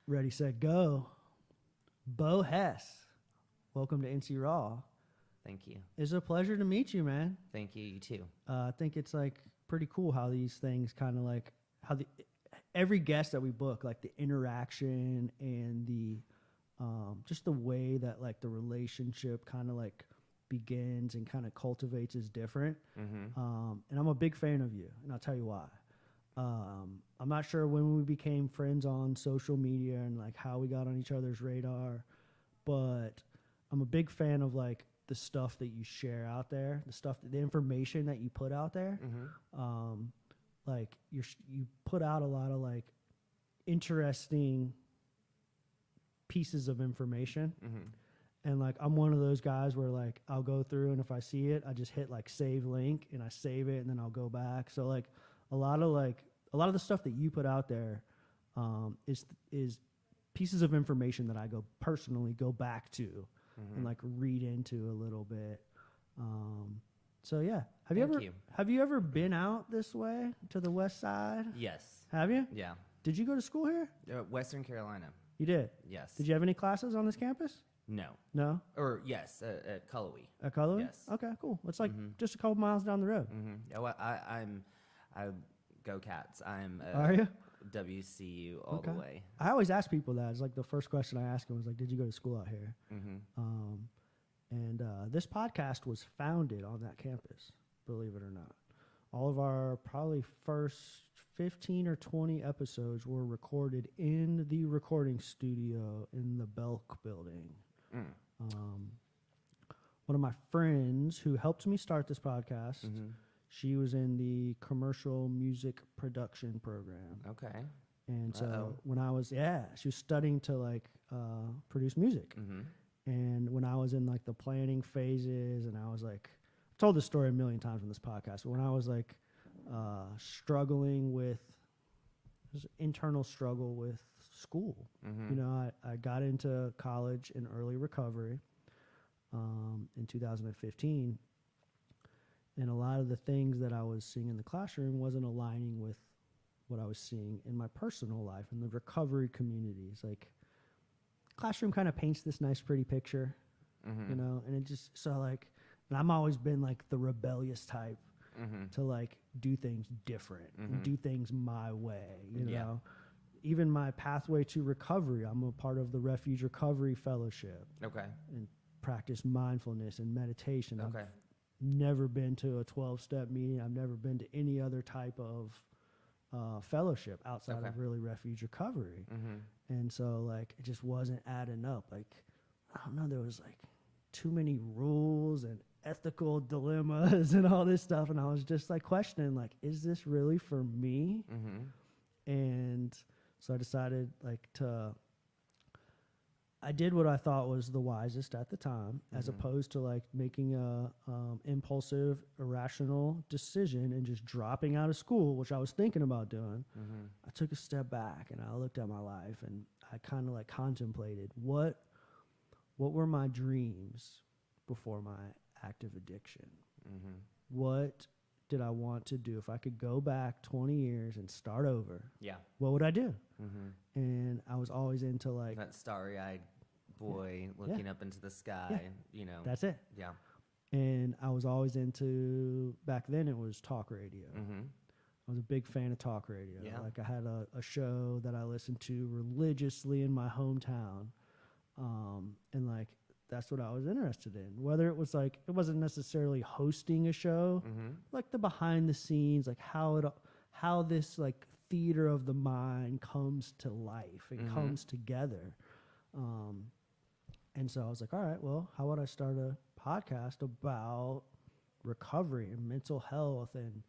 Ready, set, go. Bo Hess, welcome to NC Raw. Thank you. It's a pleasure to meet you, man. Thank you. You too. I think it's like pretty cool how these things kind of like how every guest that we book, like the interaction and the just the way that like the relationship kind of like begins and kind of cultivates is different. Mm-hmm. And I'm a big fan of you, and I'll tell you why. I'm not sure when we became friends on social media and like how we got on each other's radar, but I'm a big fan of like the stuff that you share out there, the information that you put out there. Mm-hmm. Like you put out a lot of like interesting pieces of information. Mm-hmm. And like I'm one of those guys where like I'll go through and if I see it, I just hit like save link and I save it and then I'll go back. So like a lot of the stuff that you put out there is pieces of information that I personally go back to Mm-hmm. and like read into a little bit. So yeah, have you ever been out this way to the west side? Yes. Have you? Yeah. Did you go to school here? Western Carolina. You did. Yes. Did you have any classes on this campus? No. No. Or yes, at Cullowhee. At Cullowhee? Yes. Okay, cool. It's like Mm-hmm. just a couple miles down the road. Mm-hmm. Yeah, well, I go Cats. I'm Are you? WCU all the way. I always ask people that. It's like the first question I ask them was like, "Did you go to school out here?" Mm-hmm. And this podcast was founded on that campus, believe it or not. All of our probably first 15 or 20 episodes were recorded in the recording studio in the Belk building. Mm. One of my friends who helped me start this podcast, Mm-hmm. she was in the commercial music production program. Okay. And so when I was, she was studying to like produce music. Mm-hmm. And when I was in like the planning phases and I was like, I've told this story a million times on this podcast, but when I was like struggling with, there's an internal struggle with school. Mm-hmm. You know, I got into college in early recovery in 2015. And a lot of the things that I was seeing in the classroom wasn't aligning with what I was seeing in my personal life in the recovery communities. Like, classroom kind of paints this nice, pretty picture, Mm-hmm. you know, and it just, so like, and I've always been like the rebellious type Mm-hmm. to like do things different Mm-hmm. and do things my way, you Yeah. know. Even my pathway to recovery, I'm a part of the Refuge Recovery Fellowship Okay. and practice mindfulness and meditation. Okay. I've never been to a 12-step meeting. I've never been to any other type of fellowship outside Okay. of really Refuge Recovery. Mm-hmm. And so, like, it just wasn't adding up. Like, I don't know, there was, like, too many rules and ethical dilemmas and all this stuff. And I was just, like, questioning, like, is this really for me? Mm-hmm. And so I decided, like, I did what I thought was the wisest at the time, as Mm-hmm. opposed to, like, making a impulsive, irrational decision and just dropping out of school, which I was thinking about doing. Mm-hmm. I took a step back and I looked at my life and I kind of like contemplated what were my dreams before my active addiction? Mm-hmm. What did I want to do? If I could go back 20 years and start over, Yeah. what would I do? Mm-hmm. And I was always into like, That starry-eyed boy looking up into the sky. Yeah. You know. that's it. Yeah. And I was always into, back then it was talk radio. Mm-hmm. I was a big fan of talk radio. Yeah. Like I had a show that I listened to religiously in my hometown. And like, that's what I was interested in. Whether it was like, it wasn't necessarily hosting a show, Mm-hmm. like the behind the scenes, like how this like theater of the mind comes to life and Mhm. comes together. And so I was like, all right, well, how would I start a podcast about recovery and mental health, and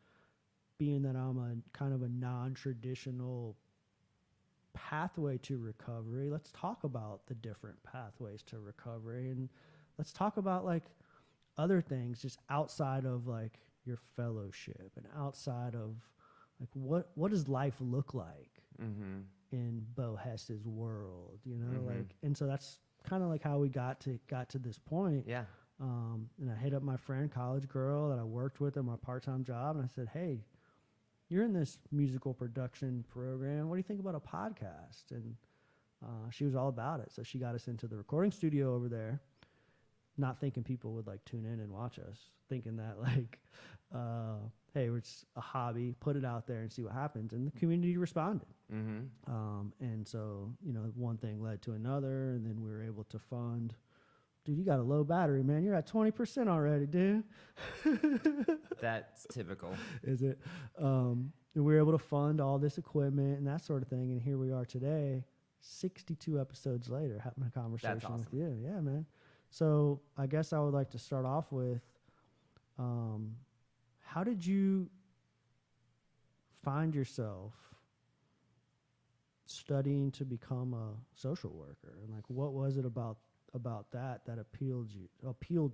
being that I'm a kind of a non-traditional pathway to recovery, let's talk about the different pathways to recovery, and let's talk about like other things just outside of like your fellowship and outside of like what does life look like Mm-hmm. in Bo Hess's world, you know, Mhm. like, and so that's kind of like how we got to this point. Yeah. And I hit up my friend, college girl that I worked with at my part-time job, and I said, hey, you're in this musical production program. What do you think about a podcast? And she was all about it. So she got us into the recording studio over there, not thinking people would like tune in and watch us, thinking that like, hey, it's a hobby, put it out there and see what happens. And the community responded. And so, one thing led to another, and then we were able to fund. Dude, you got a low battery, man. You're at 20% already, dude. That's typical. Is it? And we were able to fund all this equipment and that sort of thing. And here we are today, 62 episodes later, having a conversation That's awesome. with you. Yeah, man. So I guess I would like to start off with, how did you find yourself studying to become a social worker? And like, what was it about that appealed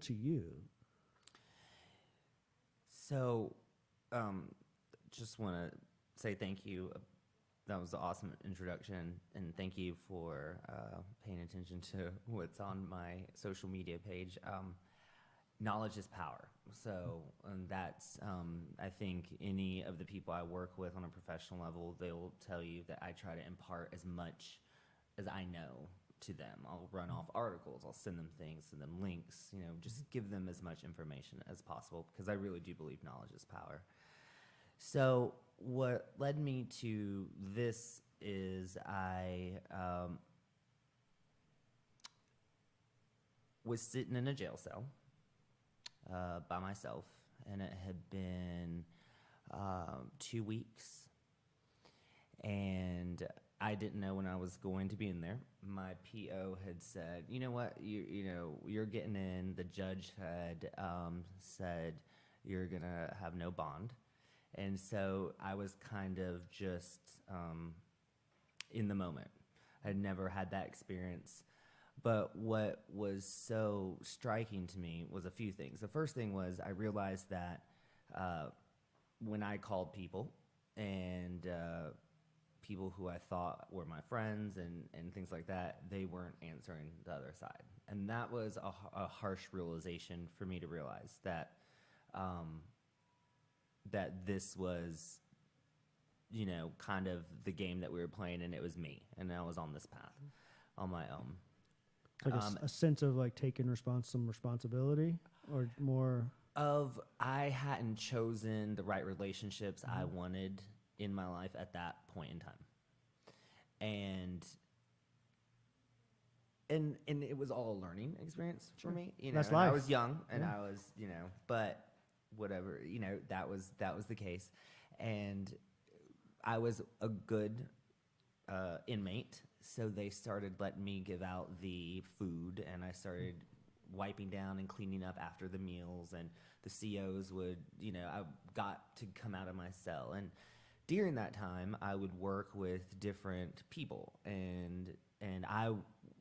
to you? So, just want to say thank you. That was an awesome introduction, and thank you for paying attention to what's on my social media page. Knowledge is power. So that's, I think any of the people I work with on a professional level, they will tell you that I try to impart as much as I know to them. I'll run off articles, I'll send them things, send them links, just give them as much information as possible, because I really do believe knowledge is power. So what led me to this is I was sitting in a jail cell by myself, and it had been 2 weeks, and I didn't know when I was going to be in there. My PO had said, you know what, you're getting in. The judge had said you're gonna have no bond. And so I was kind of just in the moment. I'd never had that experience. But what was so striking to me was a few things. The first thing was I realized that when I called people, and people who I thought were my friends and things like that, they weren't answering the other side. And that was a harsh realization for me to realize that that this was, kind of the game that we were playing, and it was me, and I was on this path on my own. Like a sense of like taking some responsibility, or more of I hadn't chosen the right relationships I wanted in my life at that point in time. And it was all a learning experience for me. That's life. life. I was young, and I was, but whatever, that was the case. And I was a good inmate, so they started letting me give out the food, and I started wiping down and cleaning up after the meals, and the COs would, I got to come out of my cell. And during that time, I would work with different people, and I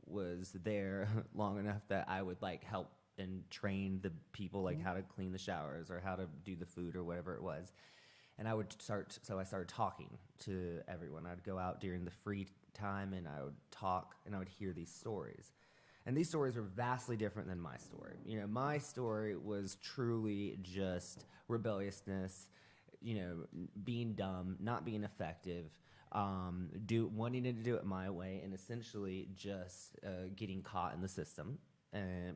was there long enough that I would like help and train the people, like how to clean the showers or how to do the food or whatever it was. And I started talking to everyone. I'd go out during the free time, and I would talk, and I would hear these stories. And these stories were vastly different than my story. My story was truly just rebelliousness, being dumb, not being effective, wanting to do it my way, and essentially just getting caught in the system,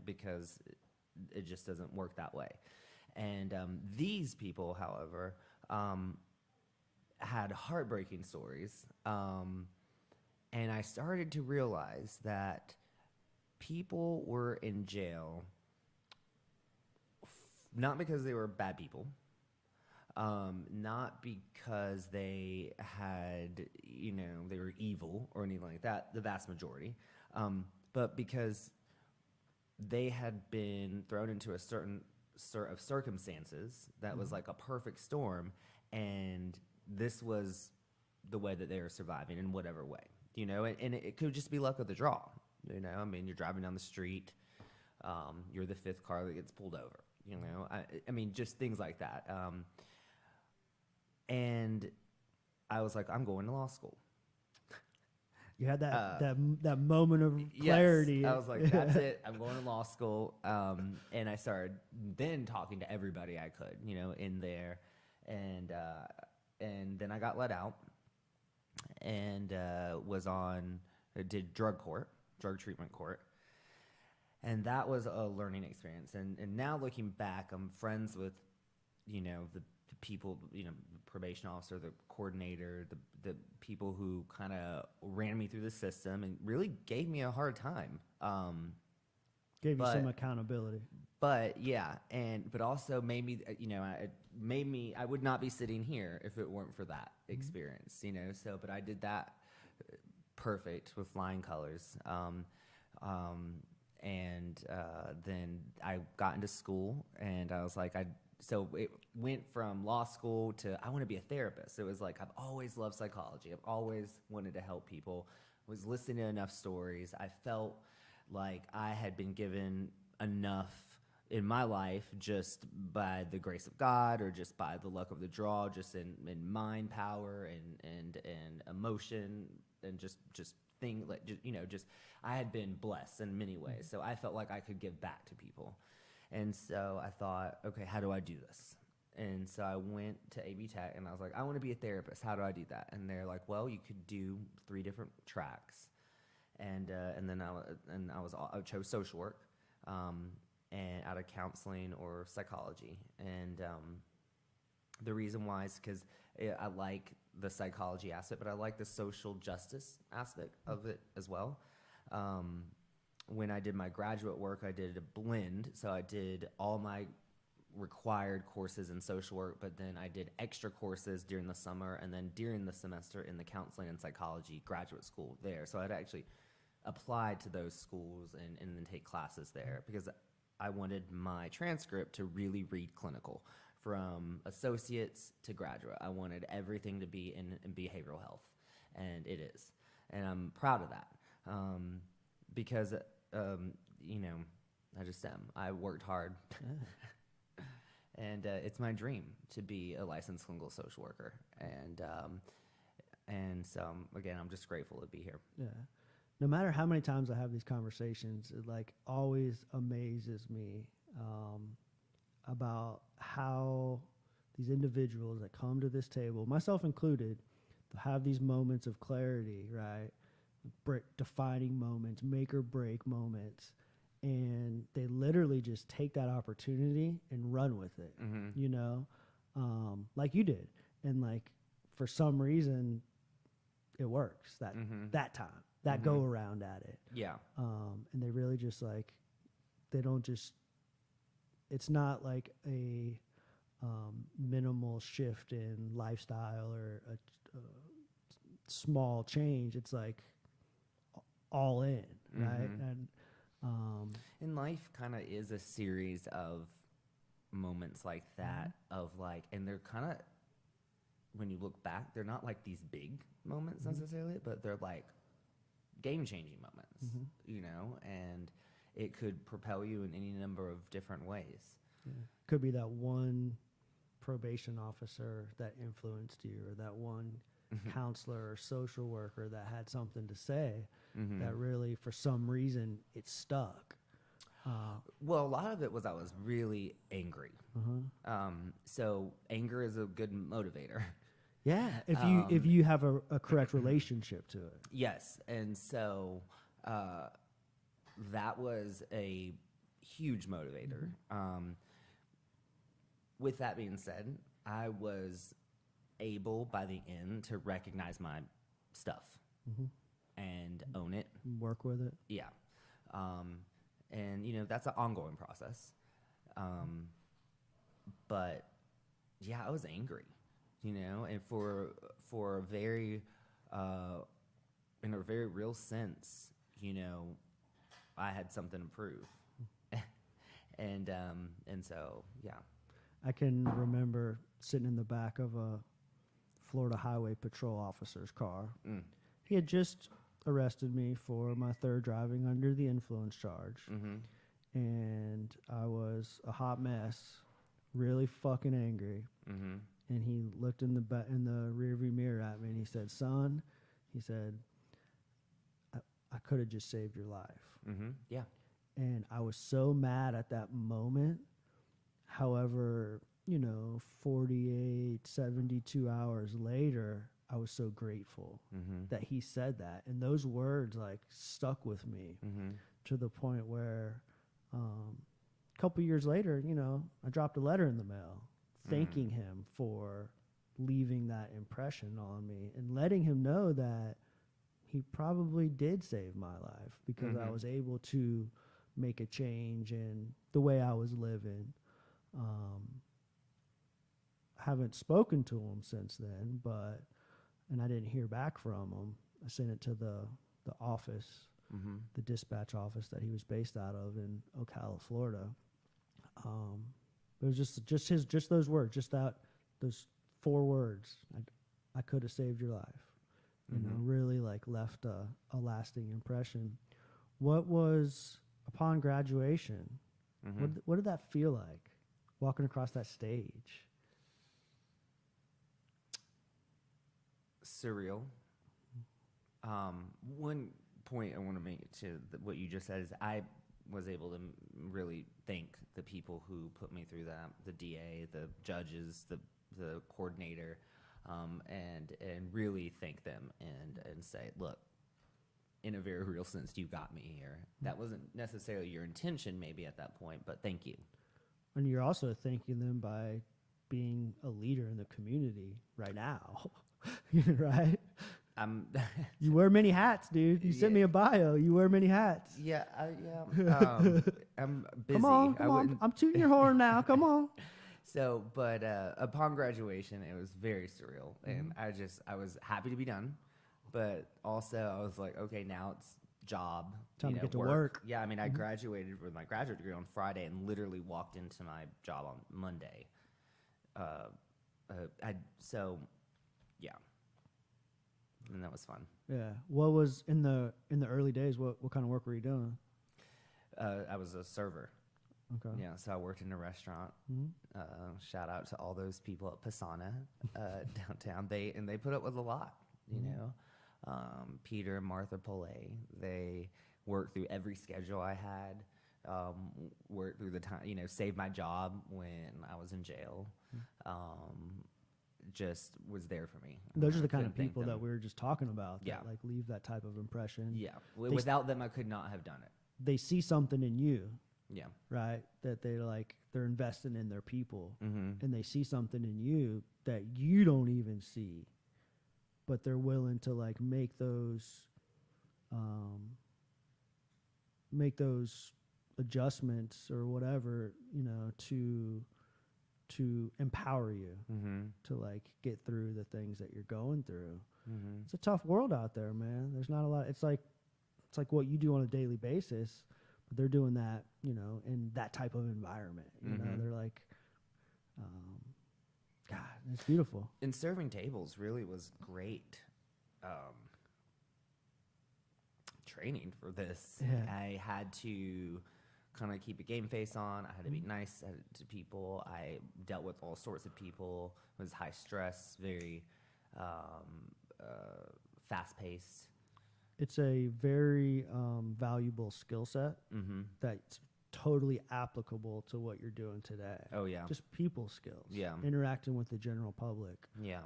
because it just doesn't work that way. And these people, however, had heartbreaking stories, and I started to realize that people were in jail not because they were bad people, not because they had, they were evil or anything like that, the vast majority, but because they had been thrown into a certain sort of circumstances that was like a perfect storm, and this was the way that they were surviving in whatever way, and it could just be luck of the draw. You're driving down the street, you're the fifth car that gets pulled over, just things like that. And I was like, I'm going to law school. You had that moment of clarity. Yes, I was like, that's it. I'm going to law school. And I started then talking to everybody I could, in there. And then I got let out, and was on I did drug treatment court. And that was a learning experience. And now looking back, I'm friends with, the people, the probation officer, the coordinator, the people who kind of ran me through the system and really gave me a hard time. Gave you some accountability. But yeah, but also made me, I would not be sitting here if it weren't for that experience, So, but I did that perfect with flying colors. Then I got into school, and I was like, so it went from law school to I want to be a therapist. It was like I've always loved psychology. I've always wanted to help people. Was listening to enough stories. I felt like I had been given enough in my life just by the grace of God or just by the luck of the draw, just in mind power and emotion and just thing like just I had been blessed in many ways. So I felt like I could give back to people. And so I thought, okay, how do I do this? And so I went to AB Tech and I was like, I want to be a therapist. How do I do that? And they're like, well, you could do 3 different tracks. And then I chose social work, and out of counseling or psychology. And the reason why is because I like the psychology aspect, but I like the social justice aspect of it as well. When I did my graduate work, I did a blend. So I did all my required courses in social work, but then I did extra courses during the summer and then during the semester in the counseling and psychology graduate school there. So I'd actually applied to those schools and then take classes there because I wanted my transcript to really read clinical from associates to graduate. I wanted everything to be in behavioral health, and it is. And I'm proud of that because, I just am. I worked hard. And it's my dream to be a licensed clinical social worker. And so, again, I'm just grateful to be here. Yeah. No matter how many times I have these conversations, it always amazes me about how these individuals that come to this table, myself included, have these moments of clarity, right? Defining moments, make or break moments. And they literally just take that opportunity and run with it, like you did. And for some reason, it works that time, that go around at it. Yeah. And they really just they don't just, it's not like a minimal shift in lifestyle or a small change. It's all in, right? And life kind of is a series of moments like that and they're kind of, when you look back, they're not these big moments necessarily, but they're game-changing moments, and it could propel you in any number of different ways. Yeah. Could be that one probation officer that influenced you, or that one counselor or social worker that had something to say that really, for some reason, it stuck. Well, a lot of it was I was really angry. So anger is a good motivator. Yeah, if you have a correct relationship to it. Yes, and so that was a huge motivator. With that being said, I was able by the end to recognize my stuff and own it. Work with it. Yeah. And, that's an ongoing process. But, yeah, I was angry, and for a very, in a very real sense, I had something to prove. and so, yeah. I can remember sitting in the back of a Florida Highway Patrol officer's car. He had just arrested me for my 3rd driving under the influence charge. And I was a hot mess, really fucking angry. And he looked in the rearview mirror at me and he said, "Son," he said, I could have just saved your life. Yeah. And I was so mad at that moment. However, 48, 72 hours later, I was so grateful Mm-hmm. that he said that. And those words like stuck with me Mm-hmm. to the point where a couple years later, you know, I dropped a letter in the mail thanking him for leaving that impression on me and letting him know that he probably did save my life because I was able to make a change in the way I was living. Haven't spoken to him since then, and I didn't hear back from him. I sent it to the office, the dispatch office that he was based out of in Ocala, Florida. It was just those words, those 4 words. I could have saved your life. You know, really like left a lasting impression. What was upon graduation? What did that feel like? Walking across that stage. Surreal. One point I want to make to what you just said is I was able to really thank the people who put me through that, the DA, the judges, the coordinator, and really thank them and say, look, in a very real sense, you got me here. That wasn't necessarily your intention maybe at that point, but thank you. And you're also thanking them by being a leader in the community right now, right? You wear many hats, dude. You sent me a bio. You wear many hats. Yeah, I'm busy. Come on. I'm tooting your horn now. Come on. So, but upon graduation, it was very surreal, and I was happy to be done, but also I was like, okay, now it's job. Time to get to work. Yeah, I mean, I graduated with my graduate degree on Friday and literally walked into my job on Monday. Yeah. And that was fun. Yeah. What was in the early days? What kind of work were you doing? I was a server. Okay. Yeah. So I worked in a restaurant. Shout out to all those people at Pisana downtown. They put up with a lot. You know, Peter and Martha Polay. They worked through every schedule I had. Worked through the time. You know, saved my job when I was in jail. Just was there for me. Those are the kind of people that we were just talking about. Yeah. That, like, leave that type of impression. Yeah. Without them, I could not have done it. They see something in you. Yeah. Right. That they're investing in their people, and they see something in you that you don't even see, but they're willing to like make those adjustments or whatever, you know, to empower you to like get through the things that you're going through. It's a tough world out there, man. There's not a lot. It's like what you do on a daily basis, but they're doing that, you know, in that type of environment. You know, they're like, God, it's beautiful. And serving tables really was great training for this. Yeah. I had to kind of keep a game face on. I had to be nice to people. I dealt with all sorts of people. It was high stress, very fast paced. It's a very valuable skill set that's totally applicable to what you're doing today. Oh, yeah. Just people skills. Yeah. Interacting with the general public. Yeah.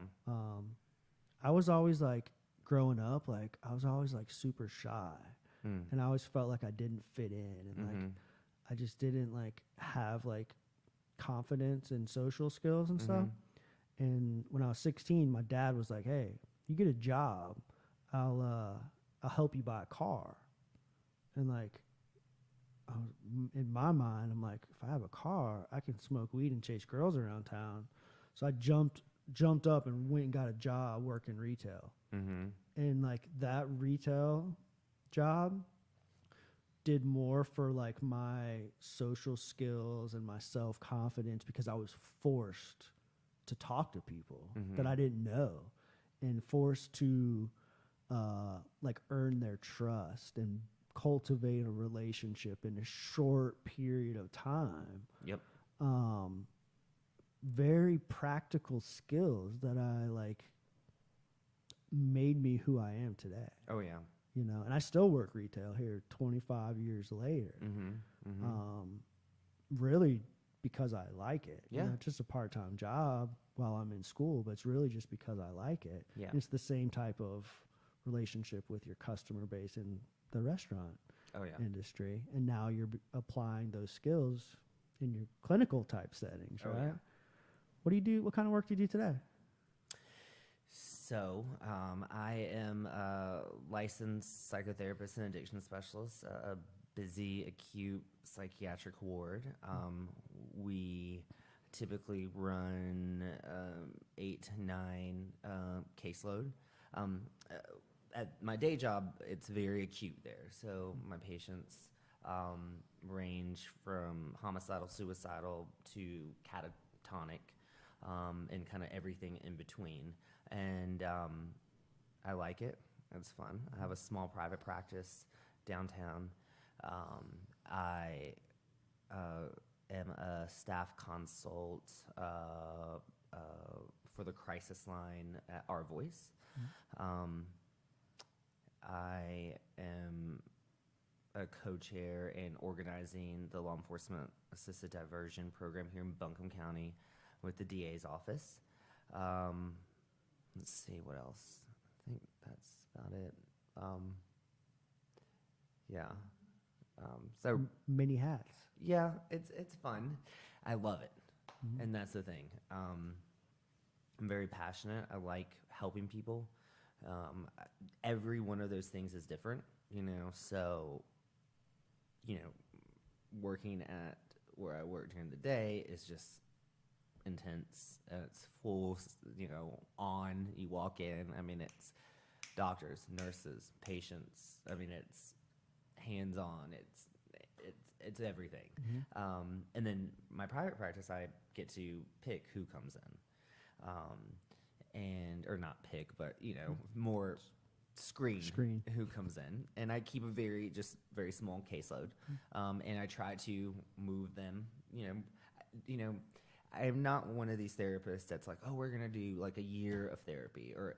I was always like, growing up, like, I was always like super shy. And I always felt like I didn't fit in. And like, I just didn't like have like confidence in social skills and stuff. And when I was 16, my dad was like, hey, you get a job, I'll help you buy a car. And like, in my mind, I'm like, if I have a car, I can smoke weed and chase girls around town. So I jumped up and went and got a job working retail. And like that retail job did more for like my social skills and my self-confidence because I was forced to talk to people that I didn't know and forced to like earn their trust and cultivate a relationship in a short period of time. Yep. Very practical skills that I like made me who I am today. Oh, yeah. You know, and I still work retail here 25 years later. Really because I like it. Yeah. It's just a part-time job while I'm in school, but it's really just because I like it. Yeah. It's the same type of relationship with your customer base in the restaurant industry. And now you're applying those skills in your clinical type settings, right? Yeah. What do you do? What kind of work do you do today? So I am a licensed psychotherapist and addiction specialist, a busy acute psychiatric ward. We typically run 8 to 9 caseload. At my day job, it's very acute there. So my patients range from homicidal, suicidal to catatonic, and kind of everything in between. And I like it. It's fun. I have a small private practice downtown. I am a staff consult for the crisis line at Our Voice. I am a co-chair in organizing the law enforcement assisted diversion program here in Buncombe County with the DA's office. Let's see what else. I think that's about it. So many hats. yeah, it's fun. I love it, and that's the thing. I'm very passionate. I like helping people. Every one of those things is different, So, working at where I work during the day is just intense. It's full, on. You walk in. I mean, it's doctors, nurses, patients. I mean, it's hands-on. It's everything. And then my private practice, I get to pick who comes in, or not pick, but more screen who comes in, and I keep a very small caseload, and I try to move them. I'm not one of these therapists that's like, oh, we're gonna do like a year of therapy, or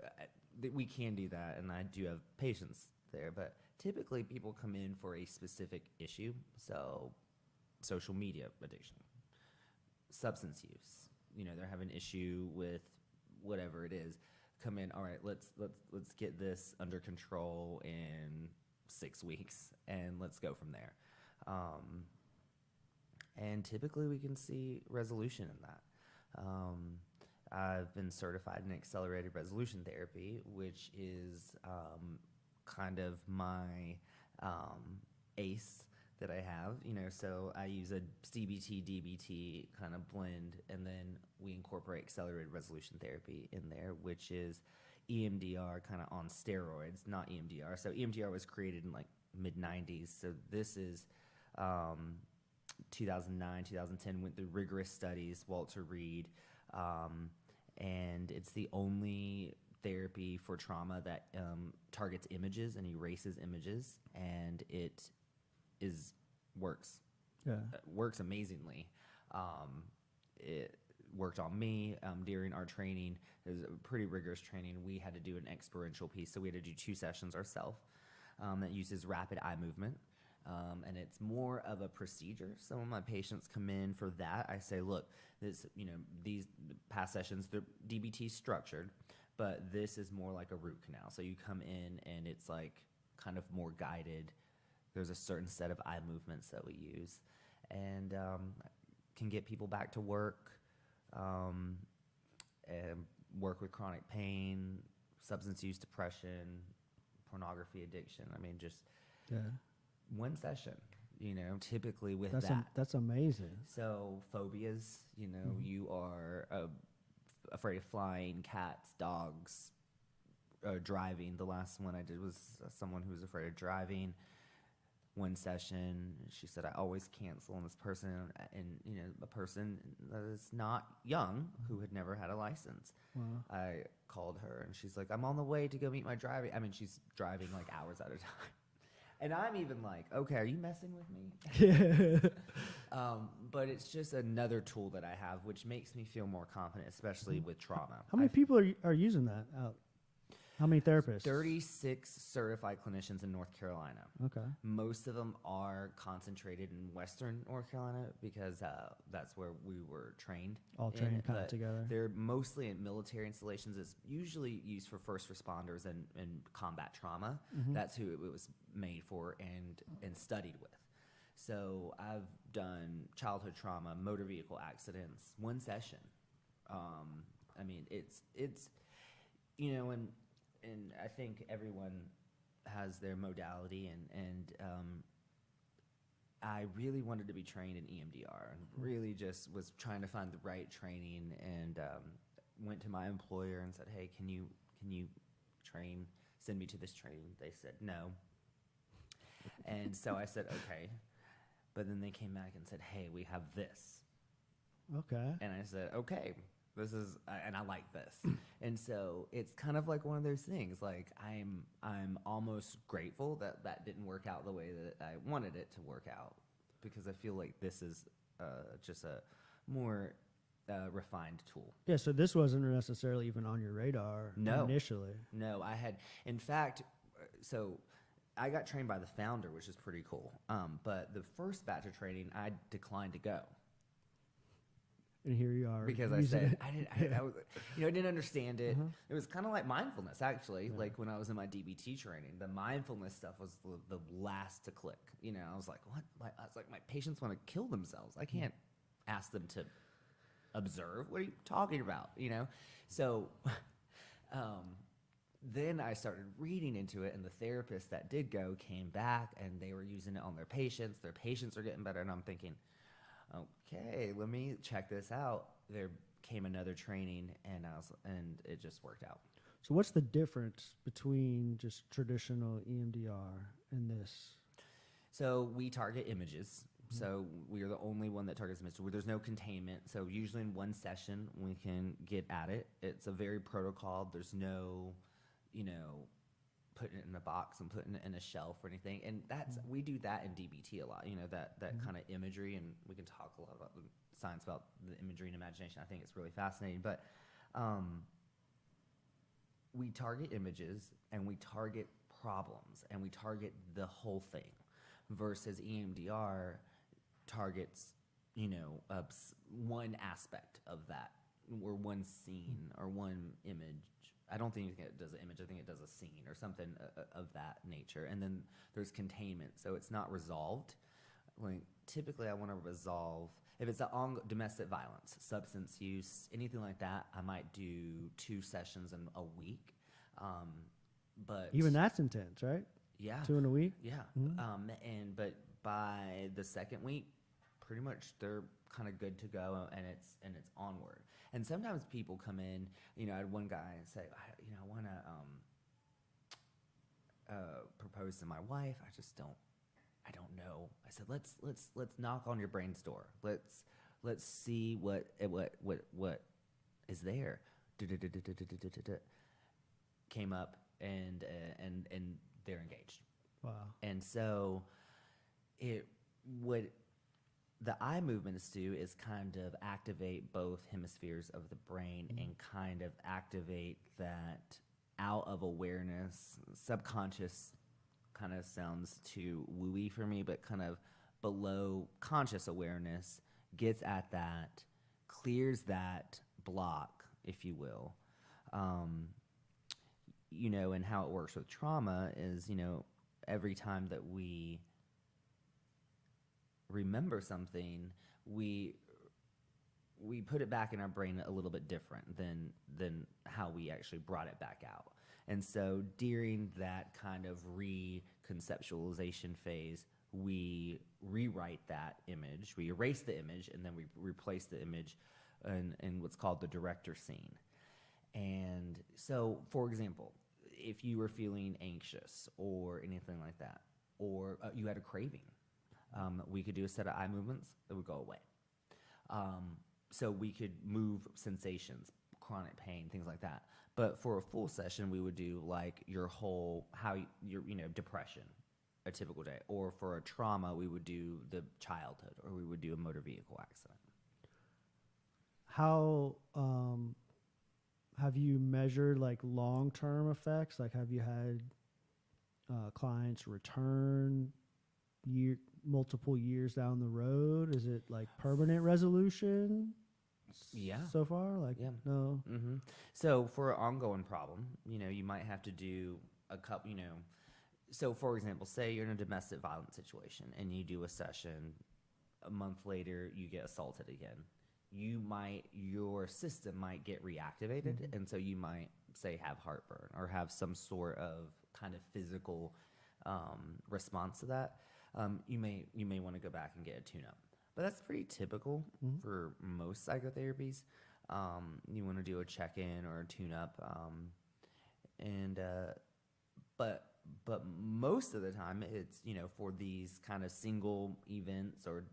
we can do that, and I do have patients there, but typically people come in for a specific issue. So social media addiction, substance use, they're having an issue with whatever it is. Come in, all right, let's get this under control in 6 weeks, and let's go from there. And typically we can see resolution in that. I've been certified in accelerated resolution therapy, which is kind of my ACE that I have, so I use a CBT, DBT kind of blend, and then we incorporate accelerated resolution therapy in there, which is EMDR kind of on steroids, not EMDR. So EMDR was created in like mid-90s. So this is 2009, 2010, went through rigorous studies, Walter Reed, and it's the only therapy for trauma that targets images and erases images, and it works amazingly. It worked on me during our training. It was a pretty rigorous training. We had to do an experiential piece, so we had to do 2 sessions ourselves that uses rapid eye movement, and it's more of a procedure. Some of my patients come in for that. I say, look, this, these past sessions, the DBT structured, but this is more like a root canal. So you come in and it's like kind of more guided. There's a certain set of eye movements that we use, and can get people back to work, and work with chronic pain, substance use, depression, pornography addiction. I mean, just one session, typically with That's amazing. So phobias, you are afraid of flying, cats, dogs, driving. The last one I did was someone who was afraid of driving. One session, she said, I always cancel on this person, and a person that is not young who had never had a license. Wow. I called her and she's like, I'm on the way to go meet my driver. I mean, she's driving like hours at a time. And I'm even like, okay, are you messing with me? But it's just another tool that I have, which makes me feel more confident, especially with trauma. How many people are using that out? How many therapists? 36 certified clinicians in North Carolina. Okay. Most of them are concentrated in Western North Carolina because that's where we were trained. All trained kind of together. They're mostly in military installations. It's usually used for first responders and combat trauma. Mm-hmm. That's who it was made for and studied with. So I've done childhood trauma, motor vehicle accidents, one session. I mean, it's you know, and I think everyone has their modality, and I really wanted to be trained in EMDR, and really just was trying to find the right training, and went to my employer and said, "Hey, can you send me to this training?" They said no, and so I said, "Okay," but then they came back and said, "Hey, we have this," Okay. and I said, "Okay." This is, and I like this, and so it's kind of like one of those things. Like I'm almost grateful that didn't work out the way that I wanted it to work out, because I feel like this is just a more refined tool. Yeah. So this wasn't necessarily even on your radar initially. No, I had, in fact, so I got trained by the founder, which is pretty cool. But the first batch of training, I declined to go. And here you are. Because I said, I didn't understand it. Uh-huh. It was kind of like mindfulness, actually. Yeah. Like when I was in my DBT training, the mindfulness stuff was the last to click. You know, I was like, what? I was like, my patients want to kill themselves. I can't ask them to observe. What are you talking about? You know? So then I started reading into it, and the therapists that did go came back, and they were using it on their patients. Their patients are getting better, and I'm thinking, okay, let me check this out. There came another training, and it just worked out. So what's the difference between just traditional EMDR and this? So we target images. Mm-hmm. So we are the only one that targets images. There's no containment. So usually in one session we can get at it. It's a very protocol. There's no, putting it in a box and putting it in a shelf or anything. And we do that in DBT a lot, that kind of imagery, and we can talk a lot about the science about the imagery and imagination. I think it's really fascinating. But we target images, and we target problems, and we target the whole thing, versus EMDR targets, one aspect of that, or one scene or one image. I don't think it does an image. I think it does a scene or something of that nature. And then there's containment, so it's not resolved. Like typically, I want to resolve if it's domestic violence, substance use, anything like that. I might do 2 sessions in a week. But even that's intense, right? Yeah, 2 in a week. Yeah, but by the second week, pretty much they're kind of good to go, and it's onward. And sometimes people come in, I had one guy say, I want to propose to my wife. I don't know. I said, let's knock on your brain's door. Let's see what is there. Came up, and they're engaged. Wow. And so the eye movements do is kind of activate both hemispheres of the brain, and kind of activate that out of awareness. Subconscious kind of sounds too wooey for me, but kind of below conscious awareness gets at that, clears that block, if you will. And how it works with trauma is, every time that we remember something, we put it back in our brain a little bit different than how we actually brought it back out. And so during that kind of reconceptualization phase, we rewrite that image, we erase the image, and then we replace the image in what's called the director scene. And so, for example, if you were feeling anxious or anything like that, or you had a craving, we could do a set of eye movements that would go away. So we could move sensations, chronic pain, things like that. But for a full session, we would do like your depression, a typical day. Or for a trauma, we would do the childhood, or we would do a motor vehicle accident. have you measured like long-term effects? Like, have you had clients return multiple years down the road? Is it like permanent resolution? Yeah. So far, like, Yeah. no. Mm-hmm. So for an ongoing problem, you might have to do a couple, so for example, say you're in a domestic violence situation and you do a session, a month later you get assaulted again. Your system might get reactivated, and so you might say have heartburn or have some sort of kind of physical response to that. You may want to go back and get a tune-up. But that's pretty typical for most psychotherapies. You want to do a check-in or a tune-up, but most of the time it's for these kind of single events or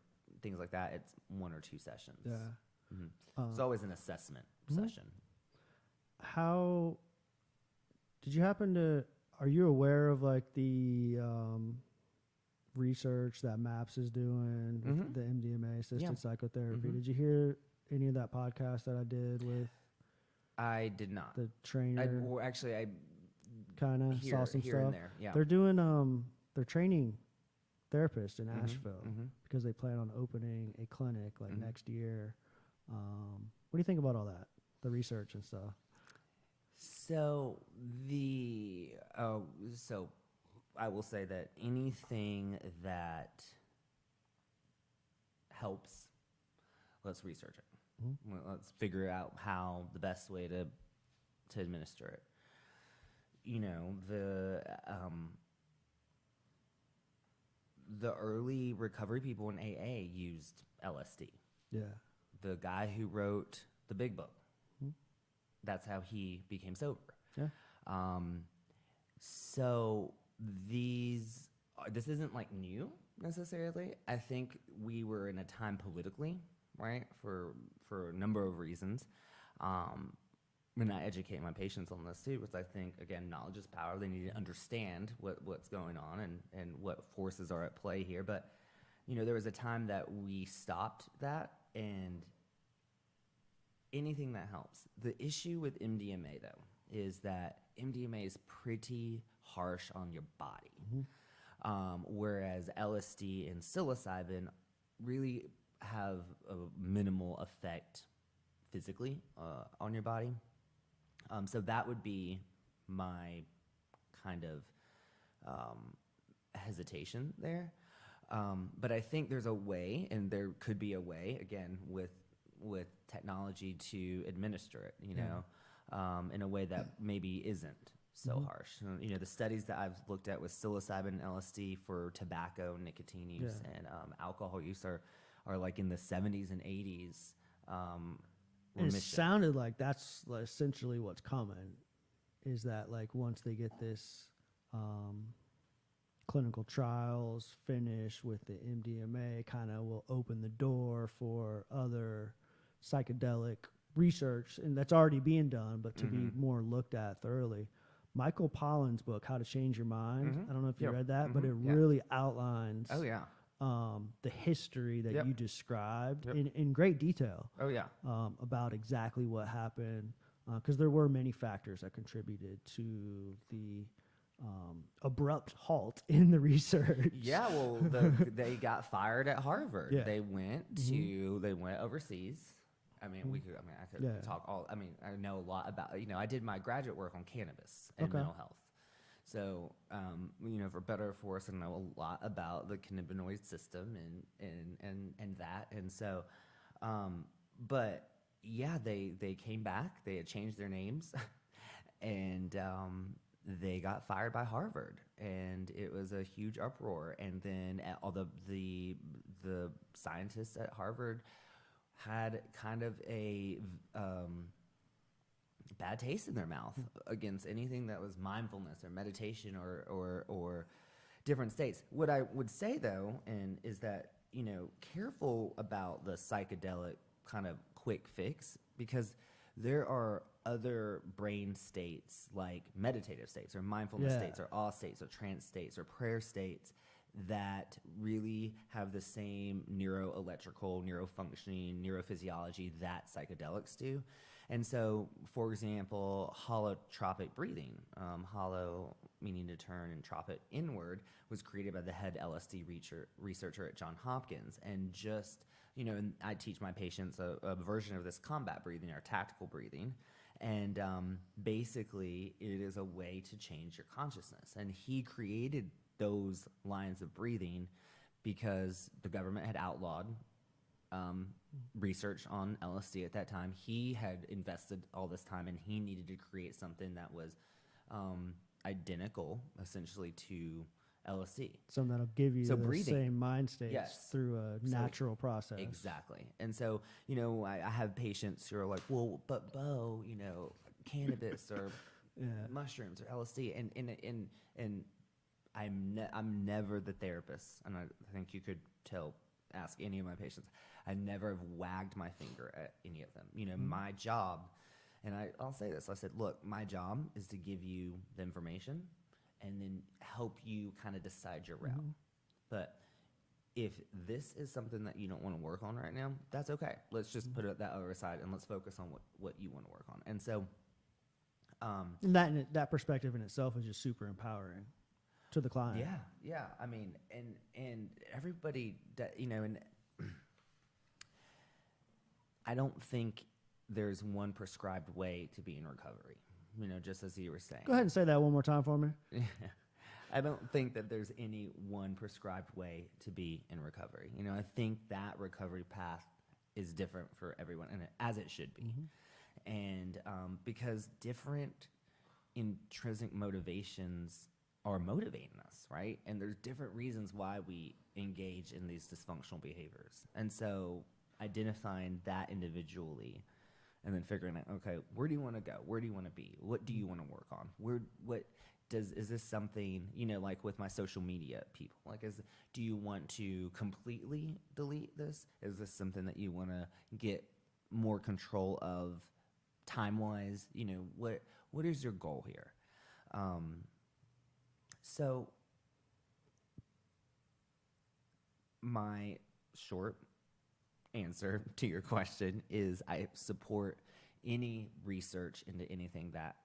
things like that. It's 1 or 2 sessions. Yeah, it's always an assessment session. How did you happen to? Are you aware of like the research that MAPS is doing with the MDMA assisted psychotherapy? Did you hear any of that podcast that I did with? I did not. The trainer. I kind of saw some here stuff. And there. Yeah. They're doing they're training therapists in Asheville because they plan on opening a clinic like next year. What do you think about all that? The research and stuff. So so I will say that anything that helps, let's research it. Let's figure out how the best way to administer it. The early recovery people in AA used LSD. Yeah. The guy who wrote the Big Book, that's how he became sober. Yeah. So this isn't like new necessarily. I think we were in a time politically, right, for a number of reasons. And I educate my patients on this too, because I think, again, knowledge is power. They need to understand what's going on and what forces are at play here. But, there was a time that we stopped that, and anything that helps. The issue with MDMA, though, is that MDMA is pretty harsh on your body, whereas LSD and psilocybin really have a minimal effect physically on your body. So that would be my kind of hesitation there. But I think there's a way, and there could be a way, again, with technology to administer it, in a way that maybe isn't so harsh. The studies that I've looked at with psilocybin and LSD for tobacco, nicotine use, and alcohol use are like in the 70s and 80s. And it sounded like that's essentially what's coming, is that like once they get this clinical trials finished with the MDMA, kind of will open the door for other psychedelic research, and that's already being done, but to be more looked at thoroughly. Michael Pollan's book, How to Change Your Mind, I don't know if you read that, but it really outlines the history that you described in great detail. About exactly what happened, because there were many factors that contributed to the abrupt halt in the research. Yeah, well, they got fired at Harvard. Yeah. They went overseas. I could talk all. I know a lot about. I did my graduate work on cannabis and mental health. So, for better or for worse, I know a lot about the cannabinoid system and that. And so, but yeah, they came back. They had changed their names, and they got fired by Harvard, and it was a huge uproar. And then all the scientists at Harvard had kind of a bad taste in their mouth against anything that was mindfulness or meditation or different states. What I would say though, is that, careful about the psychedelic kind of quick fix, because there are other brain states like meditative states or mindfulness states or awe states or trance states or prayer states that really have the same neuroelectrical, neurofunctioning, neurophysiology that psychedelics do. And so, for example, holotropic breathing, holo meaning to turn and tropic inward, was created by the head LSD researcher at Johns Hopkins. And just, and I teach my patients a version of this combat breathing or tactical breathing. And basically, it is a way to change your consciousness. And he created those lines of breathing because the government had outlawed research on LSD at that time. He had invested all this time, and he needed to create something that was identical, essentially, to LSD. Something that'll give you the breathing. Same mind states Yes. through a natural process. Exactly. And so, I have patients who are like, well, but Bo, cannabis or mushrooms or LSD, and I'm never the therapist, and I think you could ask any of my patients. I never have wagged my finger at any of them. My job, and I'll say this, I said, look, my job is to give you the information and then help you kind of decide your route. But if this is something that you don't want to work on right now, that's okay. Let's just put that over aside and let's focus on what you want to work on. And so, and that perspective in itself is just super empowering to the client. Yeah. I mean, and everybody, and I don't think there's one prescribed way to be in recovery. Just as you were saying. Go ahead and say that one more time for me. I don't think that there's any one prescribed way to be in recovery. I think that recovery path is different for everyone, and as it should be. And because different intrinsic motivations are motivating us, right? And there's different reasons why we engage in these dysfunctional behaviors. And so identifying that individually and then figuring out, okay, where do you want to go? Where do you want to be? What do you want to work on? Is this something, like with my social media people, do you want to completely delete this? Is this something that you want to get more control of time-wise? What is your goal here? So my short answer to your question is I support any research into anything that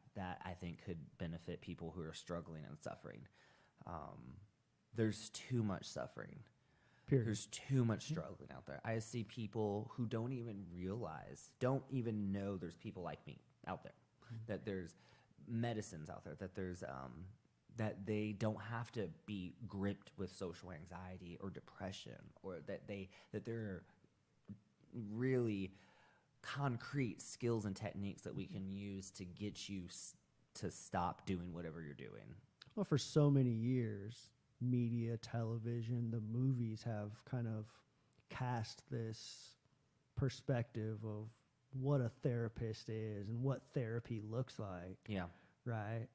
I think could benefit people who are struggling and suffering. There's too much suffering. Period. There's too much struggling out there. I see people who don't even know there's people like me out there, that there's medicines out there, that there's that they don't have to be gripped with social anxiety or depression, or that there are really concrete skills and techniques that we can use to get you to stop doing whatever you're doing. Well, for so many years, media, television, the movies have kind of cast this perspective of what a therapist is and what therapy looks like. Yeah. Right?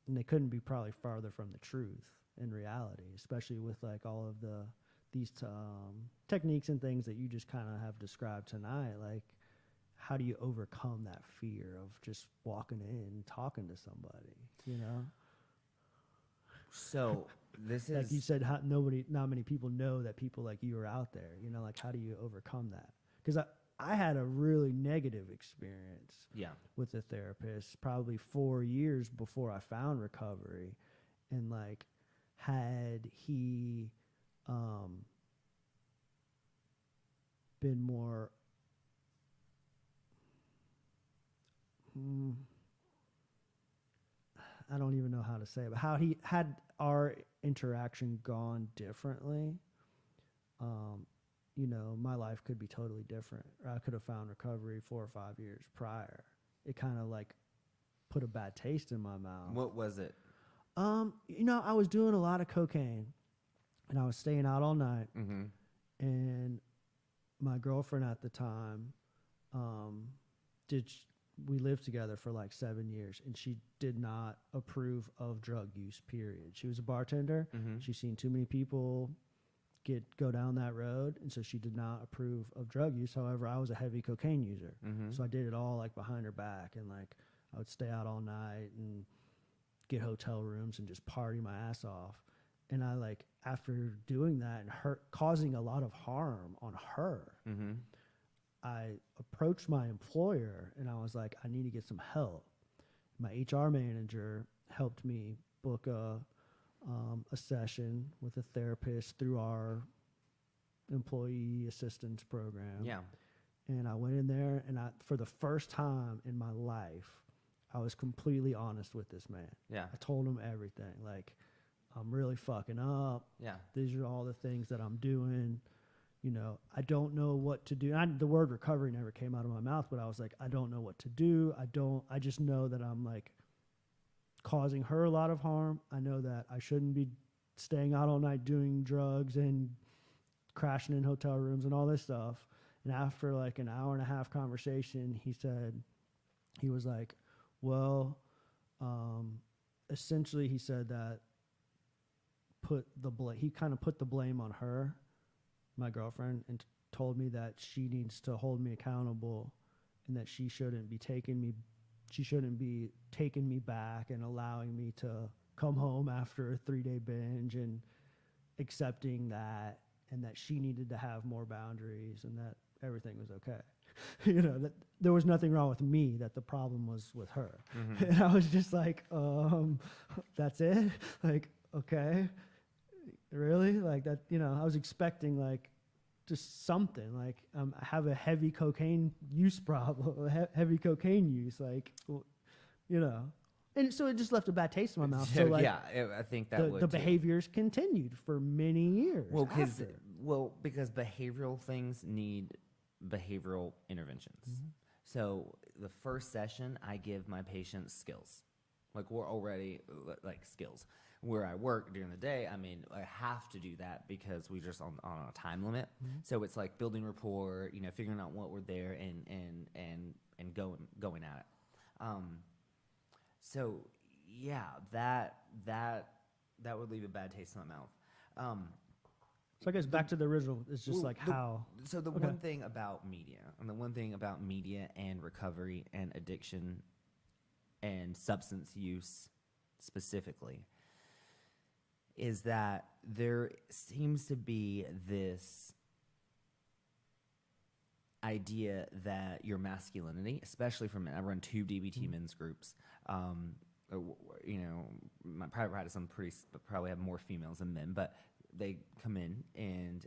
And they couldn't be probably farther from the truth in reality, especially with like all of these techniques and things that you just kind of have described tonight. Like, how do you overcome that fear of just walking in and talking to somebody, So this is, like you said, not many people know that people like you are out there, like how do you overcome that? Because I had a really negative experience with a therapist probably 4 years before I found recovery. And like, had he been more I don't even know how to say it, but how he had our interaction gone differently, my life could be totally different. I could have found recovery 4 or 5 years prior. It kind of like put a bad taste in my mouth. What was it? I was doing a lot of cocaine, and I was staying out all night. And my girlfriend at the time, we lived together for like 7 years, and she did not approve of drug use, period. She was a bartender. She's seen too many people go down that road, and so she did not approve of drug use. However, I was a heavy cocaine user, so I did it all like behind her back, and like I would stay out all night and get hotel rooms and just party my ass off. And I like, after doing that and her causing a lot of harm on her, Mm-hmm. I approached my employer and I was like, I need to get some help. My HR manager helped me book a session with a therapist through our employee assistance program. Yeah. And I went in there, and for the first time in my life, I was completely honest with this man. Yeah. I told him everything. Like, I'm really fucking up. Yeah. These are all the things that I'm doing. You know, I don't know what to do. The word recovery never came out of my mouth, but I was like, I don't know what to do. I just know that I'm like causing her a lot of harm. I know that I shouldn't be staying out all night doing drugs and crashing in hotel rooms and all this stuff. And after like an hour and a half conversation, he was like, well, essentially he said that he kind of put the blame on her, my girlfriend, and told me that she needs to hold me accountable and that she shouldn't be taking me back and allowing me to come home after a 3-day binge and accepting that, and that she needed to have more boundaries and that everything was okay. You know, that there was nothing wrong with me, that the problem was with her. Mm-hmm. And I was just like, that's it? Like, okay, really? Like that, you know, I was expecting like just something like I have a heavy cocaine use problem, heavy cocaine use, like, you know. And so it just left a bad taste in my mouth. So like, yeah, I think that the behaviors continued for many years. Because behavioral things need behavioral interventions. Mm-hmm. So the first session, I give my patients skills. Like, we're already like skills. Where I work during the day, I mean, I have to do that because we just on a time limit. Mm-hmm. So it's like building rapport, you know, figuring out what we're there and going at it. So yeah, that would leave a bad taste in my mouth. So I guess back to the original, it's just like how. So the one thing about media, and recovery and addiction and substance use specifically, is that there seems to be this idea that your masculinity, especially for men, I run 2 DBT men's groups. You know, my private practice, probably have more females than men, but they come in and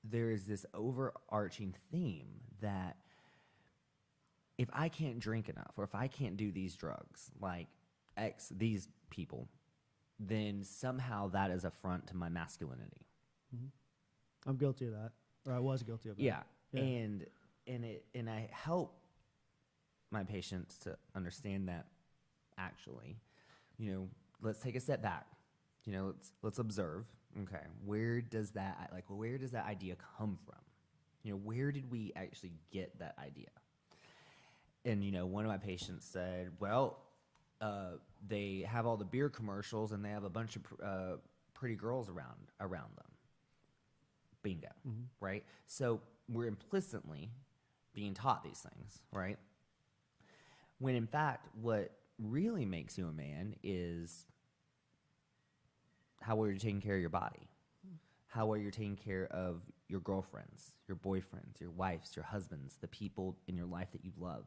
there is this overarching theme that if I can't drink enough, or if I can't do these drugs, like these people, then somehow that is affront to my masculinity. Mm-hmm. I'm guilty of that, or I was guilty of that. Yeah. And I help my patients to understand that actually, you know, let's take a step back. You know, let's observe. Okay, where does that idea come from? You know, where did we actually get that idea? And you know, one of my patients said, well, they have all the beer commercials and they have a bunch of pretty girls around them. Bingo, mm-hmm. Right? So we're implicitly being taught these things, right? When in fact, what really makes you a man is how well you're taking care of your body, how well you're taking care of your girlfriends, your boyfriends, your wives, your husbands, the people in your life that you love,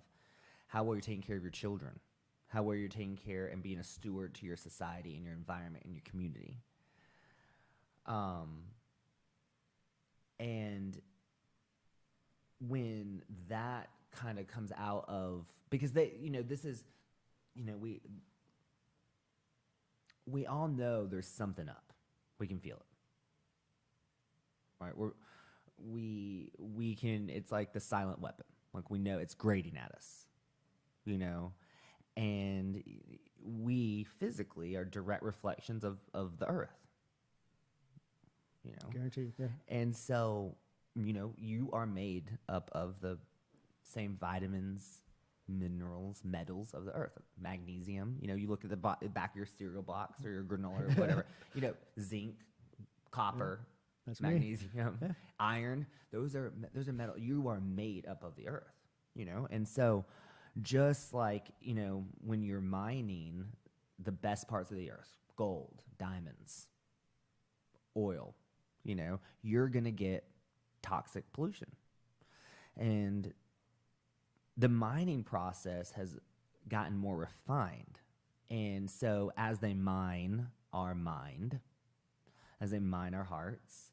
how well you're taking care of your children, how well you're taking care and being a steward to your society and your environment and your community. And when that kind of comes out of, because this is, we all know there's something up. We can feel it. Right? We can, it's like the silent weapon. Like, we know it's grating at us, and we physically are direct reflections of the earth. Guaranteed, yeah. And so, you are made up of the same vitamins, minerals, metals of the earth. Magnesium, you look at the back of your cereal box or your granola or whatever, zinc, copper, That's magnesium, yeah. iron, those are metal. You are made up of the earth, and so just like, when you're mining the best parts of the earth, gold, diamonds, oil, you're going to get toxic pollution. And the mining process has gotten more refined. And so as they mine our mind, as they mine our hearts,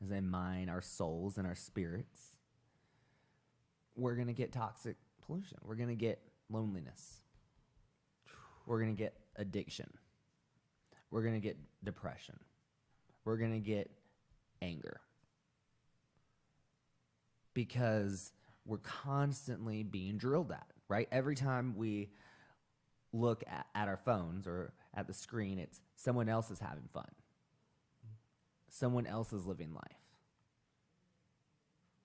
as they mine our souls and our spirits, we're going to get toxic pollution. We're going to get loneliness. We're going to get addiction. We're going to get depression. We're going to get anger. Because we're constantly being drilled at, right? Every time we look at our phones or at the screen, it's someone else is having fun. Someone else is living life.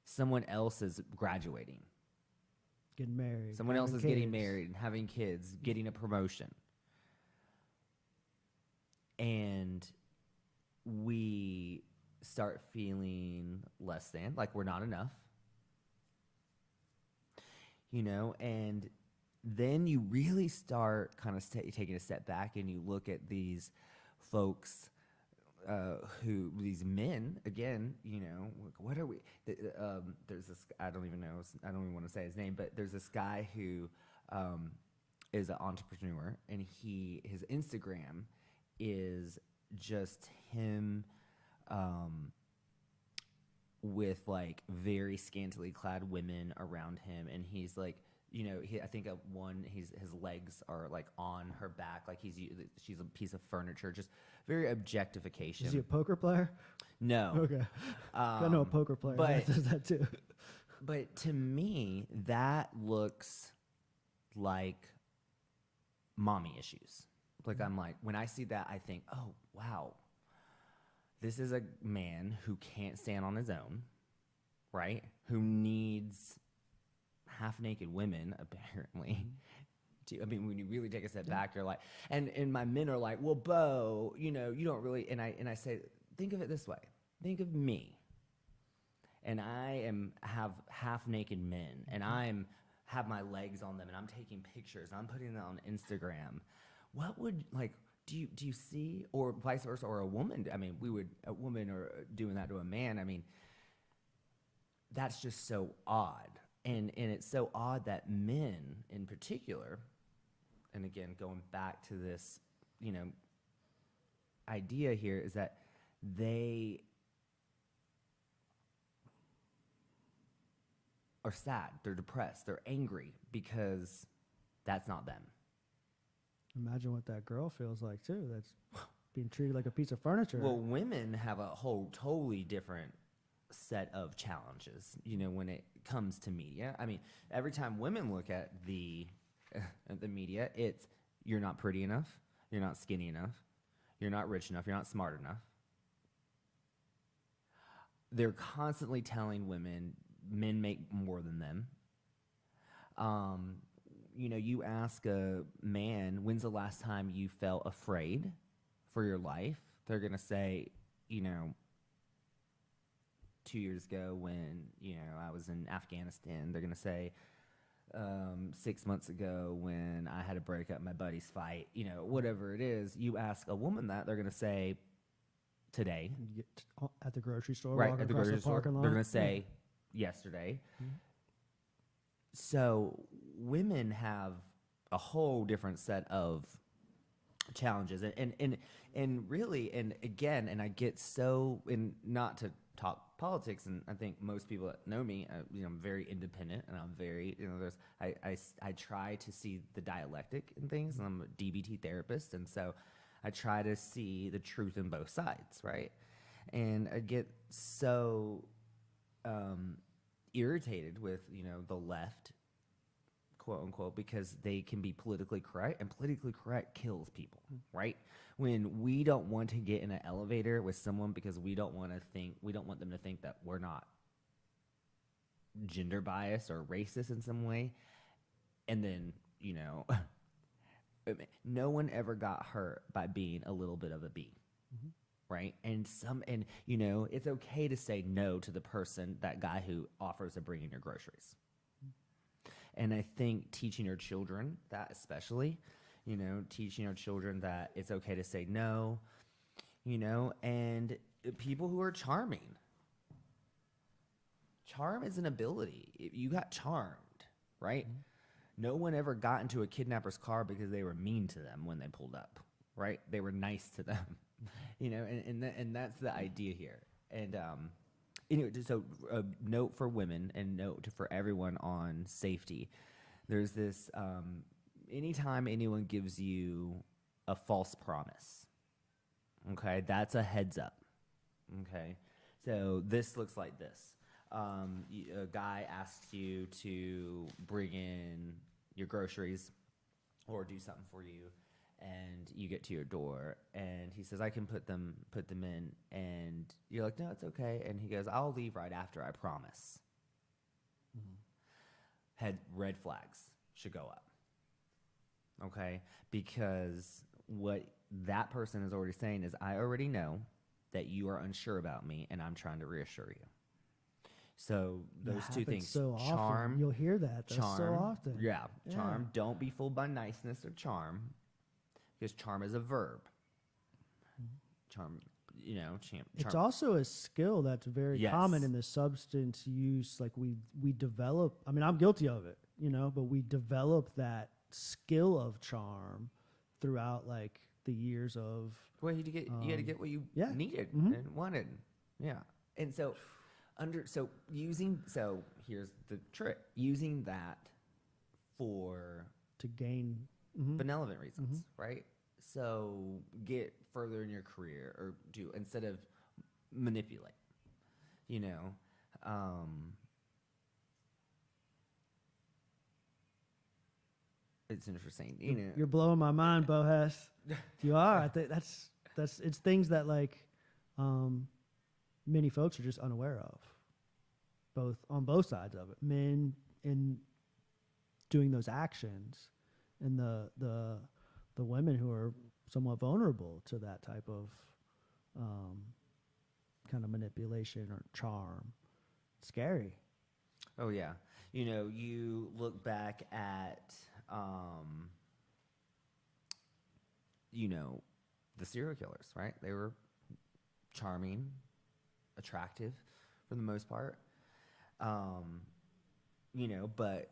Someone else is graduating. Getting married. Someone else is getting married and having kids, getting a promotion. And we start feeling less than, like we're not enough. And then you really start kind of taking a step back and you look at these folks these men, again, what are we, there's this, I don't even want to say his name, but there's this guy who is an entrepreneur, and his Instagram is just him with like very scantily clad women around him, and he's like, I think his legs are like on her back, like she's a piece of furniture, just very objectification. Is he a poker player? No. Okay. I know a poker player that does that too. But to me, that looks like mommy issues. Like, I'm like, when I see that, I think, oh, wow, this is a man who can't stand on his own, right? Who needs half-naked women, apparently. When you really take a step back, you're like, and my men are like, well, Bo, you don't really, and I say, think of it this way. Think of me. And I have half-naked men, and have my legs on them, and I'm taking pictures, and I'm putting them on Instagram. What would, do you see, or vice versa, or a woman, a woman or doing that to a man, that's just so odd. And it's so odd that men in particular, and again, going back to this, idea here, is that they are sad, they're depressed, they're angry because that's not them. Imagine what that girl feels like too. That's being treated like a piece of furniture. Well, women have a whole totally different set of challenges, when it comes to media. Every time women look at the media, it's, you're not pretty enough, you're not skinny enough, you're not rich enough, you're not smart enough. They're constantly telling women men make more than them. You ask a man, when's the last time you felt afraid for your life? They're going to say, 2 years ago when, I was in Afghanistan. They're going to say 6 months ago when I had to break up my buddy's fight, whatever it is. You ask a woman that, they're going to say today. At the grocery store, right, at the grocery store. They're going to say yesterday. Mm-hmm. So women have a whole different set of challenges, and really, and again, and I get so, and not to talk politics, and I think most people that know me, I'm very independent, and I'm very, I try to see the dialectic in things, and I'm a DBT therapist, and so I try to see the truth in both sides, right? And I get so irritated with, the left, quote unquote, because they can be politically correct, and politically correct kills people, right? When we don't want to get in an elevator with someone because we don't want them to think that we're not gender biased or racist in some way, and then, no one ever got hurt by being a little bit of a B. Mm-hmm. Right? And it's okay to say no to the person, that guy who offers to bring in your groceries. And I think teaching your children that, especially, teaching our children that it's okay to say no, and people who are charming. Charm is an ability. You got charmed, right? No one ever got into a kidnapper's car because they were mean to them when they pulled up, right? They were nice to them, and that's the idea here. And anyway, so a note for women and note for everyone on safety. There's this, anytime anyone gives you a false promise, okay, that's a heads up, okay? So this looks like this. A guy asks you to bring in your groceries or do something for you, and you get to your door, and he says, I can put them in, and you're like, no, it's okay, and he goes, I'll leave right after, I promise. Red flags should go up, okay? Because what that person is already saying is, I already know that you are unsure about me, and I'm trying to reassure you. So those two things, so charm. Often. You'll hear that charm, so often. Yeah, charm. Don't be fooled by niceness or charm, because charm is a verb. Charm, charm. It's also a skill that's very common in the substance use. Like we develop. I mean, I'm guilty of it, but we develop that skill of charm throughout like the years of. Well, you had to get what you needed and wanted. Yeah, and so. Here's the trick. Using that to gain benevolent reasons, right? So get further in your career or instead of manipulate, it's interesting, You're blowing my mind, Bo Hess. You are. I think that's it's things that like, many folks are just unaware of, on both sides of it. Men in doing those actions, and the women who are somewhat vulnerable to that type of kind of manipulation or charm. It's scary. Oh yeah, you look back at the serial killers, right? They were charming, attractive for the most part, but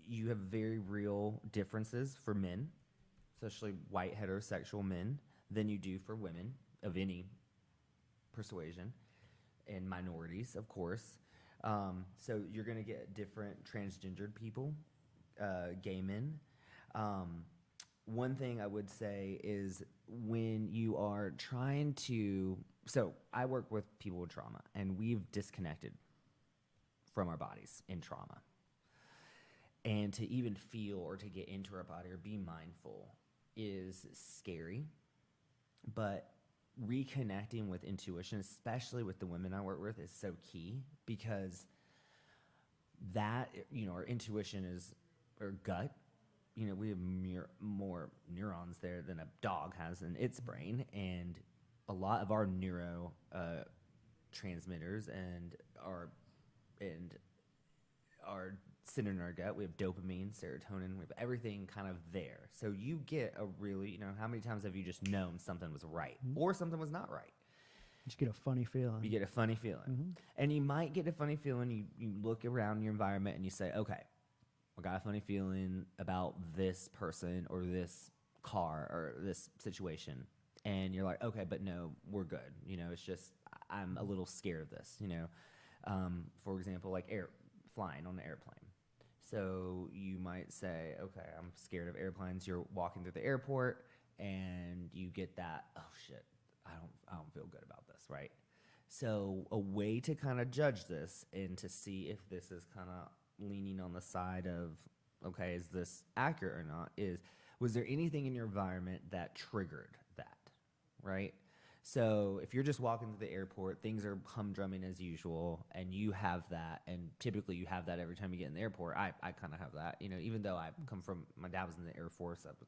you have very real differences for men, especially white heterosexual men, than you do for women of any persuasion, and minorities, of course. So you're going to get different transgendered people, gay men. One thing I would say is when you are trying to, so I work with people with trauma, and we've disconnected from our bodies in trauma. And to even feel or to get into our body or be mindful is scary. But reconnecting with intuition, especially with the women I work with, is so key, because that, our intuition is, or gut, we have more neurons there than a dog has in its brain, and a lot of our neuro transmitters and are centered in our gut. We have dopamine, serotonin, we have everything kind of there. So you get a really, how many times have you just known something was right or something was not right? You just get a funny feeling. You get a funny feeling. And you might get a funny feeling. You look around your environment and you say, okay, I got a funny feeling about this person or this car or this situation. And you're like, okay, but no, we're good. It's just, I'm a little scared of this, for example, like flying on the airplane. So you might say, okay, I'm scared of airplanes. You're walking through the airport and you get that, oh shit, I don't feel good about this, right? So a way to kind of judge this and to see if this is kind of leaning on the side of, okay, is this accurate or not, was there anything in your environment that triggered that, right? So if you're just walking through the airport, things are humdrumming as usual, and you have that, and typically you have that every time you get in the airport. I kind of have that, even though my dad was in the Air Force, I was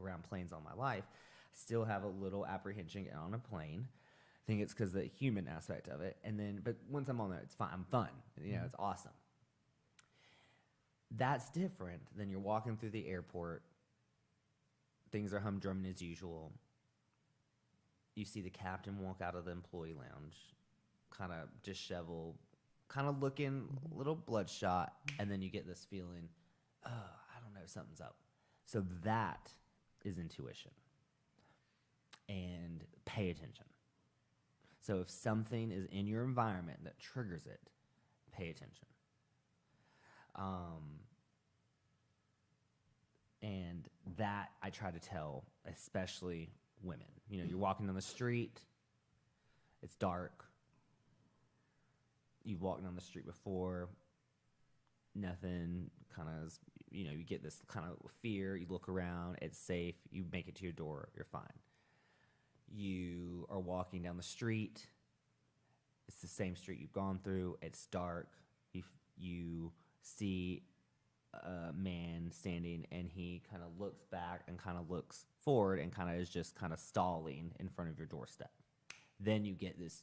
around planes all my life, I still have a little apprehension getting on a plane. I think it's because the human aspect of it. But once I'm on there, it's fine. I'm fun. It's awesome. That's different than you're walking through the airport things are humdrum as usual. You see the captain walk out of the employee lounge, kind of disheveled, kind of looking a little bloodshot, and then you get this feeling, oh, I don't know, something's up. So that is intuition. And pay attention. So if something is in your environment that triggers it, pay attention. And that I try to tell, especially women. You know, you're walking down the street, it's dark. You've walked down the street before, nothing kind of, you know, you get this kind of fear, you look around, it's safe, you make it to your door, you're fine. You are walking down the street, it's the same street you've gone through, it's dark, you see a man standing and he kind of looks back and kind of looks forward and kind of is just kind of stalling in front of your doorstep. Then you get this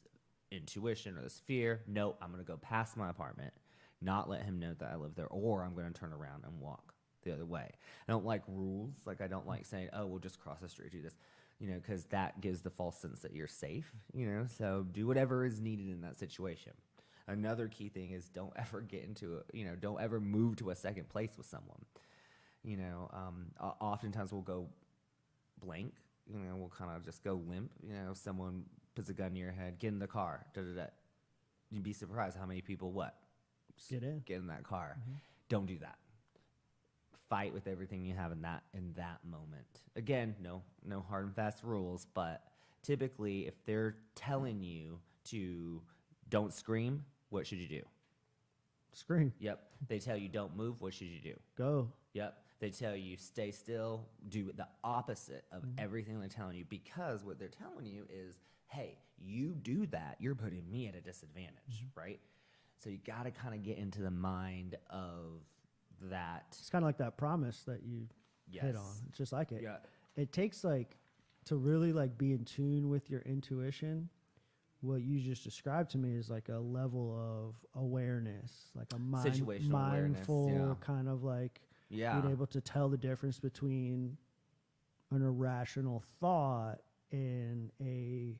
intuition or this fear, no, I'm going to go past my apartment, not let him know that I live there, or I'm going to turn around and walk the other way. I don't like rules. Like, I don't like saying, oh, we'll just cross the street, do this, you know, because that gives the false sense that you're safe, you know, so do whatever is needed in that situation. Another key thing is don't ever get into a, you know, don't ever move to a second place with someone. You know, oftentimes we'll go blank, you know, we'll kind of just go limp, you know, someone puts a gun in your head, get in the car, da-da-da. You'd be surprised how many people, Get in that car. Mm-hmm. Don't do that. Fight with everything you have in that moment. Again, no hard and fast rules, but typically if they're telling you to don't scream, what should you do? Scream. Yep. They tell you don't move, what should you do? Go. Yep. They tell you stay still, do the opposite of everything they're telling you, because what they're telling you is, hey, you do that, you're putting me at a disadvantage, right? So you got to kind of get into the mind of that. It's kind of like that promise that you hit on. It's just like it. Yeah. It takes like to really like be in tune with your intuition. What you just described to me is like a level of awareness, like a Situational mindful awareness, kind of like Yeah. being able to tell the difference between an irrational thought and a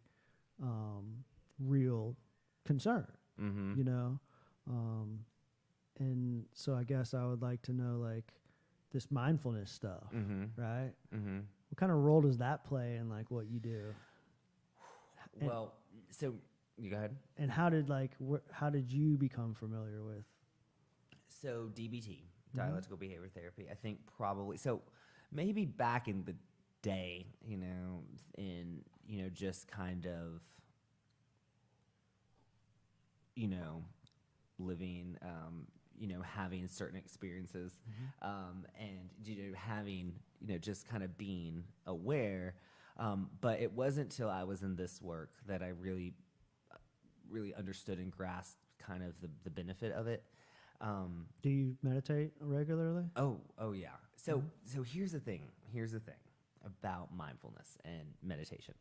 real concern, you know? And so I guess I would like to know like this mindfulness stuff, right? What kind of role does that play in like what you do? Well, so you go ahead. And how did like how did you become familiar with? So DBT, dialectical behavior therapy, I think probably, so maybe back in the day, you know, in, you know, just kind of, you know, living, you know, having certain experiences, and, you know, having, you know, just kind of being aware. But it wasn't till I was in this work that I really understood and grasped kind of the benefit of it. Do you meditate regularly? Oh yeah. So here's the thing about mindfulness and meditation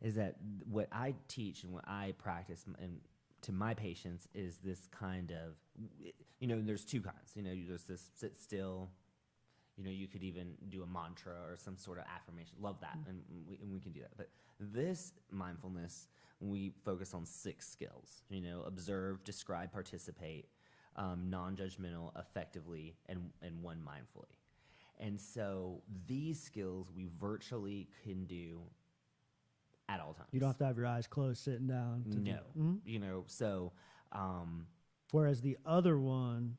is that what I teach and what I practice and to my patients is this kind of, you know, there's two kinds, you know, there's this sit still, you know, you could even do a mantra or some sort of affirmation. Love that, and we can do that. But this mindfulness, we focus on 6 skills, you know, observe, describe, participate, non-judgmental, effectively, and one mindfully. And so these skills we virtually can do at all times. You don't have to have your eyes closed sitting down. You know, so. Whereas the other one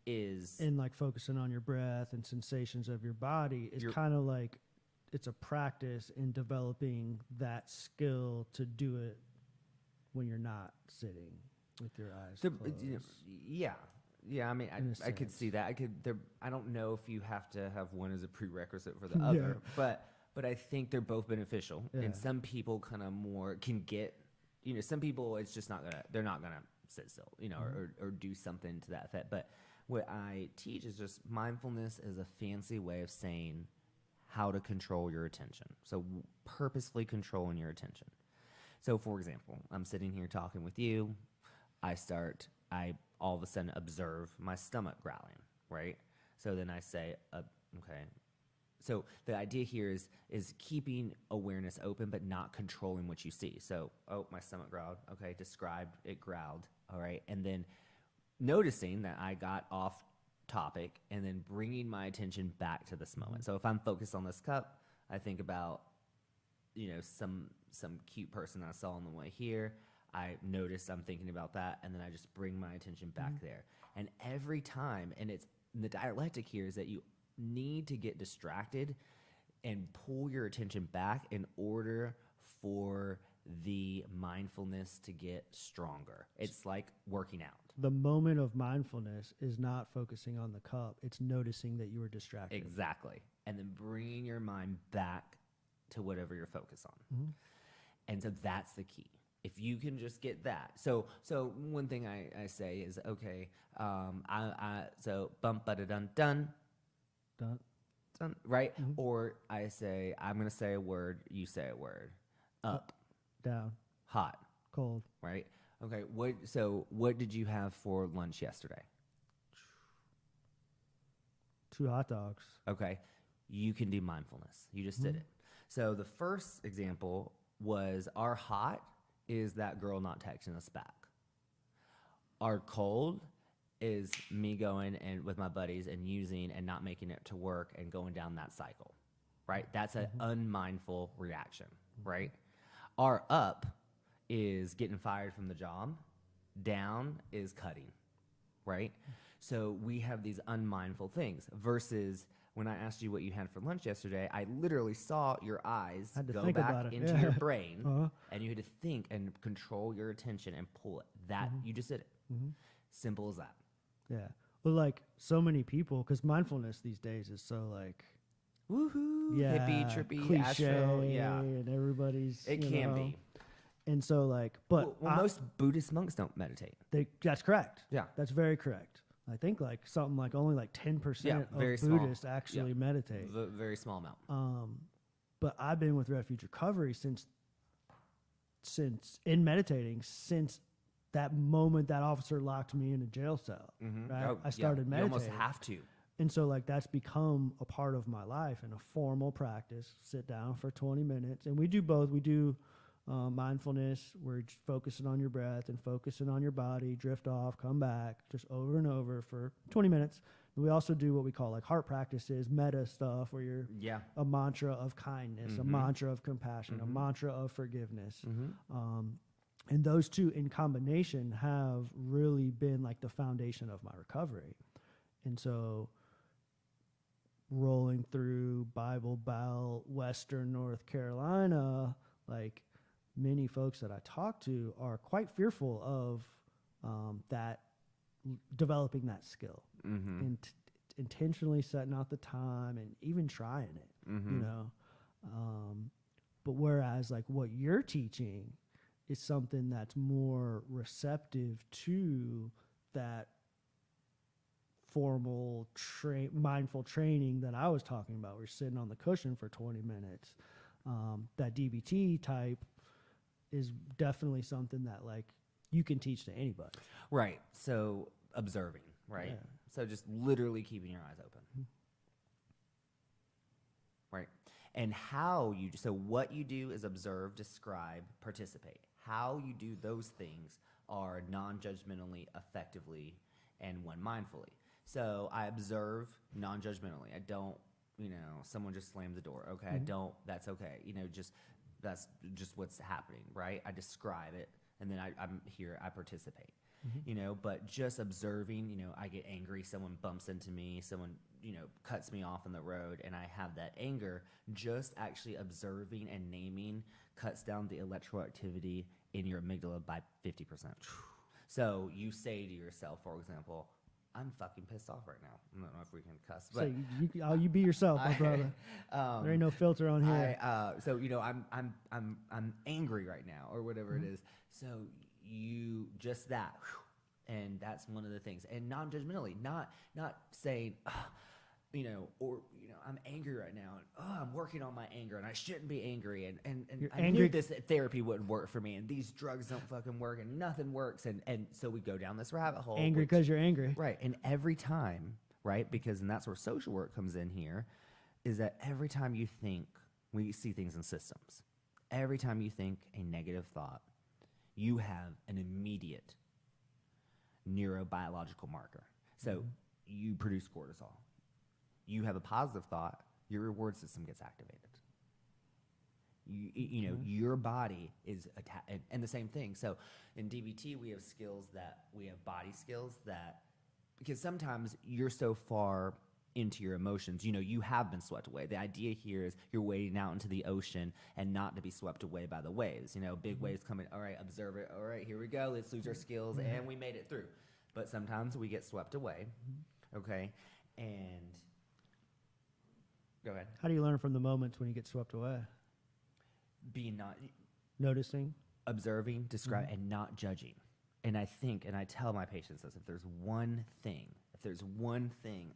is in like focusing on your breath and sensations of your body is kind of like it's a practice in developing that skill to do it when you're not sitting with your eyes closed. Yeah. I mean, I could see that. I don't know if you have to have one as a prerequisite for the other, but I think they're both beneficial. Yeah. And some people kind of more can get, you know, some people it's just they're not gonna sit still, you know, or do something to that effect. But what I teach is just mindfulness is a fancy way of saying how to control your attention. So purposefully controlling your attention. So for example, I'm sitting here talking with you. I all of a sudden observe my stomach growling, right? So then I say, okay, So the idea here is keeping awareness open, but not controlling what you see. So, oh, my stomach growled. Okay, described, it growled. All right. And then noticing that I got off topic and then bringing my attention back to this moment. So if I'm focused on this cup, I think about, some cute person I saw on the way here. I notice I'm thinking about that, and then I just bring my attention back there. And every time, and the dialectic here is that you need to get distracted and pull your attention back in order for the mindfulness to get stronger. It's like working out. The moment of mindfulness is not focusing on the cup. It's noticing that you were distracted. Exactly. And then bringing your mind back to whatever you're focused on. And so that's the key. If you can just get that. So one thing I say is, okay, so bump, ba-da-dun, dun. Dun. Dun, right? Or I say, I'm going to say a word, you say a word. Up. Down. Hot. Cold. Right? Okay, what did you have for lunch yesterday? 2 hot dogs. Okay, you can do mindfulness. You just did it. So the first example was our hot is that girl not texting us back. Our cold is me going and with my buddies and using and not making it to work and going down that cycle, right? That's an unmindful reaction, right? Our up is getting fired from the job. Down is cutting, right? So we have these unmindful things versus when I asked you what you had for lunch yesterday, I literally saw your eyes go back into your brain and you had to think and control your attention and pull it. That you just did it. Simple as that. Yeah. Well, like so many people, because mindfulness these days is so like, woohoo, hippie, trippy, cliche, astro, and everybody's. It can be. And so, like, but most Buddhist monks don't meditate. That's correct. Yeah, that's very correct. I think like something like only like 10% of Buddhists actually meditate. Very small amount. But I've been with Refuge Recovery since in meditating since that moment that officer locked me in a jail cell. Right? I started meditating. You almost have to. And so like that's become a part of my life and a formal practice. Sit down for 20 minutes. And we do both. We do mindfulness, where you're focusing on your breath and focusing on your body, drift off, come back, just over and over for 20 minutes. And we also do what we call like heart practices, metta stuff, where you're a mantra of kindness, a mantra of compassion, a mantra of forgiveness. And those two in combination have really been like the foundation of my recovery. And so rolling through Bible Belt, Western North Carolina, like many folks that I talk to are quite fearful of that developing that skill and intentionally setting out the time and even trying it, you know. But whereas like what you're teaching is something that's more receptive to that formal mindful training that I was talking about. We're sitting on the cushion for 20 minutes. That DBT type is definitely something that like you can teach to anybody. Right. So observing, right? Yeah. So just literally keeping your eyes open. Right. And what you do is observe, describe, participate. How you do those things are non-judgmentally, effectively, and one mindfully. So I observe non-judgmentally. I don't, someone just slammed the door. Okay, I don't, that's okay. That's just what's happening, right? I describe it, and then I'm here, I participate. But just observing, I get angry, someone bumps into me, someone, cuts me off on the road, and I have that anger. Just actually observing and naming cuts down the electrical activity in your amygdala by 50%. So you say to yourself, for example, I'm fucking pissed off right now. I don't know if we can cuss, but so you be yourself, my brother. There ain't no filter on here. I'm angry right now, or whatever it is. So you just that, and that's one of the things. And non-judgmentally, not saying, I'm angry right now, and I'm working on my anger, and I shouldn't be angry, and I knew this therapy wouldn't work for me, and these drugs don't fucking work, and nothing works, and so we go down this rabbit hole. Angry because you're angry. Right, and every time, right, and that's where social work comes in here, is that every time you think, we see things in systems. Every time you think a negative thought, you have an immediate neurobiological marker. So you produce cortisol. You have a positive thought, your reward system gets activated. You know, your body is and the same thing. So in DBT, we have body skills that, because sometimes you're so far into your emotions, you know, you have been swept away. The idea here is you're wading out into the ocean and not to be swept away by the waves. You know, big waves coming, all right, observe it, all right, here we go, let's lose our skills, and we made it through. But sometimes we get swept away, okay? And go ahead. How do you learn from the moments when you get swept away? Being not Noticing, observing, describing, and not judging. And I think, and I tell my patients this, if there's one thing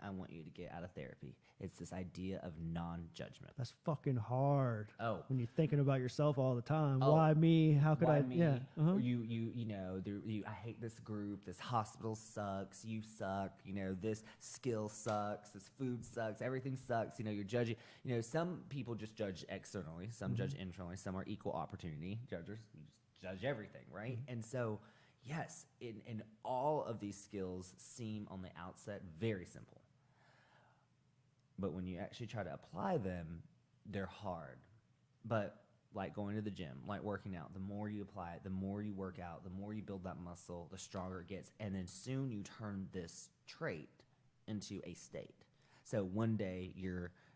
I want you to get out of therapy, it's this idea of non-judgment. that's fucking hard. Oh. When you're thinking about yourself all the time. Oh. Why me? How could Why I? me? Yeah. Or you know, I hate this group, this hospital sucks, you suck, you know, this skill sucks, this food sucks, everything sucks, you know, you're judging. You know, some people just judge externally, some judge internally, some are equal opportunity judges, you just judge everything, right? And so, yes, in all of these skills seem on the outset very simple. But when you actually try to apply them, they're hard. But like going to the gym, like working out, the more you apply it, the more you work out, the more you build that muscle, the stronger it gets. And then soon you turn this trait into a state. So one day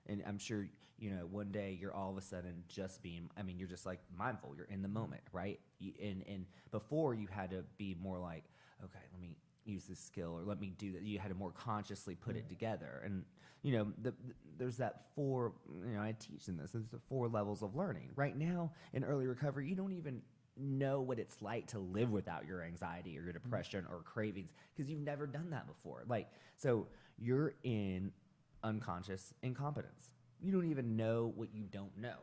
and I'm sure, you know, one day you're all of a sudden just being, I mean, you're just like mindful, you're in the moment, right? And before you had to be more like, okay, let me use this skill, or let me do that. You had to more consciously put it together. And, you know, there's that I teach in this, there's the 4 levels of learning. Right now in early recovery, you don't even know what it's like to live without your anxiety or your depression or cravings, because you've never done that before. Like, so you're in unconscious incompetence. You don't even know what you don't know,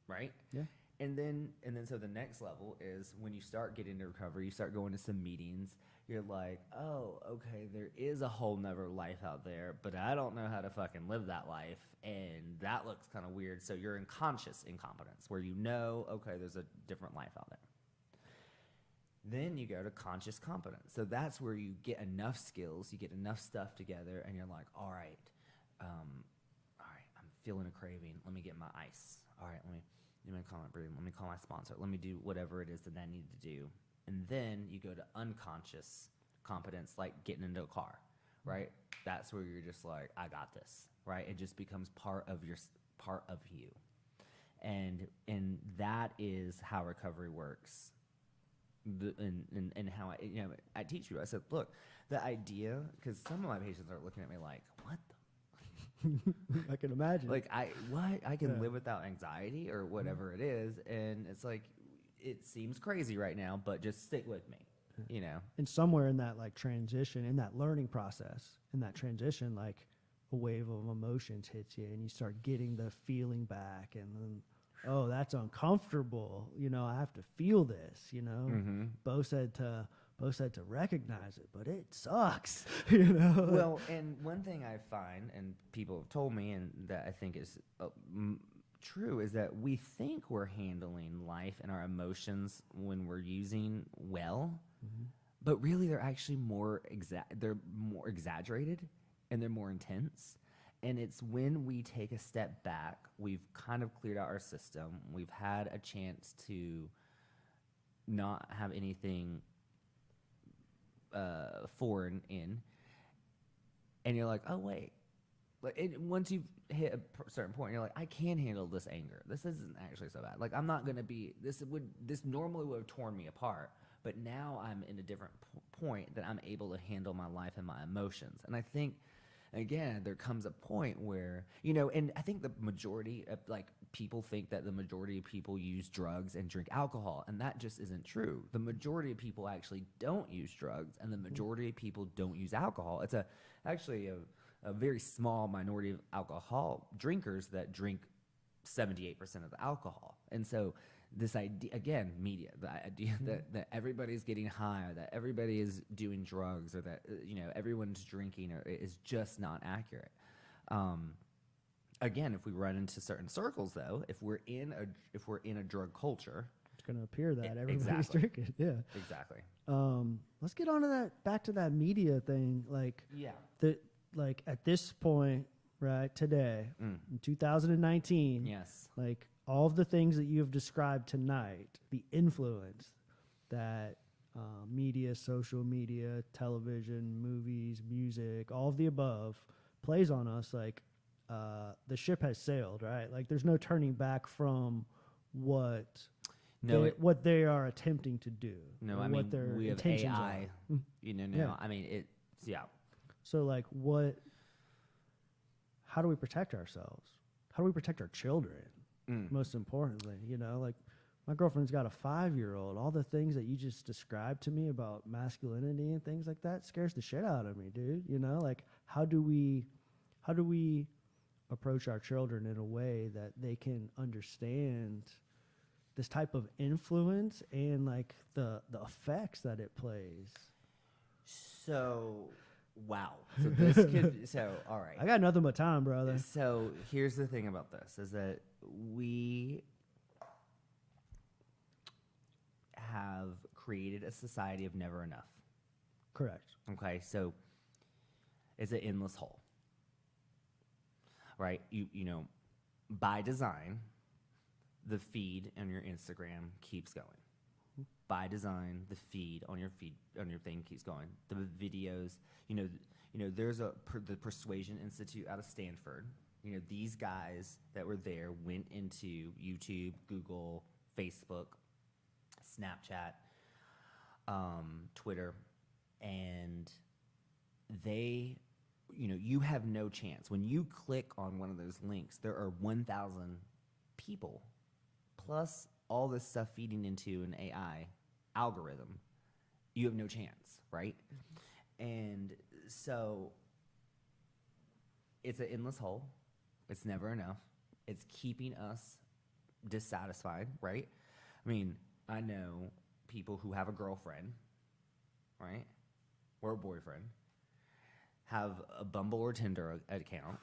right? Yeah. And then so the next level is when you start getting into recovery, you start going to some meetings, you're like, oh, okay, there is a whole nother life out there, but I don't know how to fucking live that life, and that looks kind of weird. So you're in conscious incompetence, where you know, okay, there's a different life out there. Then you go to conscious competence. So that's where you get enough skills, you get enough stuff together, and you're like, all right, I'm feeling a craving. Let me get my ice. All right, let me calm my breathing. Let me call my sponsor. Let me do whatever it is that I need to do. And then you go to unconscious competence, like getting into a car, right? That's where you're just like, I got this, right? It just becomes part of you. And that is how recovery works. And how I teach people. I said, look, the idea, because some of my patients are looking at me like, what the I can imagine. like, I can live without anxiety or whatever it is, and it's like, it seems crazy right now, but just stick with me, you know. And somewhere in that like transition, in that learning process, in that transition, like a wave of emotions hits you, and you start getting the feeling back, and then, oh, that's uncomfortable. You know, I have to feel this. You know, Bo said to recognize it, but it sucks. You know. Well, and one thing I find, and people have told me, and that I think is true, is that we think we're handling life and our emotions when we're using well, but really they're actually they're more exaggerated, and they're more intense. And it's when we take a step back, we've kind of cleared out our system, we've had a chance to not have anything foreign in, and you're like, oh wait, like once you've hit a certain point, you're like, I can handle this anger. This isn't actually so bad. Like, I'm not gonna be this normally would have torn me apart, but now I'm in a different point that I'm able to handle my life and my emotions. And I think, again, there comes a point where, you know, and I think the majority of, like, people think that the majority of people use drugs and drink alcohol, and that just isn't true. The majority of people actually don't use drugs, and the majority of people don't use alcohol. It's actually a very small minority of alcohol drinkers that drink 78% of the alcohol. And so this idea, again, media, the idea that everybody's getting high, or that everybody is doing drugs, or that, you know, everyone's drinking, or is just not accurate. again, if we run into certain circles, though, if we're in a drug culture, It's going to appear that everybody's exactly. drinking. Yeah. Exactly. Let's get on to that, back to that media thing. Like, like at this point, right, today, in 2019, Yes. like all of the things that you have described tonight, the influence that media, social media, television, movies, music, all of the above plays on us, like the ship has sailed, right? Like there's no turning back from what what they are attempting to do. No, I mean, their we have intentions AI, are. you know, now. Yeah. I mean, it's, yeah. So like how do we protect ourselves? How do we protect our children? Most importantly, you know, like my girlfriend's got a 5-year-old. All the things that you just described to me about masculinity and things like that scares the shit out of me, dude. You know, like how do we approach our children in a way that they can understand this type of influence and like the effects that it plays? So, wow. So this could, all right. I got nothing but time, brother. So here's the thing about this is that we have created a society of never enough. Correct. Okay, so it's an endless hole, right? You know, by design, the feed on your Instagram keeps going. By design, the feed on your thing keeps going. The videos, you know, there's the Persuasion Institute out of Stanford. You know, these guys that were there went into YouTube, Google, Facebook, Snapchat, Twitter, and they, you know, you have no chance. When you click on one of those links, there are 1,000 people, plus all this stuff feeding into an AI algorithm. You have no chance, right? And so it's an endless hole. It's never enough. It's keeping us dissatisfied, right? I mean, I know people who have a girlfriend, right, or a boyfriend, have a Bumble or Tinder account,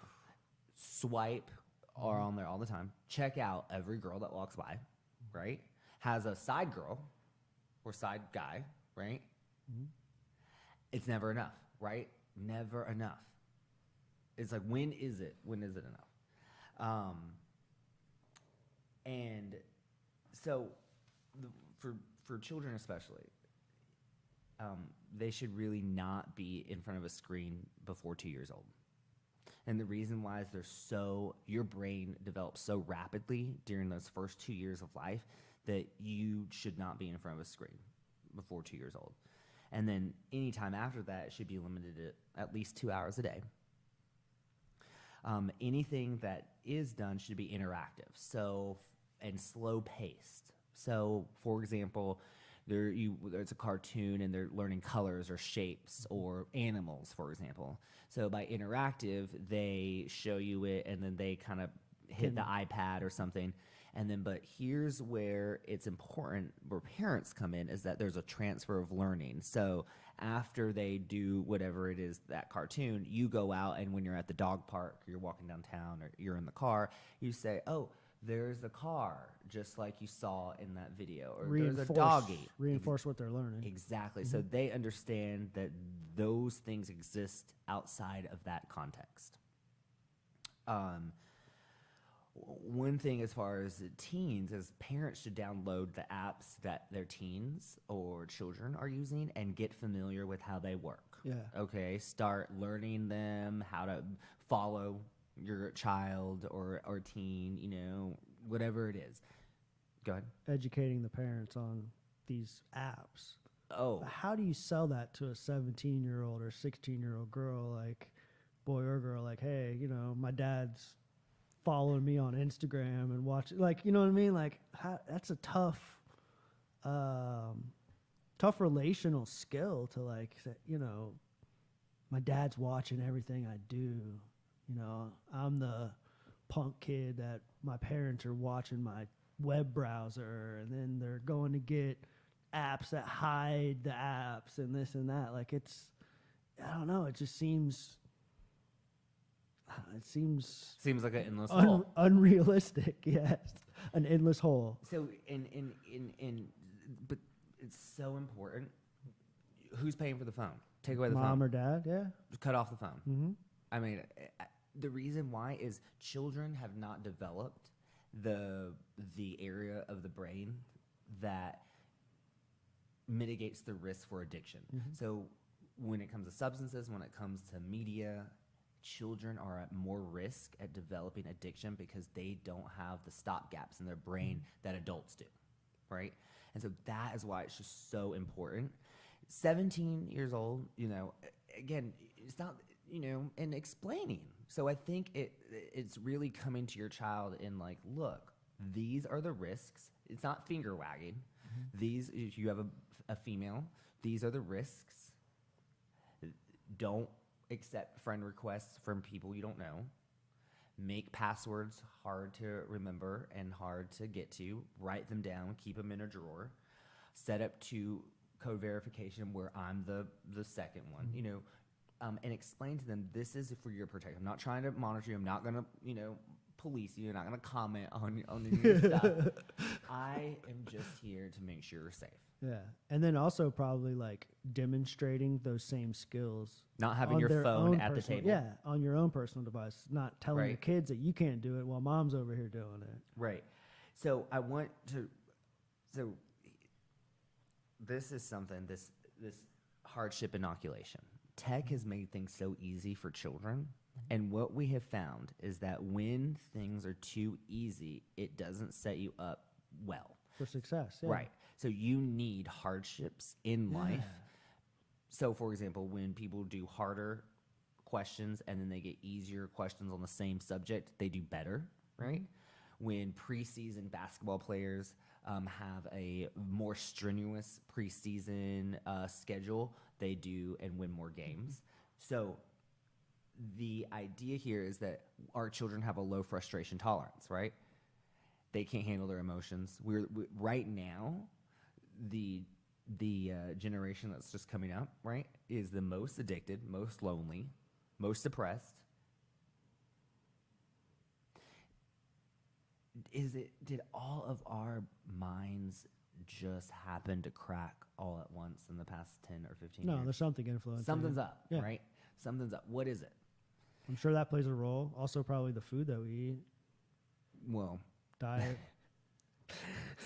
swipe are on there all the time, check out every girl that walks by, right, has a side girl or side guy, right? It's never enough, right? Never enough. It's like, when is it? When is it enough? And so for children especially, they should really not be in front of a screen before 2 years old. And the reason why is your brain develops so rapidly during those first 2 years of life that you should not be in front of a screen before 2 years old. And then any time after that, it should be limited to at least 2 hours a day. Anything that is done should be interactive, and slow paced. So, for example, there's a cartoon and they're learning colors or shapes or animals, for example. So by interactive, they show you it and then they kind of hit the iPad or something. And then, but here's where it's important, where parents come in, is that there's a transfer of learning. So after they do whatever it is, that cartoon, you go out, and when you're at the dog park, you're walking downtown, or you're in the car, you say, oh, there's a car, just like you saw in that video, or there's a doggy. Reinforce what they're learning. Exactly. So they understand that those things exist outside of that context. One thing as far as teens is parents should download the apps that their teens or children are using and get familiar with how they work. Yeah. Okay. Start learning them how to follow your child or teen, you know, whatever it is. Go ahead. Educating the parents on these apps. Oh. But how do you sell that to a 17-year-old or 16-year-old girl, like boy or girl, like, hey, you know, my dad's following me on Instagram and watching, like, you know what I mean? Like, that's a tough relational skill to, like, say, you know, my dad's watching everything I do. You know, I'm the punk kid that my parents are watching my web browser, and then they're going to get apps that hide the apps and this and that. Like, I don't know, it just seems, It seems Seems like an endless hole. unrealistic. Yes, an endless hole. So but it's so important. Who's paying for the phone? Take away the phone. Mom or dad? Yeah. Just cut off the phone. Mm-hmm. I mean, the reason why is children have not developed the area of the brain that mitigates the risk for addiction. Mm-hmm. So when it comes to substances, when it comes to media, children are at more risk at developing addiction because they don't have the stop gaps in their brain that adults do, right? And so that is why it's just so important. 17 years old, again, it's not, and explaining. So I think it's really coming to your child in like, look, these are the risks. It's not finger wagging. Mm-hmm. These, if you have a female, these are the risks. Don't accept friend requests from people you don't know. Make passwords hard to remember and hard to get to. Write them down. Keep them in a drawer. Set up to code verification where I'm the second one. And explain to them this is for your protection. I'm not trying to monitor you. I'm not gonna police you. I'm not gonna comment on your stuff. I am just here to make sure you're safe. Yeah, and then also probably like demonstrating those same skills. Not having your phone at the table. Yeah, on your own personal device. Not telling Right. your kids that you can't do it while mom's over here doing it. Right. So I want to. So this is something. This hardship inoculation. Tech has made things so easy for children. And what we have found is that when things are too easy, it doesn't set you up well. For success, yeah. Right. So you need hardships in life. So, for example, when people do harder questions and then they get easier questions on the same subject, they do better, right? When preseason basketball players have a more strenuous preseason schedule, they do and win more games. So the idea here is that our children have a low frustration tolerance, right? They can't handle their emotions. We're right now, the generation that's just coming up, right, is the most addicted, most lonely, most depressed. Did all of our minds just happen to crack all at once in the past 10 or 15 years? No, there's something influencing. Something's it. up, Yeah. right? Something's up. What is it? I'm sure that plays a role. Also, probably the food that we eat, Well, diet.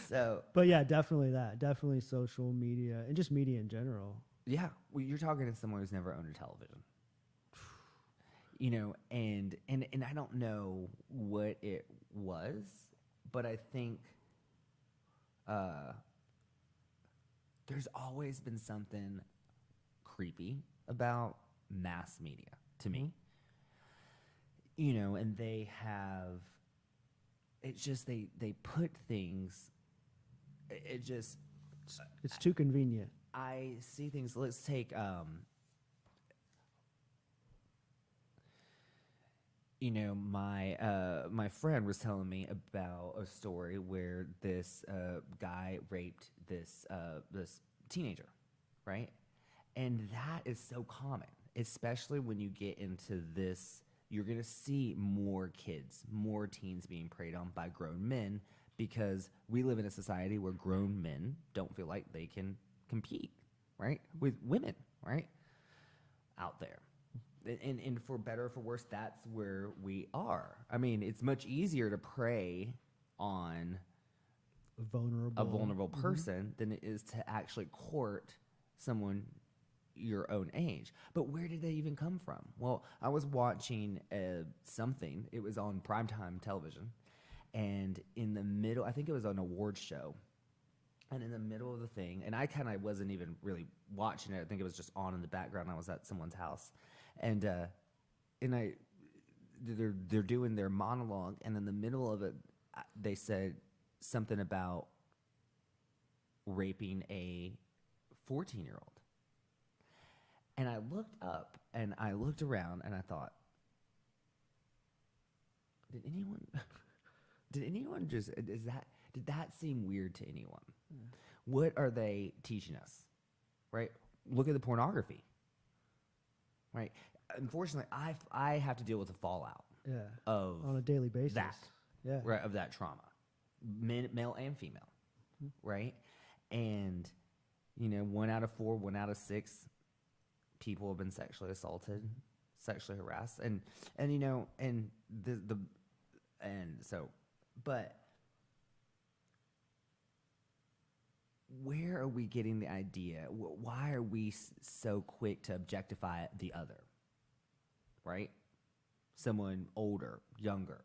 so But yeah, definitely that. Definitely social media and just media in general. yeah, well, you're talking to someone who's never owned a television. And I don't know what it was, but I think there's always been something creepy about mass media to me. And they have, it's just, they put things, it just, It's too convenient. I see things, let's take, my friend was telling me about a story where this guy raped this teenager, right? And that is so common, especially when you get into this. You're going to see more kids, more teens being preyed on by grown men because we live in a society where grown men don't feel like they can compete, right, with women, right, out there. And for better or for worse, that's where we are. I mean, it's much easier to prey on a vulnerable person than it is to actually court someone your own age. But where did they even come from? Well, I was watching something. It was on primetime television. And in the middle, I think it was an awards show. And in the middle of the thing, and I kind of wasn't even really watching it. I think it was just on in the background. I was at someone's house. And they're doing their monologue, and in the middle of it, they said something about raping a 14-year-old. And I looked up, and I looked around, and I thought, did anyone just, did that seem weird to anyone? What are they teaching us, right? Look at the pornography. right? Unfortunately, I have to deal with the fallout of on a daily basis. Right, of that trauma, male and female, right? And 1 out of 4, 1 out of 6 people have been sexually assaulted, sexually harassed, and so, but where are we getting the idea? Why are we so quick to objectify the other? Right? Someone older, younger,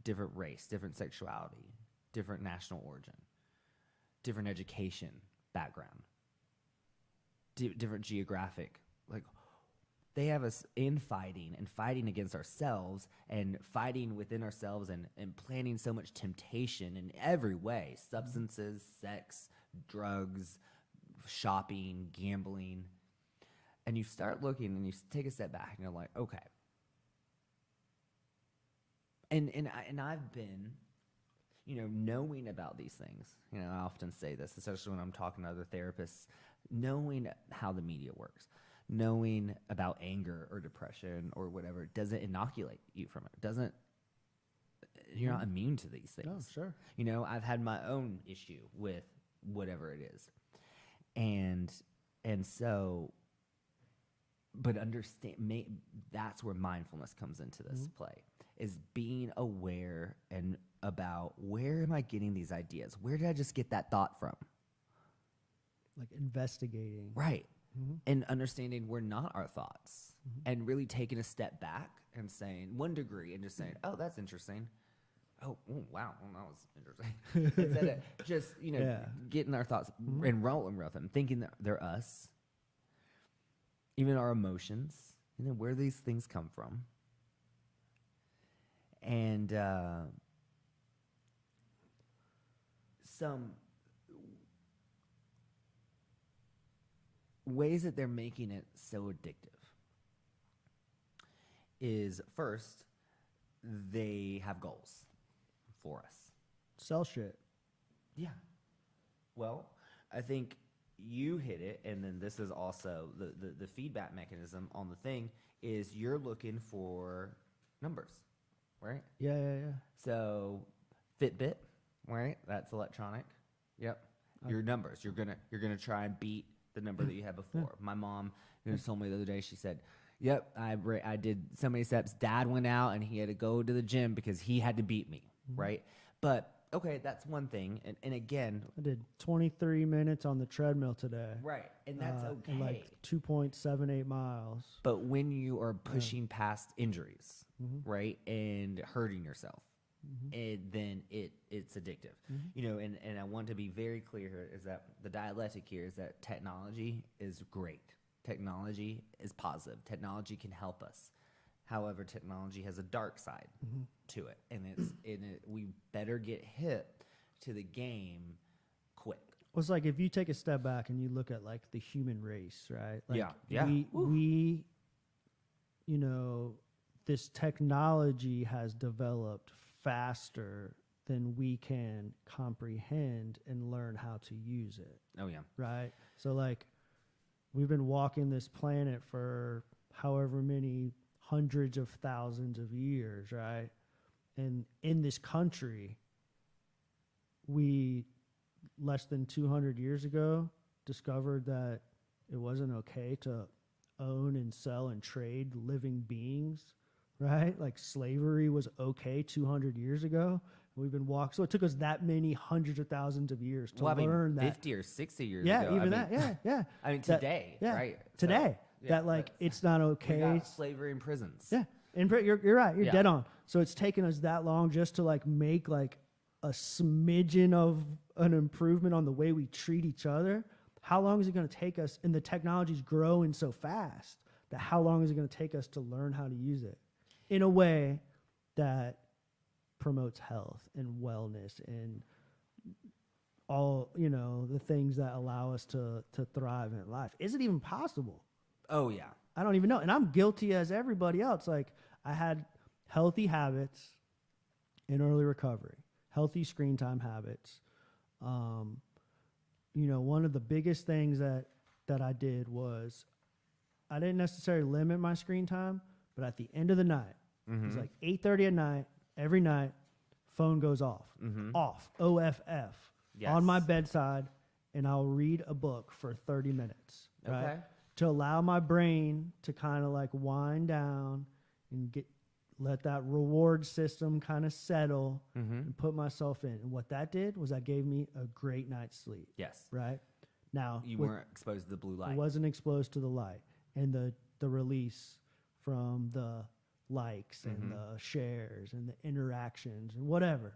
different race, different sexuality, different national origin, different education background, different geographic. Like, they have us infighting and fighting against ourselves and fighting within ourselves and planning so much temptation in every way: substances, sex, drugs, shopping, gambling. And you start looking and you take a step back and you're like, okay. And I've been, knowing about these things. I often say this, especially when I'm talking to other therapists, knowing how the media works, knowing about anger or depression or whatever, doesn't inoculate you from it. You're not immune to these things. Oh, sure. I've had my own issue with whatever it is. And so, but understand, that's where mindfulness comes into this play, is being aware and about, where am I getting these ideas? Where did I just get that thought from? Like investigating. Right. And understanding we're not our thoughts, and really taking a step back and saying 1 degree and just saying, oh, that's interesting. Oh, wow. Well, that was interesting. Instead of just, getting our thoughts and rolling with them, thinking that they're us, even our emotions, where these things come from. And some ways that they're making it so addictive is, first, they have goals for us. Sell shit. Yeah. Well, I think you hit it, and then this is also the feedback mechanism on the thing, is you're looking for numbers, right? Yeah. So Fitbit, right? That's electronic. Yep. Your numbers. You're gonna try and beat the number that you had before. My mom told me the other day, she said, yep, I did so many steps. Dad went out and he had to go to the gym because he had to beat me, right? But, okay, that's one thing. And again, I did 23 minutes on the treadmill today. Right, and that's okay. And like 2.78 miles. But when you are pushing past injuries, right, and hurting yourself, then it's addictive. And I want to be very clear here, is that the dialectic here is that technology is great. Technology is positive. Technology can help us. However, technology has a dark side to it, and we better get hip to the game quick. Well, it's like if you take a step back and you look at like the human race, right? Like yeah. We this technology has developed faster than we can comprehend and learn how to use it. Oh, yeah. Right? So, like, we've been walking this planet for however many hundreds of thousands of years, right? And in this country, we, less than 200 years ago, discovered that it wasn't okay to own and sell and trade living beings, right? Like slavery was okay 200 years ago. We've been walking, so it took us that many hundreds of thousands of years to learn that. 50 or 60 years yeah, ago. Even that, yeah. I mean, today, right? Today, so, that like it's not okay. We got slavery in prisons. Yeah, you're right. You're dead on. So it's taken us that long just to like make like a smidgen of an improvement on the way we treat each other. How long is it going to take us? And the technology's growing so fast that how long is it going to take us to learn how to use it in a way that promotes health and wellness and all, the things that allow us to thrive in life? Is it even possible? Oh, yeah. I don't even know. And I'm guilty as everybody else. Like, I had healthy habits in early recovery, healthy screen time habits. One of the biggest things that I did was I didn't necessarily limit my screen time, but at the end of the night, Mm-hmm. it's like 8:30 at night, every night, phone goes off. Mm-hmm. Off. OFF. Yes. On my bedside, and I'll read a book for 30 minutes. Right? Okay. To allow my brain to kind of like wind down and let that reward system kind of settle Mm-hmm. and put myself in. And what that did was that gave me a great night's sleep. Yes. Right? Now, You weren't exposed to the blue light. I wasn't exposed to the light and the release from the likes and the shares and the interactions and whatever.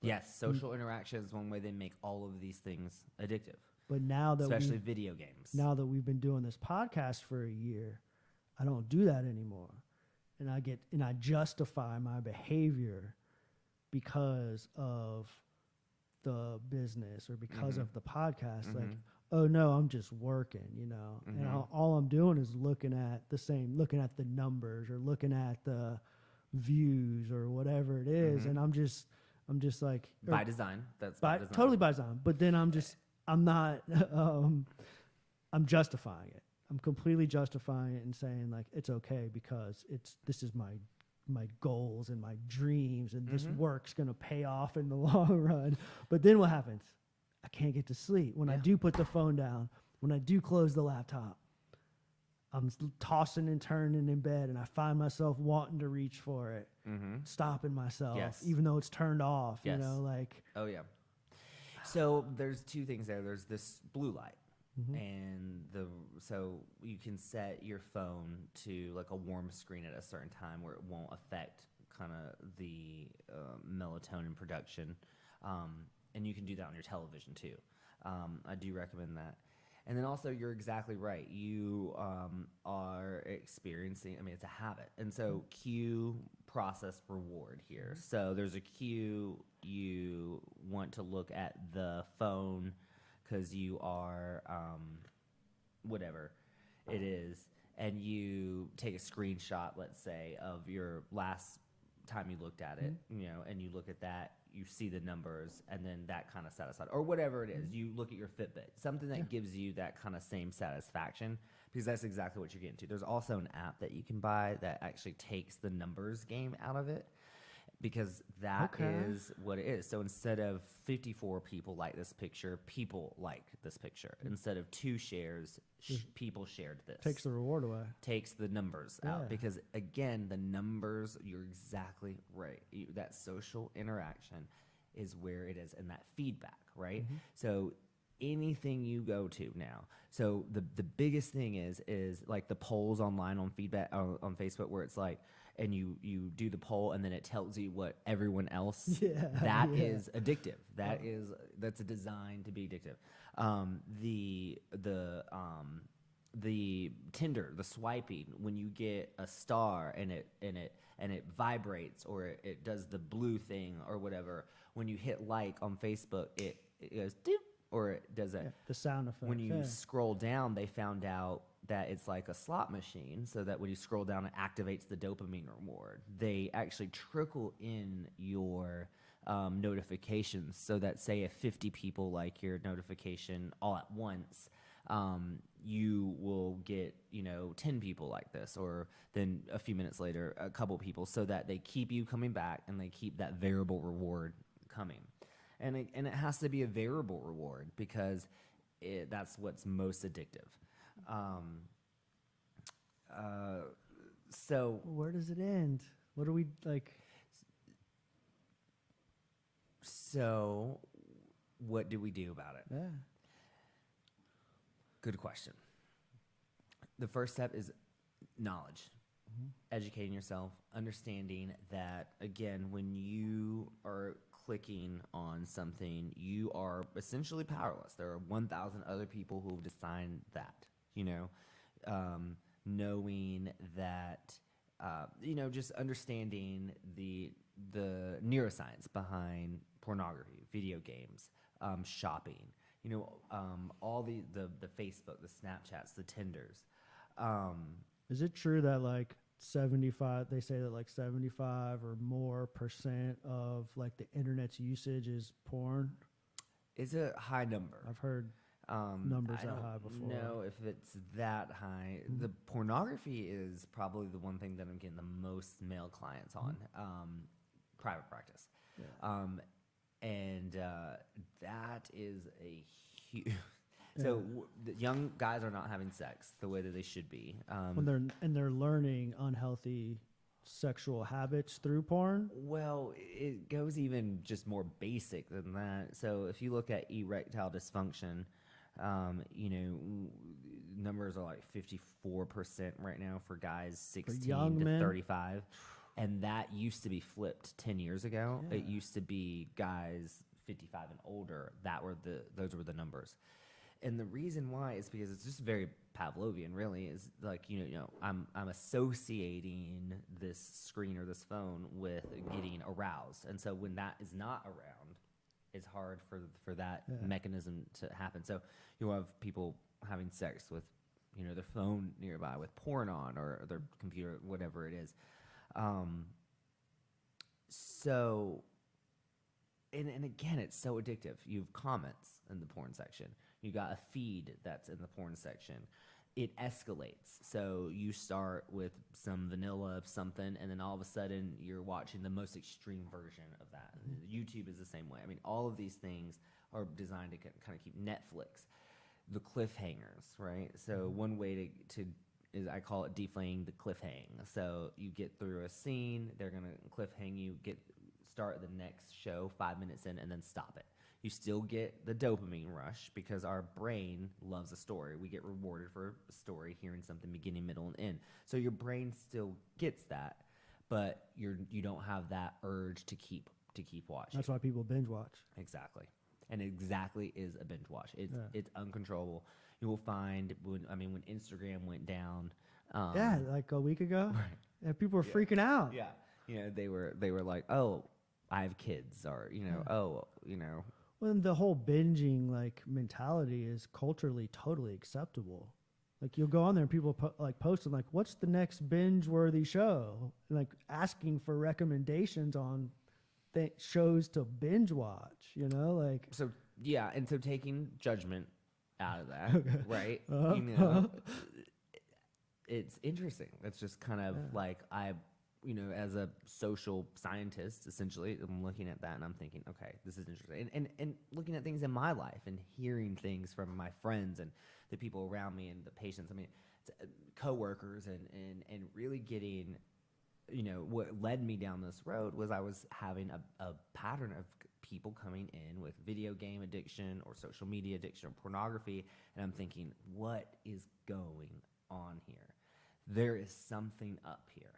Yes, social interaction is one way they make all of these things addictive, But now that especially video games. now that we've been doing this podcast for a year, I don't do that anymore. And I justify my behavior because of the business or because of the podcast. Like, oh no, I'm just working, you know. And all I'm doing is looking at the numbers or looking at the views or whatever it is, and I'm just like by design. That's by design. totally by design. But then I'm not I'm justifying it. I'm completely justifying it and saying like it's okay because this is my goals and my dreams and this work's going to pay off in the long run. But then what happens? I can't get to sleep. When I do put the phone down, when I do close the laptop, I'm tossing and turning in bed and I find myself wanting to reach for it, stopping myself, even though it's turned off, you know, like. Oh, yeah. So there's two things there. There's this blue light. And so you can set your phone to like a warm screen at a certain time where it won't affect kind of the melatonin production, and you can do that on your television too. I do recommend that. And then also, you're exactly right. You are experiencing. I mean, it's a habit, and so cue, process, reward here. So there's a cue. You want to look at the phone because you are whatever it is, and you take a screenshot, let's say, of your last time you looked at it, you know, and you look at that, you see the numbers, and then that kind of satisfied, or whatever it is. You look at your Fitbit, something that gives you that kind of same satisfaction, because that's exactly what you're getting to. There's also an app that you can buy that actually takes the numbers game out of it, because that is what it is. So instead of 54 people like this picture, people like this picture. Instead of 2 shares, people shared this. Takes the reward away. Takes the numbers out. Because, again, the numbers, you're exactly right. That social interaction is where it is, and that feedback, right? So anything you go to now. So the biggest thing is like the polls online on feedback on Facebook, where it's like, and you do the poll and then it tells you what everyone else that is addictive. That's a design to be addictive. The Tinder, the swiping, when you get a star and it vibrates, or it does the blue thing or whatever. When you hit like on Facebook, it goes doop, or it does that. The sound effect. When you scroll down, they found out that it's like a slot machine, so that when you scroll down, it activates the dopamine reward. They actually trickle in your notifications, so that, say, if 50 people like your notification all at once, you will get 10 people like this, or then a few minutes later a couple people, so that they keep you coming back and they keep that variable reward coming. And it has to be a variable reward, because that's what's most addictive. So where does it end? What do we like? So what do we do about it? Yeah. Good question. The first step is knowledge. Educating yourself, understanding that, again, when you are clicking on something, you are essentially powerless. There are 1,000 other people who have decided that, knowing that, just understanding the neuroscience behind pornography, video games, shopping, all the Facebook, the Snapchats, the Tinders. Is it true that like 75, they say that like 75 or more % of like the internet's usage is porn? It's a high number. I've heard. numbers I that don't high before. know if it's that high. The pornography is probably the one thing that I'm getting the most male clients on, private practice. Yeah. And that is a huge. So the young guys are not having sex the way that they should be. When they're learning unhealthy sexual habits through porn. Well, it goes even just more basic than that. So if you look at erectile dysfunction, numbers are like 54% right now for guys 16 to 35. And that used to be flipped 10 years ago. Yeah. It used to be guys 55 and older. Those were the numbers. And the reason why is because it's just very Pavlovian, really. Is like I'm associating this screen or this phone with getting aroused, and so when that is not around, it's hard for that mechanism to happen. So you'll have people having sex with their phone nearby with porn on or their computer, whatever it is. So, and again, it's so addictive. You have comments in the porn section. You got a feed that's in the porn section. It escalates. So you start with some vanilla of something, and then all of a sudden you're watching the most extreme version of that. YouTube is the same way. I mean, all of these things are designed to kind of keep Netflix. The cliffhangers, right? So one way to is I call it deflaying the cliffhang. So you get through a scene, they're gonna cliffhang you, start the next show 5 minutes in, and then stop it. You still get the dopamine rush because our brain loves a story. We get rewarded for a story, hearing something beginning, middle, and end. So your brain still gets that, but you don't have that urge to keep watching. That's why people binge watch. Exactly. And exactly is a binge watch. It's uncontrollable. You will find when Instagram went down. Like a week ago. Right. And people were freaking out. Yeah. They were like, oh, I have kids, or Well, the whole binging mentality is culturally totally acceptable. Like you'll go on there and people posting what's the next binge-worthy show? And, asking for recommendations on shows to binge watch. So taking judgment out of that, right? It's interesting. It's just kind of as a social scientist, essentially, I'm looking at that and I'm thinking, okay, this is interesting. And looking at things in my life and hearing things from my friends and the people around me and the patients, coworkers and really getting, what led me down this road was I was having a pattern of people coming in with video game addiction or social media addiction or pornography. And I'm thinking, what is going on here? There is something up here.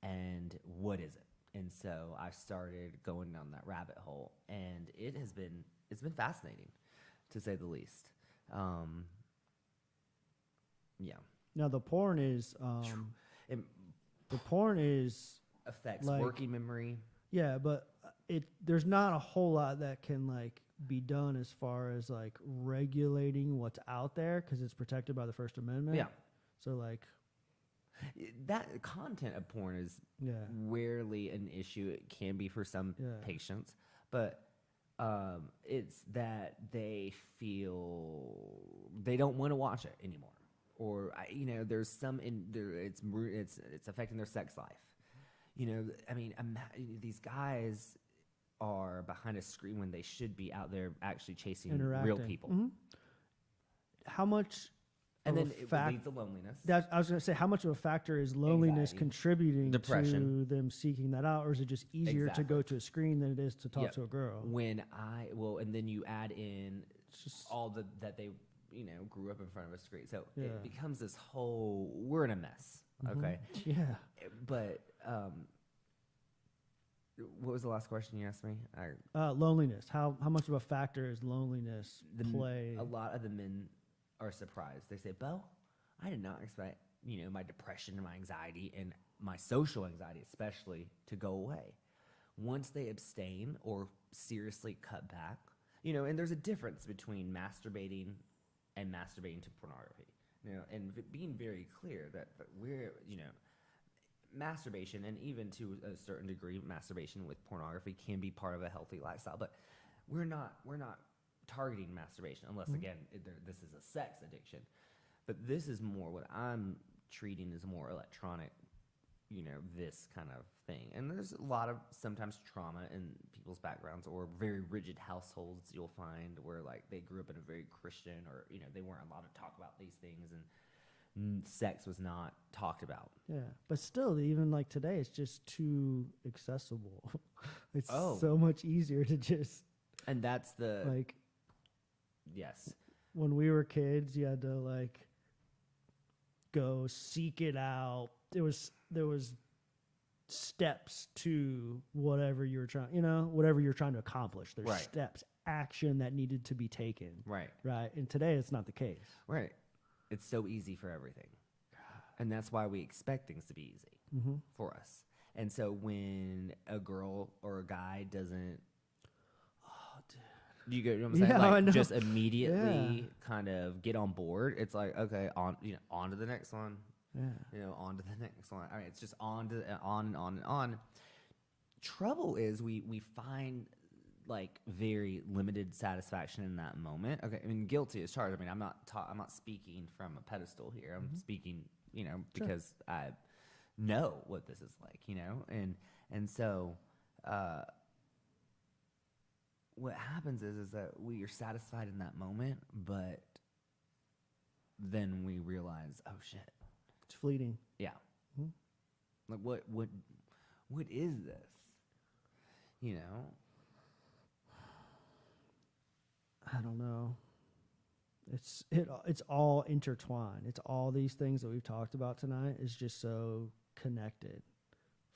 And what is it? And so I started going down that rabbit hole, and it's been fascinating, to say the least. Now the porn is affects working memory. Yeah, but there's not a whole lot that can be done as far as regulating what's out there because it's protected by the First Amendment. Yeah. So that content of porn is rarely an issue. It can be for some patients, but it's that they feel they don't want to watch it anymore, or there's some it's affecting their sex life. These guys are behind a screen when they should be out there actually chasing real people. Mm-hmm. How much? And then it leads to loneliness. I was going to say, how much of a factor is loneliness Anxiety, contributing depression, to them seeking that out, or is it just easier to go to a screen than it is to talk to a girl? And then you add in all that they grew up in front of a screen, so it becomes this whole we're in a mess. Okay. Yeah. But what was the last question you asked me? Loneliness. How much of a factor is loneliness play? A lot of the men are surprised. They say, Bo, I did not expect, my depression and my anxiety and my social anxiety especially to go away. Once they abstain or seriously cut back, and there's a difference between masturbating and masturbating to pornography, and being very clear that we're, masturbation, and even to a certain degree, masturbation with pornography can be part of a healthy lifestyle, but we're not targeting masturbation, unless again this is a sex addiction. But this is more what I'm treating as more electronic, this kind of thing. And there's a lot of sometimes trauma in people's backgrounds, or very rigid households you'll find where like they grew up in a very Christian, or they weren't allowed to talk about these things, and sex was not talked about. Yeah, but still, even like today, it's just too accessible. It's so much easier to just. And that's the like. Yes. When we were kids, you had to like go seek it out. There was steps to whatever you were trying, whatever you're trying to accomplish. There's steps, action that needed to be taken. Right. And today it's not the case. Right. It's so easy for everything. And that's why we expect things to be easy for us. And so when a girl or a guy doesn't, you get what I'm saying? Yeah, like just immediately kind of get on board. It's like, okay, on to the next one. Yeah. On to the next one. I mean, it's just on and on. Trouble is we find like very limited satisfaction in that moment. Okay, I mean, guilty as charged. I mean, I'm not speaking from a pedestal here. I'm speaking, because I know what this is like, and so what happens is that we are satisfied in that moment, but then we realize, oh shit, it's fleeting. Yeah. Like what is this? I don't know. It's all intertwined. It's all these things that we've talked about tonight is just so connected,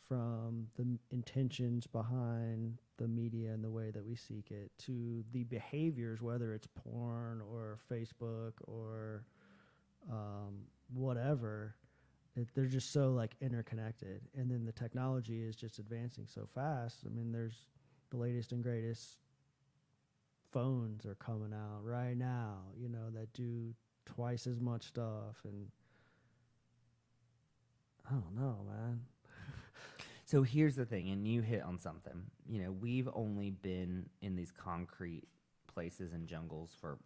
from the intentions behind the media and the way that we seek it to the behaviors, whether it's porn or Facebook or whatever. They're just so like interconnected, and then the technology is just advancing so fast. I mean, there's the latest and greatest phones are coming out right now, that do twice as much stuff, and I don't know, man. So here's the thing, and you hit on something. We've only been in these concrete places and jungles for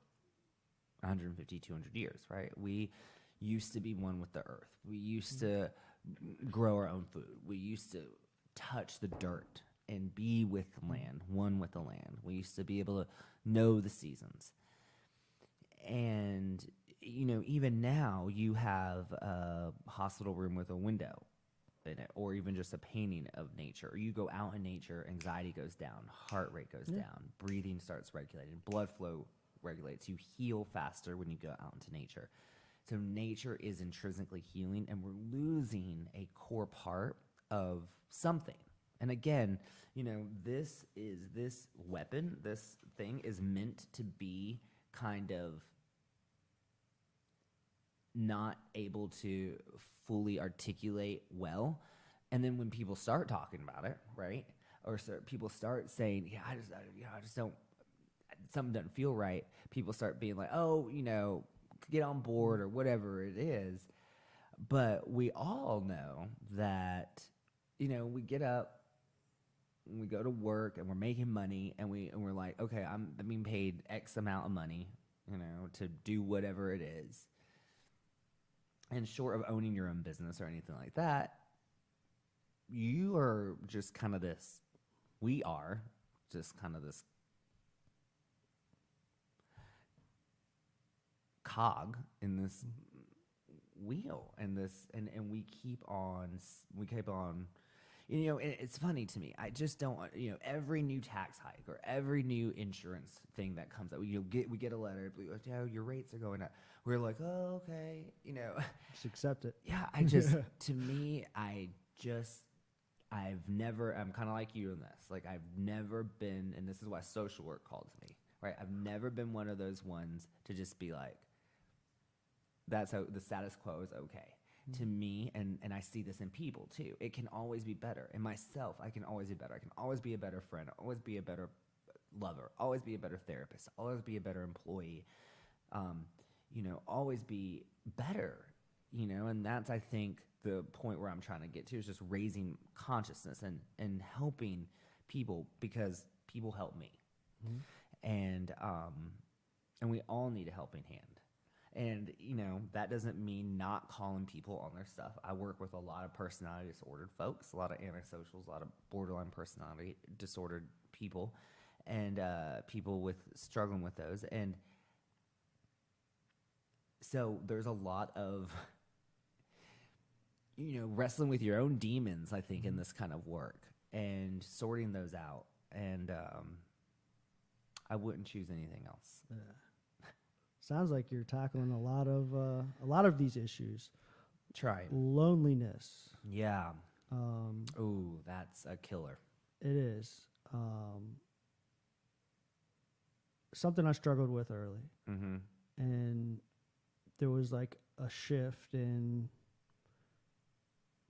150, 200 years, right? We used to be one with the earth. We used to grow our own food. We used to touch the dirt and be with the land, one with the land. We used to be able to know the seasons. And, even now you have a hospital room with a window in it, or even just a painting of nature. Or you go out in nature, anxiety goes down, heart rate goes down, breathing starts regulating, blood flow regulates. You heal faster when you go out into nature. So nature is intrinsically healing, and we're losing a core part of something. And again, this weapon, this thing is meant to be kind of not able to fully articulate well. And then when people start talking about it, right? Or people start saying, I just don't, something doesn't feel right. People start being like, oh, get on board or whatever it is. But we all know that, we get up, and we go to work, and we're making money, and we're like, okay, I'm being paid X amount of money, to do whatever it is. And short of owning your own business or anything like that, you are just kind of this. We are just kind of this cog in this wheel, and we keep on, and it's funny to me. I just don't, every new tax hike or every new insurance thing that comes out, we get a letter, your rates are going up. We're like, oh, okay, just accept it. Yeah, to me, I'm kind of like you in this. Like, I've never been, and this is why social work called to me, right? I've never been one of those ones to just be like, that's how the status quo is okay. To me, and I see this in people too, it can always be better. In myself, I can always be better. I can always be a better friend, always be a better lover, always be a better therapist, always be a better employee, always be better, and that's, I think, the point where I'm trying to get to, is just raising consciousness and helping people, because people help me. and we all need a helping hand. And, you know, that doesn't mean not calling people on their stuff. I work with a lot of personality disordered folks, a lot of antisocials, a lot of borderline personality disordered people, and people with struggling with those. And so there's a lot of, you know, wrestling with your own demons, I think, in this kind of work and sorting those out. And I wouldn't choose anything else. Yeah. Sounds like you're tackling a lot of these issues. Try. Loneliness. Yeah. Ooh, that's a killer. It is. Something I struggled with early. Mm-hmm. And there was like a shift in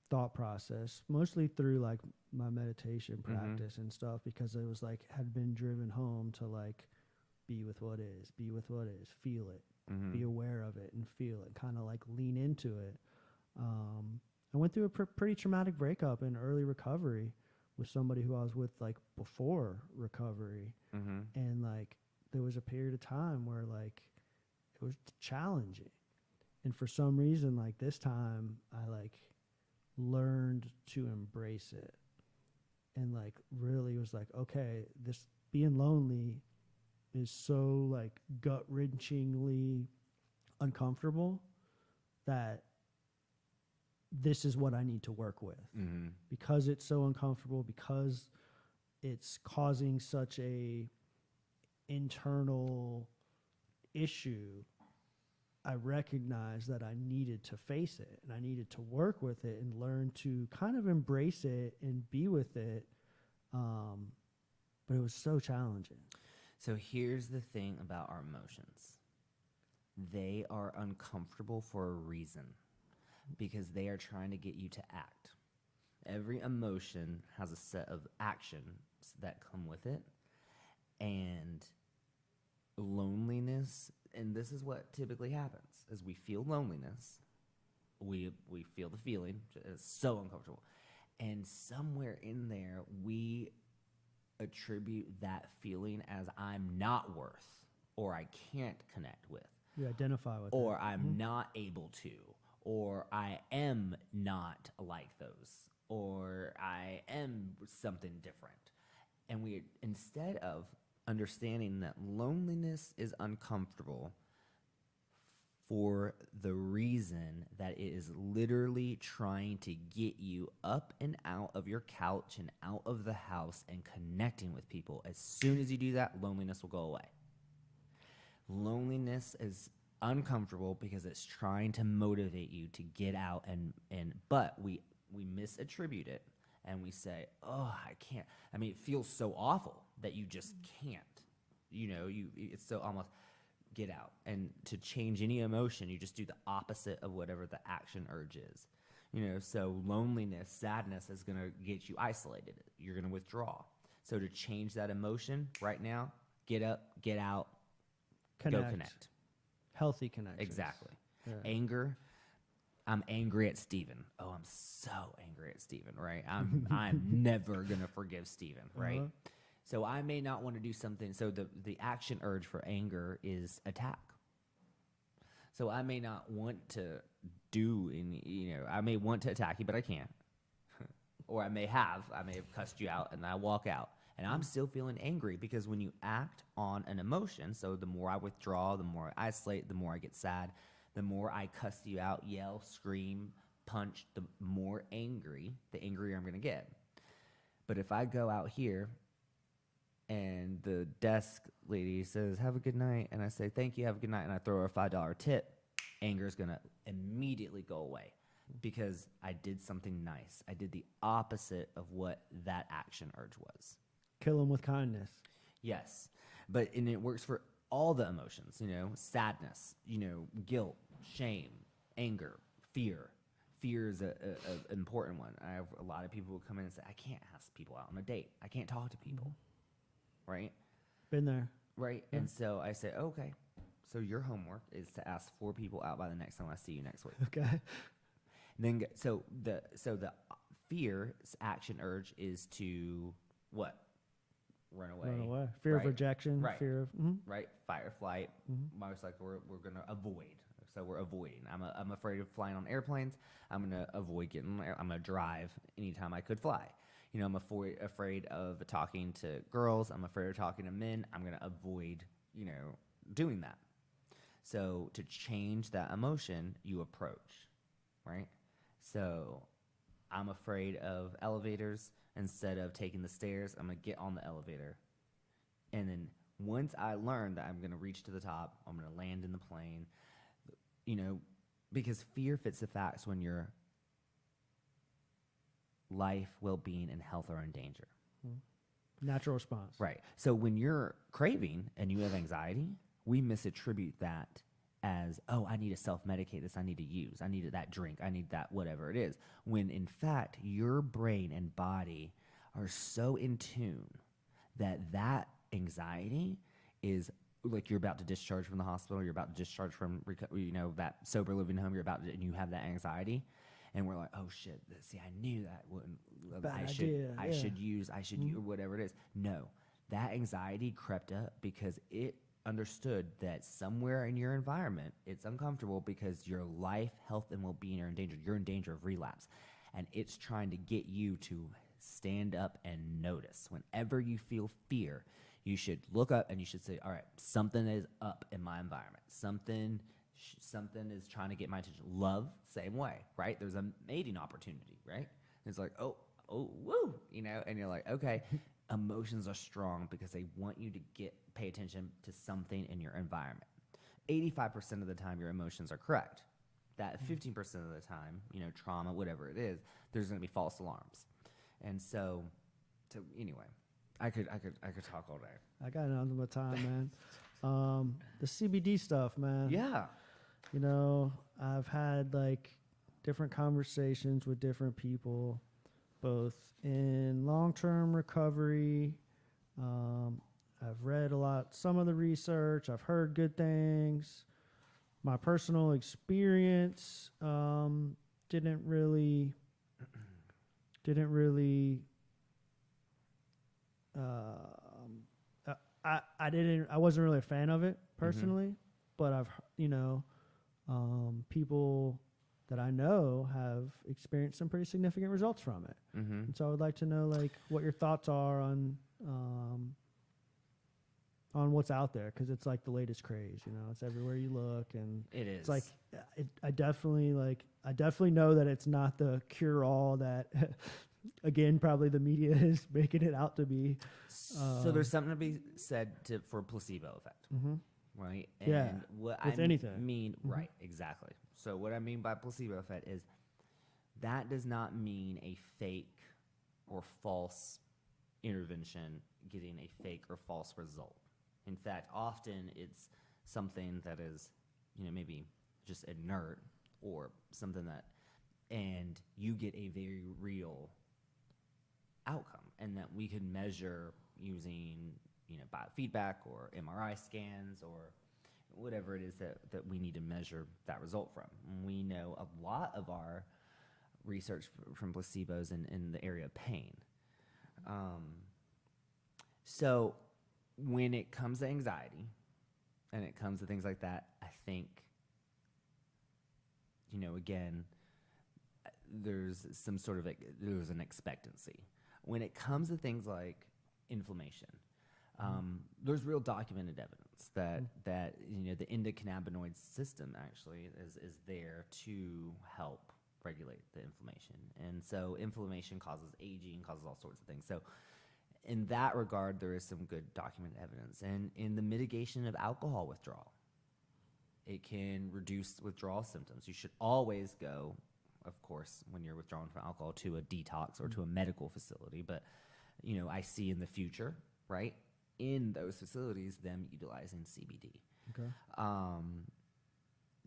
thought process, mostly through like my meditation practice and stuff, because it was like had been driven home to like be with what is, feel it, be aware of it and feel it, kind of like lean into it. I went through a pretty traumatic breakup in early recovery with somebody who I was with like before recovery. And like there was a period of time where like it was challenging. And for some reason, like this time I like learned to embrace it and like really was like, okay, this being lonely is so like gut-wrenchingly uncomfortable that this is what I need to work with. Because it's so uncomfortable, because it's causing such a internal issue, I recognized that I needed to face it and I needed to work with it and learn to kind of embrace it and be with it. But it was so challenging. So here's the thing about our emotions. They are uncomfortable for a reason, because they are trying to get you to act. Every emotion has a set of actions that come with it. And loneliness, and this is what typically happens, is we feel loneliness. We feel the feeling. It's so uncomfortable. And somewhere in there, we attribute that feeling as I'm not worth, or I can't connect with. You identify with or it. I'm not able to, or I am not like those, or I am something different. And we, instead of understanding that loneliness is uncomfortable for the reason that it is literally trying to get you up and out of your couch and out of the house and connecting with people. As soon as you do that, loneliness will go away. Loneliness is uncomfortable because it's trying to motivate you to get out, but we misattribute it and we say, oh, I can't. I mean, it feels so awful that you just can't. You know, it's so almost get out. And to change any emotion, you just do the opposite of whatever the action urge is. You know, so loneliness, sadness is going to get you isolated. You're going to withdraw. So to change that emotion right now, get up, get out, go connect. Healthy connection. Exactly. Yeah. Anger. I'm angry at Steven. Oh, I'm so angry at Steven, right? I'm never going to forgive Steven, right? So I may not want to do something. So the action urge for anger is attack. So I may not want to do any, you know, I may want to attack you, but I can't. Or I may have cussed you out and I walk out. And I'm still feeling angry, because when you act on an emotion, so the more I withdraw, the more I isolate, the more I get sad, the more I cuss you out, yell, scream, punch, the more angry, the angrier I'm going to get. But if I go out here and the desk lady says, have a good night, and I say, thank you, have a good night, and I throw her a $5 tip, anger is going to immediately go away, because I did something nice. I did the opposite of what that action urge was. Kill them with kindness. Yes. And it works for all the emotions, you know, sadness, you know, guilt, shame, anger, fear. Fear is an important one. I have a lot of people who come in and say, I can't ask people out on a date. I can't talk to people. Right? Been there. Right? Yeah. And so I say, okay, so your homework is to ask 4 people out by the next time I see you next week. Okay. And then so the fear's action urge is to what? run away. Run away. Fear of right? rejection. Right. Fear of. Right? Fight or flight. Mm-hmm. Most likely, we're gonna avoid. So we're avoiding. I'm afraid of flying on airplanes. I'm gonna avoid getting. I'm gonna drive anytime I could fly. You know, I'm afraid of talking to girls. I'm afraid of talking to men. I'm gonna avoid. You know, doing that. So to change that emotion, you approach, right? So I'm afraid of elevators. Instead of taking the stairs, I'm going to get on the elevator. And then once I learn that I'm going to reach to the top, I'm going to land in the plane, you know, because fear fits the facts when your life, well-being, and health are in danger. Natural response. Right. So when you're craving and you have anxiety, we misattribute that as, oh, I need to self-medicate this, I need to use, I need that drink, I need that whatever it is. When in fact, your brain and body are so in tune that that anxiety is like you're about to discharge from the hospital, you're about to discharge from, you know, that sober living home, and you have that anxiety. And we're like, oh shit, see, I knew that wouldn't, I should use, or whatever it is. No, that anxiety crept up because it understood that somewhere in your environment, it's uncomfortable because your life, health, and well-being are in danger. You're in danger of relapse. And it's trying to get you to stand up and notice. Whenever you feel fear, you should look up and you should say, all right, something is up in my environment. Something is trying to get my attention. Love, same way, right? There's a mating opportunity, right? It's like, oh, woo, you know, and you're like, okay. Emotions are strong because they want you to pay attention to something in your environment. 85% of the time, your emotions are correct. That 15% of the time, you know, trauma, whatever it is, there's going to be false alarms. And so anyway, I could talk all day. I got nothing but time, man. The CBD stuff, man. Yeah. You know, I've had like different conversations with different people, both in long-term recovery. I've read some of the research. I've heard good things. My personal experience didn't really. I wasn't really a fan of it personally, but I've people that I know have experienced some pretty significant results from it. And so I would like to know like what your thoughts are on what's out there, because it's like the latest craze. You know, it's everywhere you look, and it is. It's like I definitely know that it's not the cure all that. Again, probably the media is making it out to be. So there's something to be said for placebo effect, right? And yeah, what with I anything. mean, right, exactly. So what I mean by placebo effect is that does not mean a fake or false intervention getting a fake or false result. In fact, often it's something that is, you know, maybe just inert or something that, and you get a very real outcome, and that we can measure using, you know, biofeedback or MRI scans or whatever it is that we need to measure that result from. And we know a lot of our research from placebos in the area of pain. So when it comes to anxiety and it comes to things like that, I think, you know, again, there's some sort of there's an expectancy. When it comes to things like inflammation, there's real documented evidence that you know the endocannabinoid system actually is there to help regulate the inflammation, and so inflammation causes aging, causes all sorts of things. So in that regard, there is some good documented evidence, and in the mitigation of alcohol withdrawal, it can reduce withdrawal symptoms. You should always go, of course, when you're withdrawing from alcohol, to a detox or to a medical facility. But, you know, I see in the future, right, in those facilities, them utilizing CBD. Okay.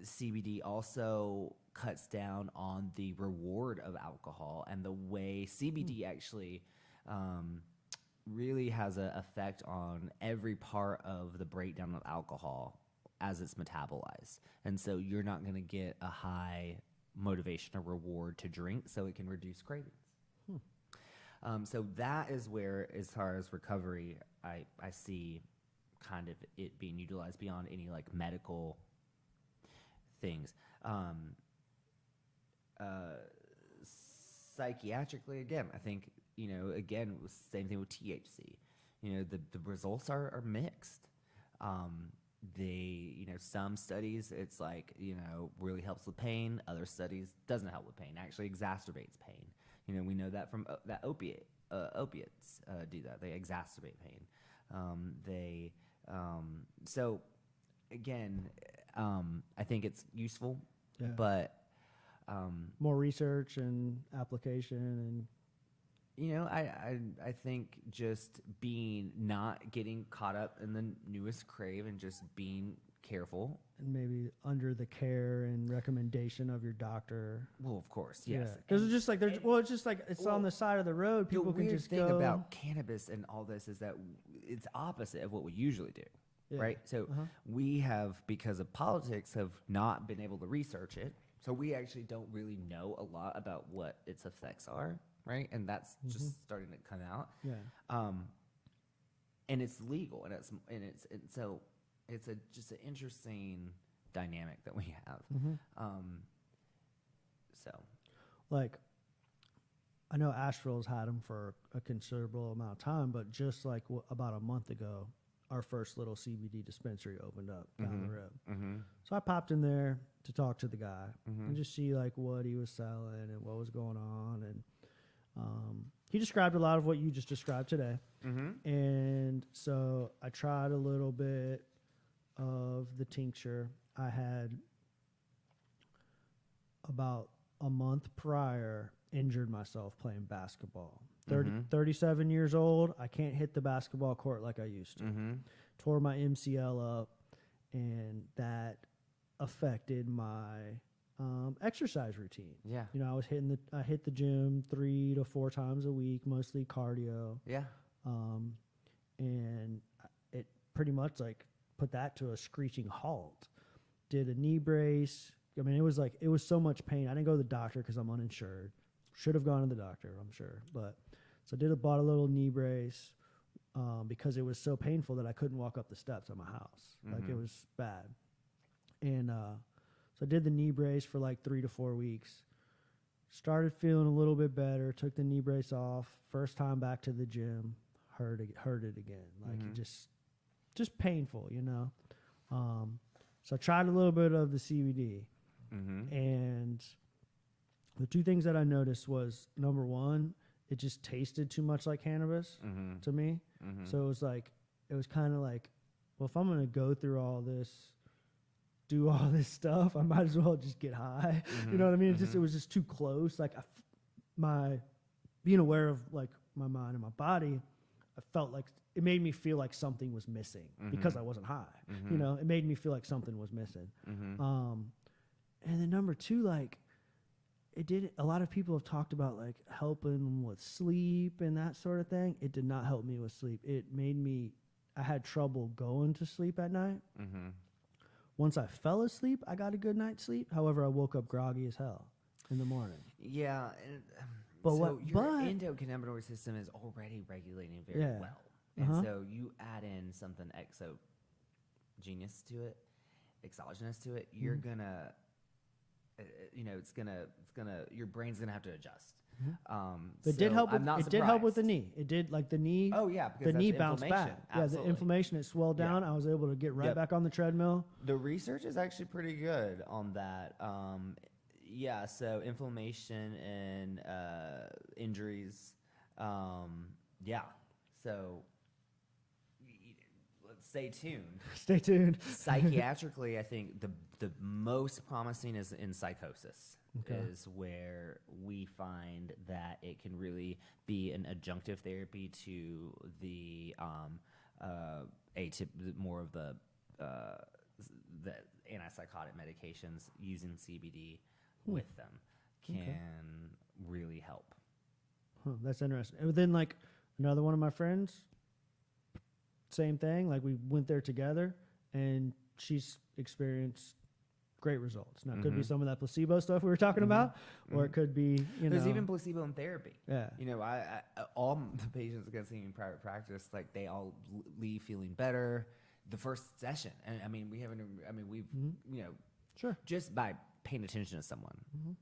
CBD also cuts down on the reward of alcohol, and the way CBD actually really has an effect on every part of the breakdown of alcohol as it's metabolized. And so you're not going to get a high motivation or reward to drink, so it can reduce cravings. So that is where, as far as recovery, I see kind of it being utilized beyond any like medical things. Psychiatrically, again, I think, again, same thing with THC. The results are mixed. Some studies, it's like, really helps with pain. Other studies doesn't help with pain, actually exacerbates pain. We know that from that opiates do that. They exacerbate pain. So again, I think it's useful, but more research and application I think just not getting caught up in the newest crave and just being careful. and maybe under the care and recommendation of your doctor. Well, of course, yes. Because it's just like it's on the side of the road. People the can weird just thing go. about cannabis and all this is that it's opposite of what we usually do. Right? So we have, because of politics, have not been able to research it. So we actually don't really know a lot about what its effects are, right? And that's just starting to come out. Yeah. And it's legal, and so it's just an interesting dynamic that we have. Like, I know Asheville's had them for a considerable amount of time, but just like about a month ago, our first little CBD dispensary opened up down the road. So I popped in there to talk to the guy and just see like what he was selling and what was going on. And he described a lot of what you just described today. And so I tried a little bit of the tincture. I had about a month prior injured myself playing basketball. 37 years old, I can't hit the basketball court like I used to. Tore my MCL up, and that affected my exercise routine. Yeah. I hit the gym 3 to 4 times a week, mostly cardio. Yeah. And it pretty much like put that to a screeching halt. Did a knee brace. I mean, it was so much pain. I didn't go to the doctor because I'm uninsured. Should have gone to the doctor, I'm sure. But so bought a little knee brace because it was so painful that I couldn't walk up the steps at my house. Like, it was bad. And so I did the knee brace for like 3 to 4 weeks. Started feeling a little bit better. Took the knee brace off. First time back to the gym, hurt it again. Like, it just painful, So I tried a little bit of the CBD, and the two things that I noticed was, number one, it just tasted too much like cannabis to me. So it was kind of like, well, if I'm going to go through all this, do all this stuff, I might as well just get high. You know what I mean? It was just too close. Like, my being aware of like my mind and my body, I felt like it made me feel like something was missing because I wasn't high. It made me feel like something was missing. And then number two, like, a lot of people have talked about like helping with sleep and that sort of thing. It did not help me with sleep. I had trouble going to sleep at night. Once I fell asleep, I got a good night's sleep. However, I woke up groggy as hell in the morning. Yeah. But your endocannabinoid system is already regulating very well. And so you add in something exogenous to it, exogenous to it, you're gonna, your brain's gonna have to adjust. It did help. It did help with the knee. It did, like, the knee. Oh yeah, because the knee bounced back. Absolutely. Yeah, the inflammation, it swelled down. I was able to get right back on the treadmill. The research is actually pretty good on that. So inflammation and injuries. So let's stay tuned. Stay tuned. Psychiatrically, I think the most promising is in psychosis. Is where we find that it can really be an adjunctive therapy to the more of the antipsychotic medications. Using CBD with them can really help. That's interesting. And then, like, another one of my friends, same thing. Like, we went there together, and she's experienced great results. Now, it could be some of that placebo stuff we were talking about, or it could be, There's even placebo in therapy. Yeah. You know, I all the patients that get seen in private practice, like they all leave feeling better the first session. And I mean, we've, you know, Sure. just by paying attention to someone,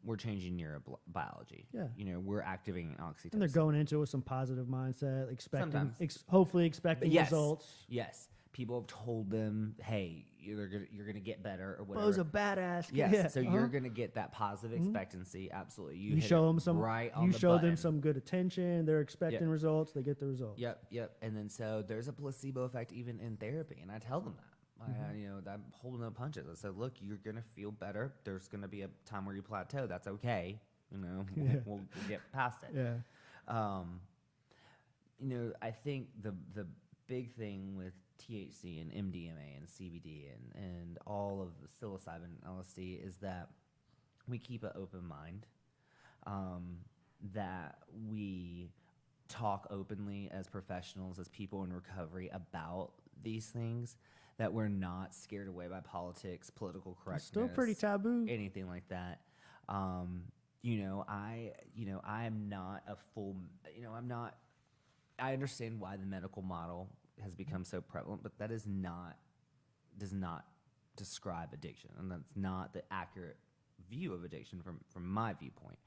we're changing neurobiology. Yeah. You know, we're activating oxytocin. And they're going into it with some positive mindset, expecting, Sometimes. hopefully expecting Yes. results. Yes. People have told them, hey, you're gonna get better or whatever. Bo's a badass. Yes. Yeah. So you're gonna get that positive expectancy. Absolutely. You hit show it them some. right on You the show them button. some good attention. They're expecting results. They get the results. Yep. And then so there's a placebo effect even in therapy, and I tell them that. You know, I'm holding no punches. I said, look, you're gonna feel better. There's gonna be a time where you plateau. That's okay. You know, we'll get past it. Yeah. You know, I think the big thing with THC and MDMA and CBD and all of the psilocybin and LSD is that we keep an open mind, that we talk openly as professionals, as people in recovery about these things, that we're not scared away by politics, political correctness. It's still pretty taboo. Anything like that. You know, I am not a full, you know, I understand why the medical model has become so prevalent, but that does not describe addiction, and that's not the accurate view of addiction from my viewpoint.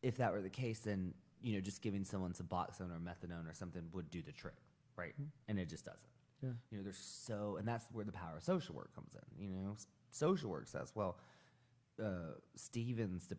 If that were the case, then, you know, just giving someone Suboxone or methadone or something would do the trick, right? And it just doesn't. Yeah. You know, and that's where the power of social work comes in. You know, social work says, well, Steven's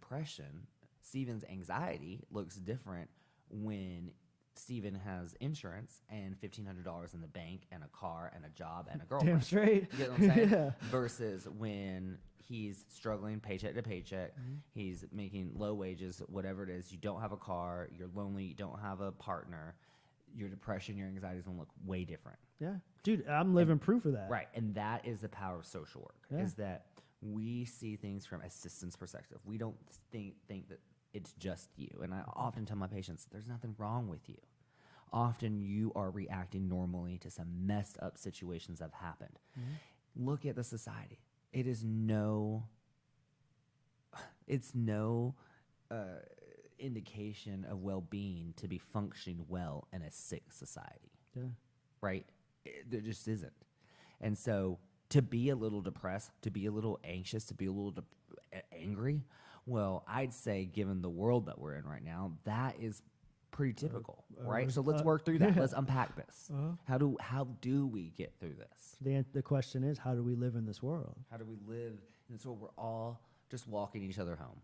anxiety looks different when Steven has insurance and $1,500 in the bank and a car and a job and a girlfriend. Damn straight. You get what I'm saying? Yeah. Versus when he's struggling paycheck to paycheck, he's making low wages, whatever it is. You don't have a car, you're lonely, you don't have a partner. Your depression, your anxiety is going to look way different. Yeah. Dude, I'm living proof of that. Right. And that is the power of social work, is that we see things from a systems perspective. We don't think that it's just you. And I often tell my patients, there's nothing wrong with you. Often you are reacting normally to some messed up situations that have happened. Look at the society. It's no indication of well-being to be functioning well in a sick society. Yeah. Right? There just isn't. And so to be a little depressed, to be a little anxious, to be a little angry, well, I'd say given the world that we're in right now, that is pretty typical, right? So let's work through that. Let's unpack this. How do we get through this? The question is, how do we live in this world? How do we live in this world? We're all just walking each other home,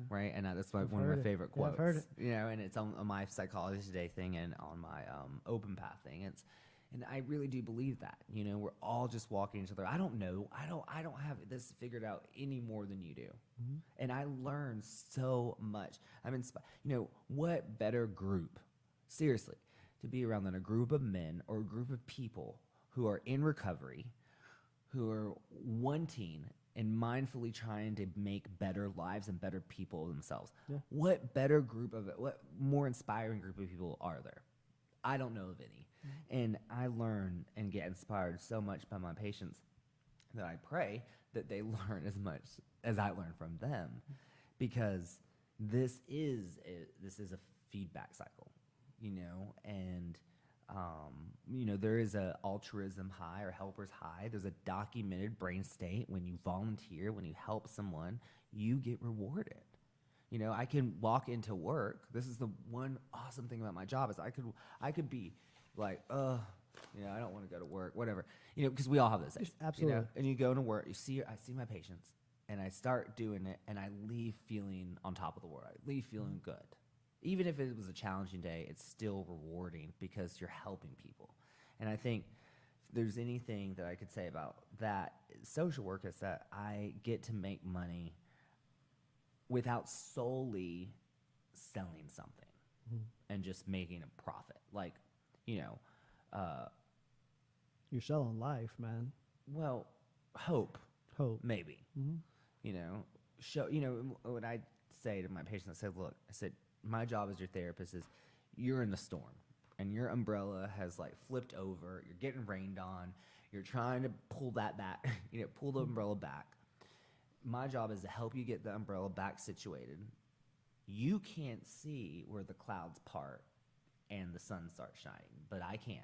right? And that's one of my favorite quotes. I've heard it. You know, and it's on my Psychology Today thing and on my Open Path thing. And I really do believe that. You know, we're all just walking each other. I don't know. I don't have this figured out any more than you do. And I learn so much. I'm inspired. You know, what better group, seriously, to be around than a group of men or a group of people who are in recovery, who are wanting and mindfully trying to make better lives and better people themselves. What more inspiring group of people are there? I don't know of any. And I learn and get inspired so much by my patients that I pray that they learn as much as I learn from them, because this is a feedback cycle, you know, and you know, there is a altruism high or helper's high. There's a documented brain state when you volunteer, when you help someone, you get rewarded. You know, I can walk into work. This is the one awesome thing about my job is I could be like, you know, I don't want to go to work, whatever. You know, because we all have those days. Absolutely. You know? And you go to work, I see my patients, and I start doing it, and I leave feeling on top of the world. I leave feeling good. Even if it was a challenging day, it's still rewarding because you're helping people. And I think if there's anything that I could say about that social work is that I get to make money without solely selling something and just making a profit. Like, you know, you're selling life, man. Well, hope, maybe. Mm-hmm. You know, you know, what I say to my patients, I said, look, my job as your therapist is you're in the storm and your umbrella has like flipped over, you're getting rained on, You're trying to pull that back, pull the umbrella back. My job is to help you get the umbrella back situated. You can't see where the clouds part and the sun starts shining, but I can.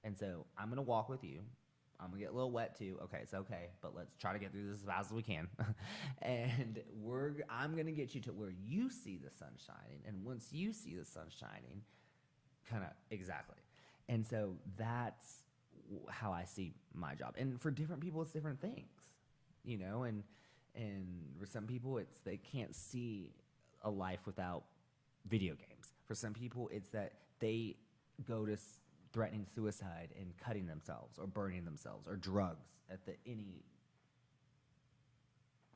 And so I'm going to walk with you. I'm going to get a little wet too. Okay, it's okay, but let's try to get through this as fast as we can. And I'm going to get you to where you see the sun shining. And once you see the sun shining, exactly. And so that's how I see my job. And for different people, it's different things, and for some people, it's they can't see a life without video games. For some people, it's that they go to threatening suicide and cutting themselves or burning themselves or drugs at any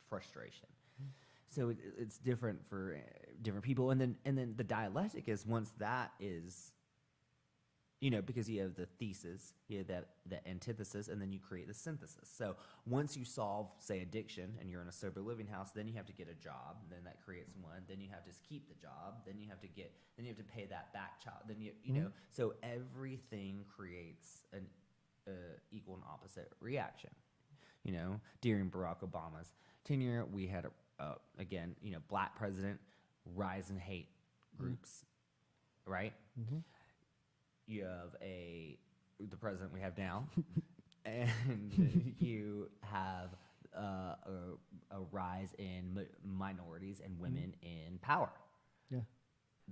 frustration. So it's different for different people. And then the dialectic is once that is, because you have the thesis, you have the antithesis, and then you create the synthesis. So once you solve, say, addiction, and you're in a sober living house, then you have to get a job, then that creates one. Then you have to keep the job. Then you have to pay that back child. Then you know. So everything creates an equal and opposite reaction. During Barack Obama's tenure, we had again, black president, rise in hate groups, right? Mm-hmm. You have the president we have now, and you have a rise in minorities and women in power. Yeah,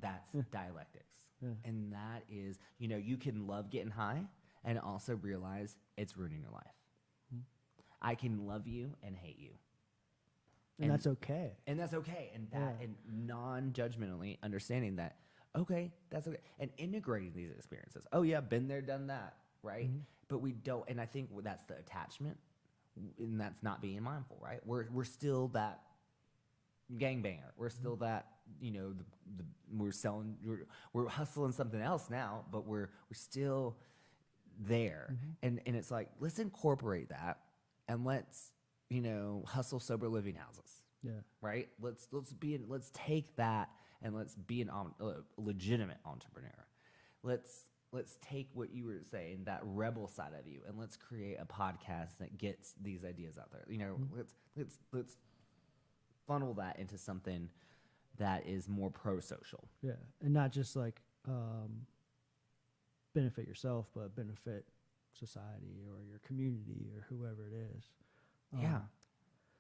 that's dialectics, and that is you can love getting high and also realize it's ruining your life. I can love you and hate you, and that's okay. And that's okay, and and non-judgmentally understanding that. Okay, that's okay. And integrating these experiences. Oh, yeah, been there, done that, right? Mm-hmm. But we don't, and I think that's the attachment, and that's not being mindful, right? We're still that gangbanger. We're still that, we're hustling something else now, but we're still there. Mm-hmm. And it's like, let's incorporate that, and let's, hustle sober living houses. Yeah. Right? Let's take that. And let's be a legitimate entrepreneur. Let's take what you were saying, that rebel side of you, and let's create a podcast that gets these ideas out there. Let's funnel that into something that is more pro-social. Yeah, and not just like benefit yourself, but benefit society or your community or whoever it is. Yeah.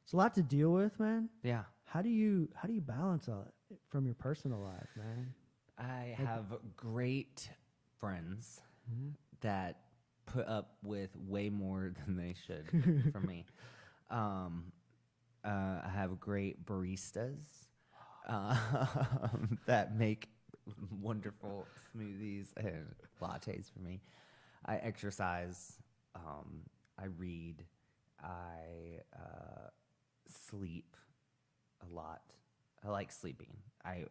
It's a lot to deal with, man. Yeah. How do you balance all it from your personal life, man? I have great friends that put up with way more than they should from me. I have great baristas that make wonderful smoothies and lattes for me. I exercise. I read. I sleep a lot. I like sleeping. I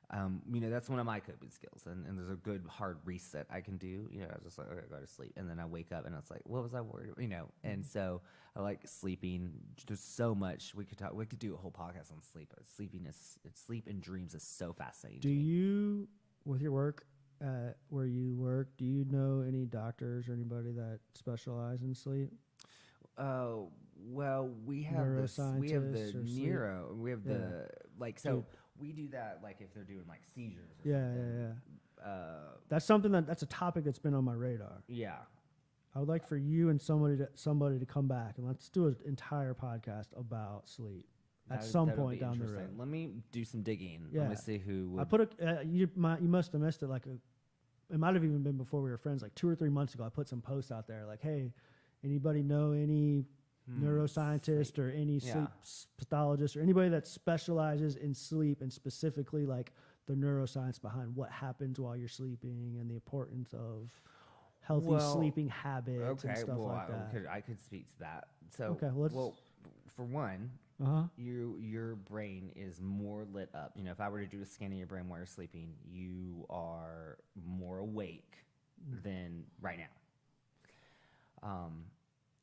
that's one of my coping skills, and there's a good hard reset I can do. I was just like, okay, go to sleep, and then I wake up, and it's like, what was I worried about? And so I like sleeping. There's so much we could do a whole podcast on sleep. Sleep and dreams is so fascinating. Do you, with your work, where you work, do you know any doctors or anybody that specialize in sleep? Oh, well, we have the neuro. We have the we do that like if they're doing like seizures. Or something. That's that's a topic that's been on my radar. Yeah, I would like for you and somebody to come back and let's do an entire podcast about sleep at some point down the road. Let me do some digging. Let me see who would. I put you must have missed it. It might have even been before we were friends. Like 2 or 3 months ago, I put some posts out there like, hey. Anybody know any neuroscientist or any sleep pathologist or anybody that specializes in sleep and specifically like the neuroscience behind what happens while you're sleeping and the importance of healthy sleeping habits and stuff like that? I could speak to that. So, for one, your brain is more lit up. If I were to do a scan of your brain while you're sleeping, you are more awake than right now.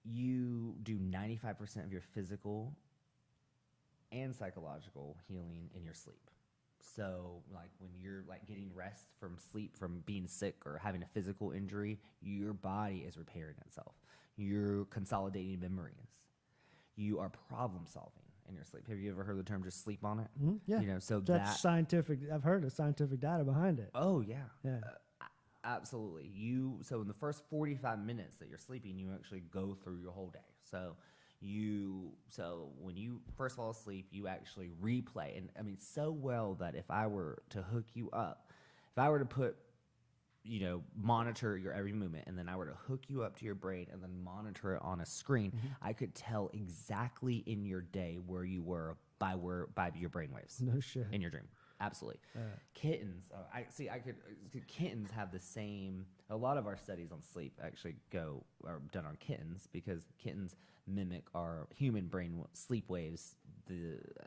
You do 95% of your physical and psychological healing in your sleep. So, like when you're like getting rest from sleep, from being sick or having a physical injury, your body is repairing itself. You're consolidating memories. You are problem solving in your sleep. Have you ever heard the term "just sleep on it"? Yeah. You know, so That's scientific. I've heard of scientific data behind it. Oh yeah. Yeah. Absolutely. So in the first 45 minutes that you're sleeping, you actually go through your whole day. So when you first fall asleep, you actually replay, and I mean so well that if I were to hook you up, if I were to put, monitor your every movement, and then I were to hook you up to your brain and then monitor it on a screen, I could tell exactly in your day where you were by your brainwaves. No shit. In your dream. Absolutely. Kittens, kittens have the same, a lot of our studies on sleep actually are done on kittens, because kittens mimic our human brain sleep waves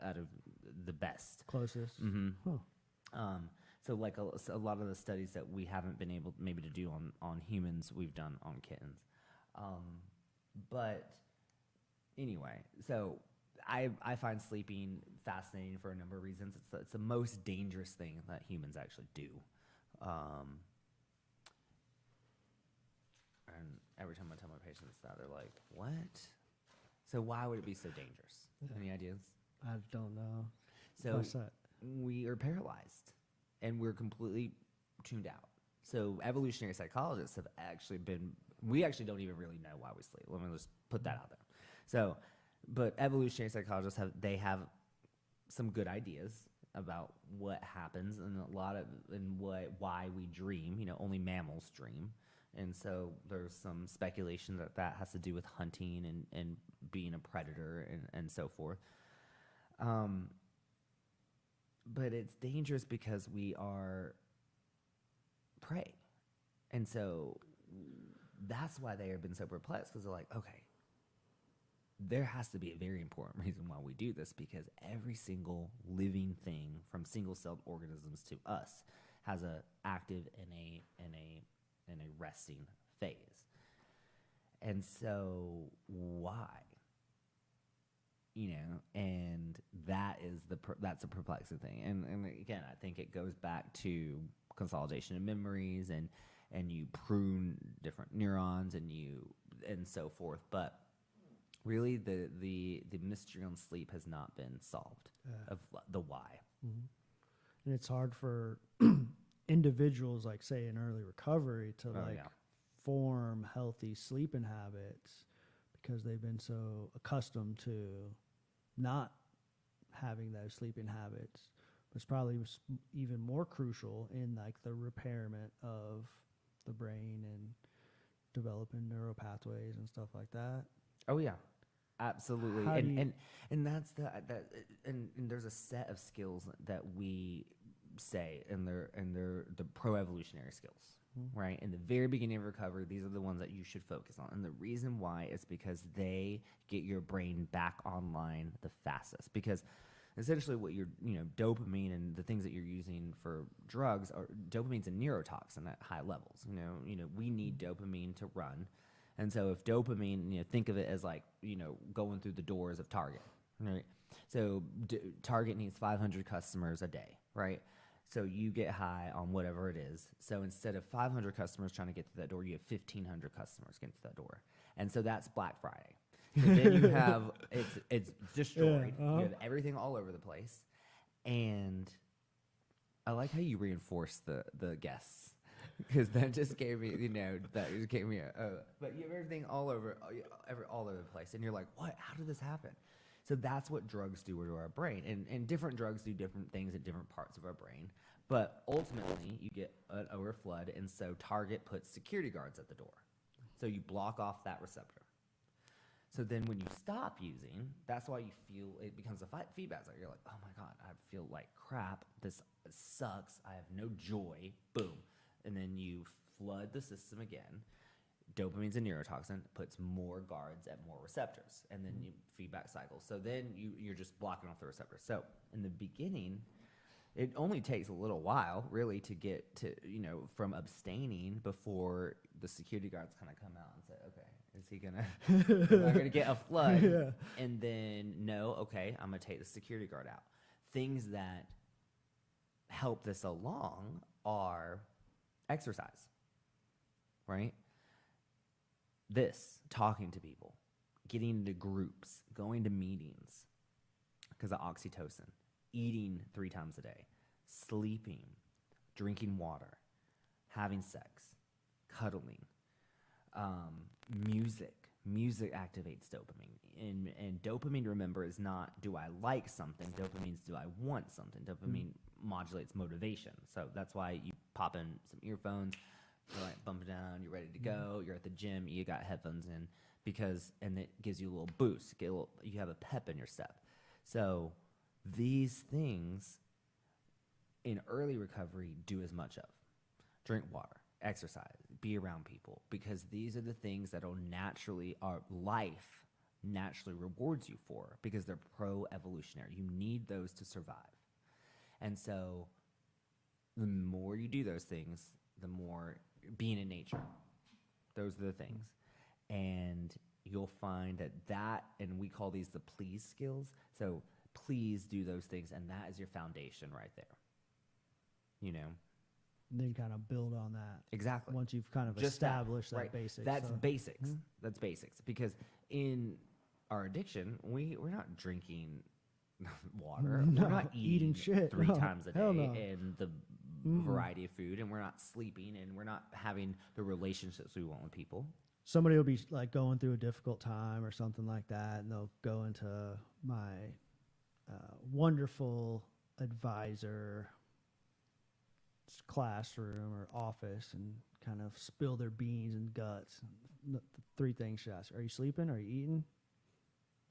out of the best. Closest. Mm-hmm. Huh. So like a lot of the studies that we haven't been able maybe to do on humans, we've done on kittens. But anyway, so I find sleeping fascinating for a number of reasons. It's the most dangerous thing that humans actually do. And every time I tell my patients that, they're like, what? So why would it be so dangerous? Any ideas? I don't know. So What's that? we are paralyzed and we're completely tuned out. So evolutionary psychologists have actually we actually don't even really know why we sleep. Let me just put that out there. So, but evolutionary psychologists have some good ideas about what happens and why we dream. Only mammals dream. And so there's some speculation that has to do with hunting and being a predator and so forth. But it's dangerous because we are prey. And so that's why they have been so perplexed, because they're like, okay, there has to be a very important reason why we do this, because every single living thing, from single-celled organisms to us, has a active and a resting phase. And so why? And that's a perplexing thing. And again, I think it goes back to consolidation of memories, and you prune different neurons and so forth. But really, the mystery on sleep has not been solved of the why. Mm-hmm. And it's hard for individuals, like say in early recovery, to form healthy sleeping habits, because they've been so accustomed to not having those sleeping habits. It's probably even more crucial in like the repairment of the brain and developing neural pathways and stuff like that. Oh yeah, absolutely. And that's and there's a set of skills that we say, and they're the pro-evolutionary skills, right? In the very beginning of recovery, these are the ones that you should focus on. And the reason why is because they get your brain back online the fastest. Because essentially what dopamine and the things that you're using for drugs are dopamine's a neurotoxin at high levels. We need dopamine to run. And so if dopamine, think of it as like, going through the doors of Target, right? So Target needs 500 customers a day, right? So you get high on whatever it is. So instead of 500 customers trying to get through that door, you have 1,500 customers getting through that door. And so that's Black Friday. So then you have, it's destroyed. Yeah, uh-huh. You have everything all over the place. And I like how you reinforce the guests. Because that just gave me, but you have everything all over the place. And you're like, what? How did this happen? So that's what drugs do to our brain. And different drugs do different things at different parts of our brain. But ultimately, you get an overflood. And so Target puts security guards at the door. So you block off that receptor. So then when you stop using, that's why you feel it becomes a feedback cycle. You're like, oh my God, I feel like crap. This sucks. I have no joy. Boom. And then you flood the system again. Dopamine's a neurotoxin, puts more guards at more receptors, and then you feedback cycle. So then you're just blocking off the receptors. So in the beginning, it only takes a little while, really, to get to, from abstaining before the security guards kind of come out and say, okay, is he going to, am I going to get a flood? Yeah. And then, no, okay, I'm going to take the security guard out. Things that help this along are exercise, right? This, talking to people, getting into groups, going to meetings because of oxytocin, eating 3 times a day, sleeping, drinking water, having sex, cuddling, music. Music activates dopamine. And dopamine, remember, is not do I like something. Dopamine is do I want something. Dopamine modulates motivation. So that's why you pop in some earphones, you're like bumping down, you're ready to go, you're at the gym, you got headphones in, and it gives you a little boost. You have a pep in your step. So these things in early recovery do as much of. Drink water, exercise, be around people, because these are the things that life naturally rewards you for, because they're pro-evolutionary. You need those to survive. And so the more you do those things, the more being in nature, those are the things. And you'll find that, and we call these the please skills. So please do those things, and that is your foundation right there. And then kind of build on that. Exactly. Once you've kind of Just established that right. basics. That's so. basics. That's basics. Because in our addiction, we're not drinking water. No, we're not eating shit. 3 No, times a day hell no. and the variety of food, and we're not sleeping, and we're not having the relationships we want with people. Somebody will be like going through a difficult time or something like that, and they'll go into my wonderful advisor classroom or office and kind of spill their beans and guts. The 3 things she asks: are you sleeping? Are you eating?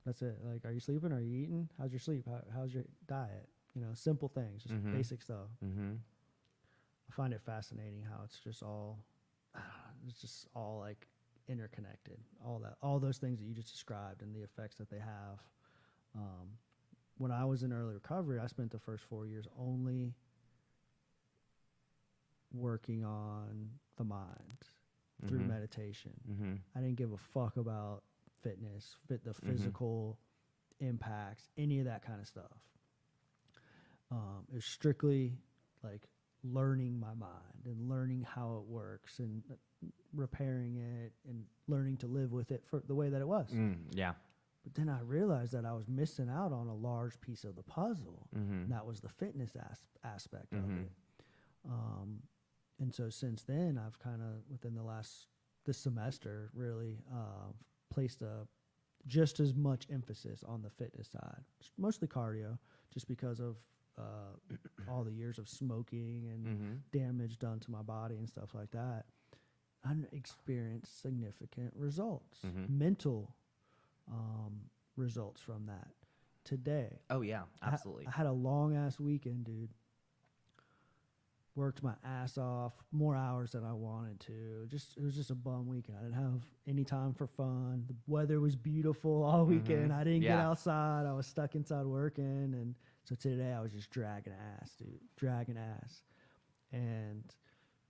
That's it. Like, are you sleeping? Are you eating? How's your sleep? How's your diet? Simple things, just basic stuff. I find it fascinating how it's just all like interconnected. All those things that you just described and the effects that they have. When I was in early recovery, I spent the first 4 years only working on the mind through meditation. I didn't give a fuck about fitness, the physical impacts, any of that kind of stuff. It was strictly like learning my mind and learning how it works and repairing it and learning to live with it for the way that it was. Yeah. But then I realized that I was missing out on a large piece of the puzzle. And that was the fitness aspect of it. And so since then, I've kind of, within this semester, really placed just as much emphasis on the fitness side. Mostly cardio, just because of all the years of smoking and damage done to my body and stuff like that. I experienced significant results, mental results from that today. Oh, yeah, absolutely. I had a long-ass weekend, dude. Worked my ass off, more hours than I wanted to. It was just a bum weekend. I didn't have any time for fun. The weather was beautiful all weekend. I didn't get outside. I was stuck inside working. And so today I was just dragging ass, dude. Dragging ass. And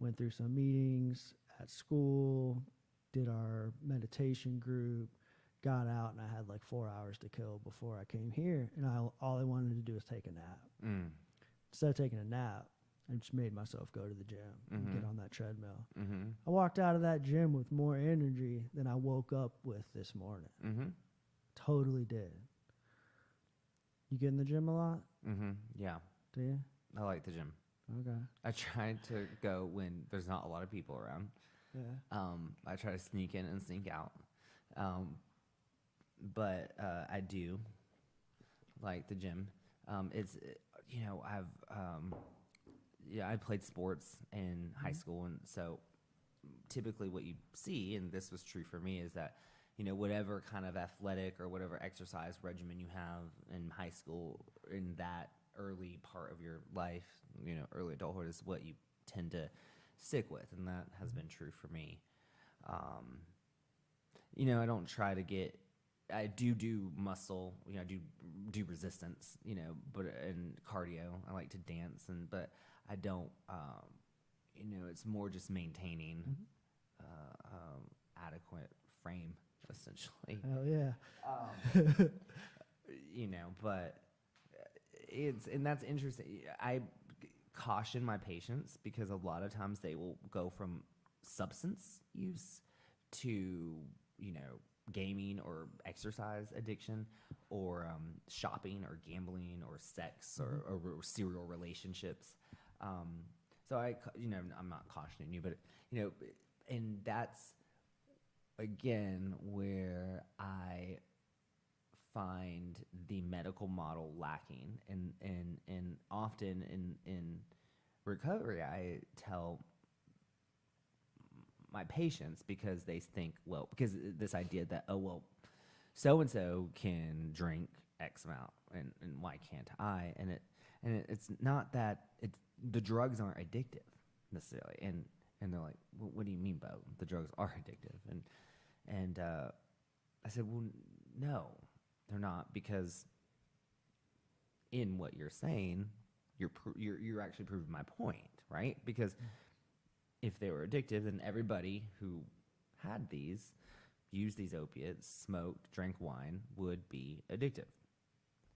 went through some meetings at school, did our meditation group, got out, and I had like 4 hours to kill before I came here. And all I wanted to do was take a nap. Instead of taking a nap, I just made myself go to the gym and get on that treadmill. I walked out of that gym with more energy than I woke up with this morning. Totally did. You get in the gym a lot? Yeah. Do you? I like the gym. Okay. I try to go when there's not a lot of people around. Yeah. I try to sneak in and sneak out. But I do like the gym. I played sports in high school, and so typically what you see, and this was true for me, is that whatever kind of athletic or whatever exercise regimen you have in high school in that early part of your life, early adulthood, is what you tend to stick with, and that has been true for me. I don't try to get. I do muscle, I do resistance, but and cardio. I like to dance, but I don't. It's more just maintaining adequate frame, essentially. Hell yeah. But and that's interesting. caution my patients because a lot of times they will go from substance use to, gaming or exercise addiction or shopping or gambling or sex or serial relationships. So I'm not cautioning you, but, and that's, again, where I find the medical model lacking. And often in recovery, I tell my patients because they think, because this idea that, so-and-so can drink X amount and why can't I? And it's not that the drugs aren't addictive necessarily. And they're like, what do you mean, Bo? The drugs are addictive. And I said, well, no, they're not, because in what you're saying, you're actually proving my point, right? Because if they were addictive, then everybody who had these, used these opiates, smoked, drank wine, would be addictive.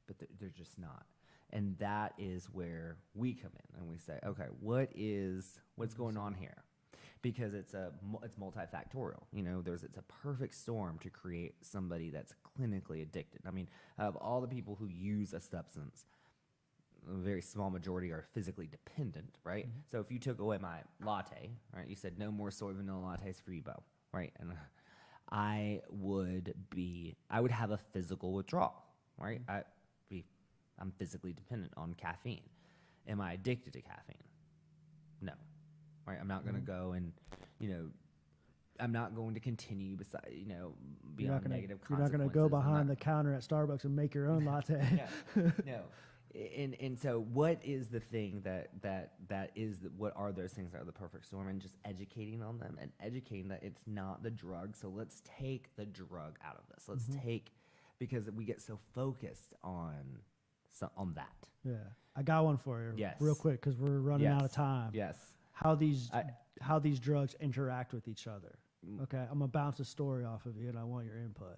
But they're just not. And that is where we come in and we say, okay, what's going on here? Because it's multifactorial. It's a perfect storm to create somebody that's clinically addicted. I mean, of all the people who use a substance, a very small majority are physically dependent, right? Mm-hmm. So if you took away my latte, right, you said no more soy vanilla lattes for you, Bo, right? And I would have a physical withdrawal, right? Mm-hmm. I'm physically dependent on caffeine. Am I addicted to caffeine? No. Right? I'm not going to go and, I'm not going to continue beyond negative consequences. You're not going to go behind the counter at Starbucks and make your own latte. No. And so what is the thing what are those things that are the perfect storm, and just educating on them and educating that it's not the drug. So let's take the drug out of this. Let's because we get so focused on that. Yeah. I got one for you. Yes. Real quick, because we're running out of time. Yes. How these drugs interact with each other. Okay, I'm gonna bounce a story off of you, and I want your input.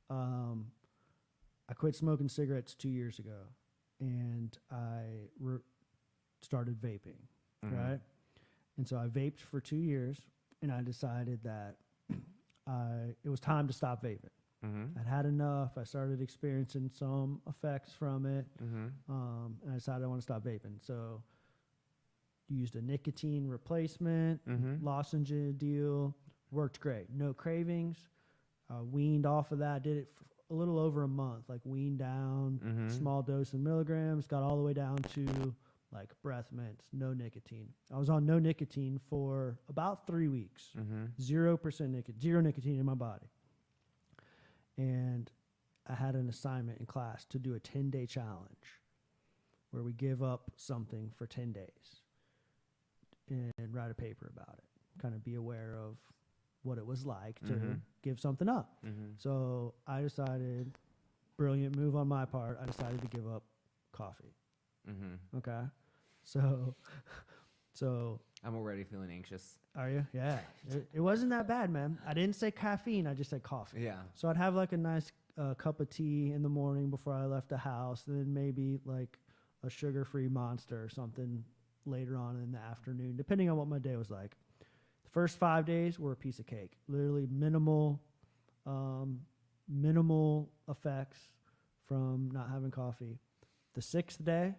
I quit smoking cigarettes 2 years ago, and I started vaping, right? And so I vaped for 2 years, and I decided that it was time to stop vaping. I'd had enough. I started experiencing some effects from it, and I decided I want to stop vaping. So used a nicotine replacement, lozenge deal, worked great. No cravings. Weaned off of that. Did it for a little over a month, like weaned down, small dose in milligrams, got all the way down to like breath mints, no nicotine. I was on no nicotine for about 3 weeks, 0% zero nicotine in my body. And I had an assignment in class to do a 10-day challenge where we give up something for 10 days and write a paper about it, kind of be aware of what it was like to give something up. So I decided, brilliant move on my part, I decided to give up coffee. Okay. So I'm already feeling anxious. Are you? Yeah. It wasn't that bad, man. I didn't say caffeine. I just said coffee. Yeah. So I'd have like a nice cup of tea in the morning before I left the house, and then maybe like a sugar-free Monster or something later on in the afternoon, depending on what my day was like. The first 5 days were a piece of cake. Literally minimal effects from not having coffee. The 6th day,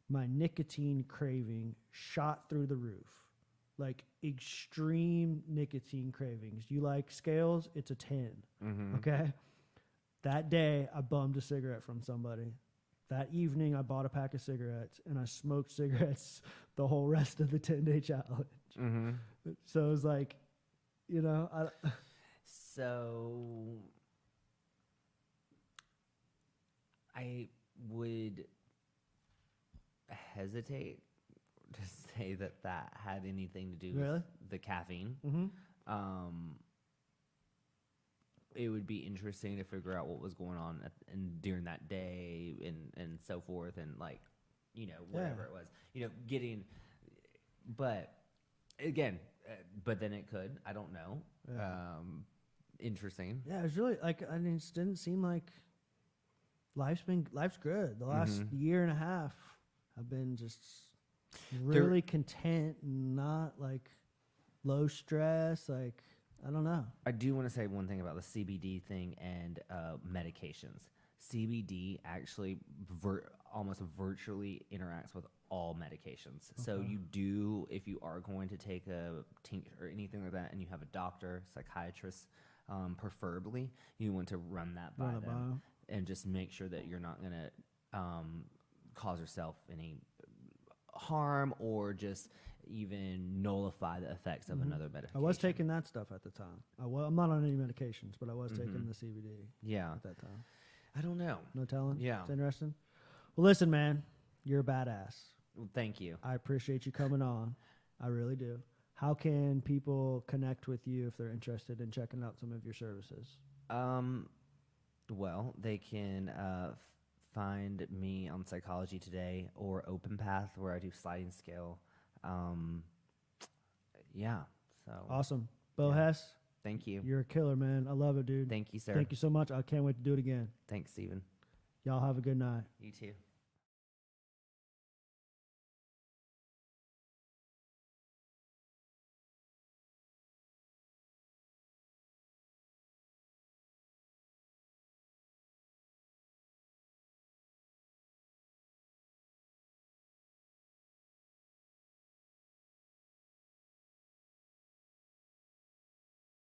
my nicotine craving shot through the roof. Like extreme nicotine cravings. You like scales? It's a 10. Okay? That day, I bummed a cigarette from somebody. That evening, I bought a pack of cigarettes, and I smoked cigarettes the whole rest of the 10-day challenge. So it was like, So I would hesitate to say that had anything to do with the caffeine. It would be interesting to figure out what was going on during that day and so forth, and like, whatever it was, but again, but then it could, I don't know. Interesting. Yeah, it was really like, it didn't seem like life's good. The last year and a half have been just really content, not like low stress. Like, I don't know. I do want to say one thing about the CBD thing and medications. CBD actually almost virtually interacts with all medications. Okay. So you do, if you are going to take a tincture or anything like that, and you have a doctor, psychiatrist, preferably, you want to run that by them and just make sure that you're not going to cause yourself any harm or just even nullify the effects of another medication. I was taking that stuff at the time. I'm not on any medications, but I was taking the CBD at that time. I don't know. No telling? Yeah. It's interesting. Well, listen, man, you're a badass. Well, thank you. I appreciate you coming on. I really do. How can people connect with you if they're interested in checking out some of your services? Well, they can find me on Psychology Today or Open Path, where I do sliding scale. So awesome. Bo Hess, thank you. You're a killer, man. I love it, dude. Thank you, sir. Thank you so much. I can't wait to do it again. Thanks, Steven. Y'all have a good night. You too.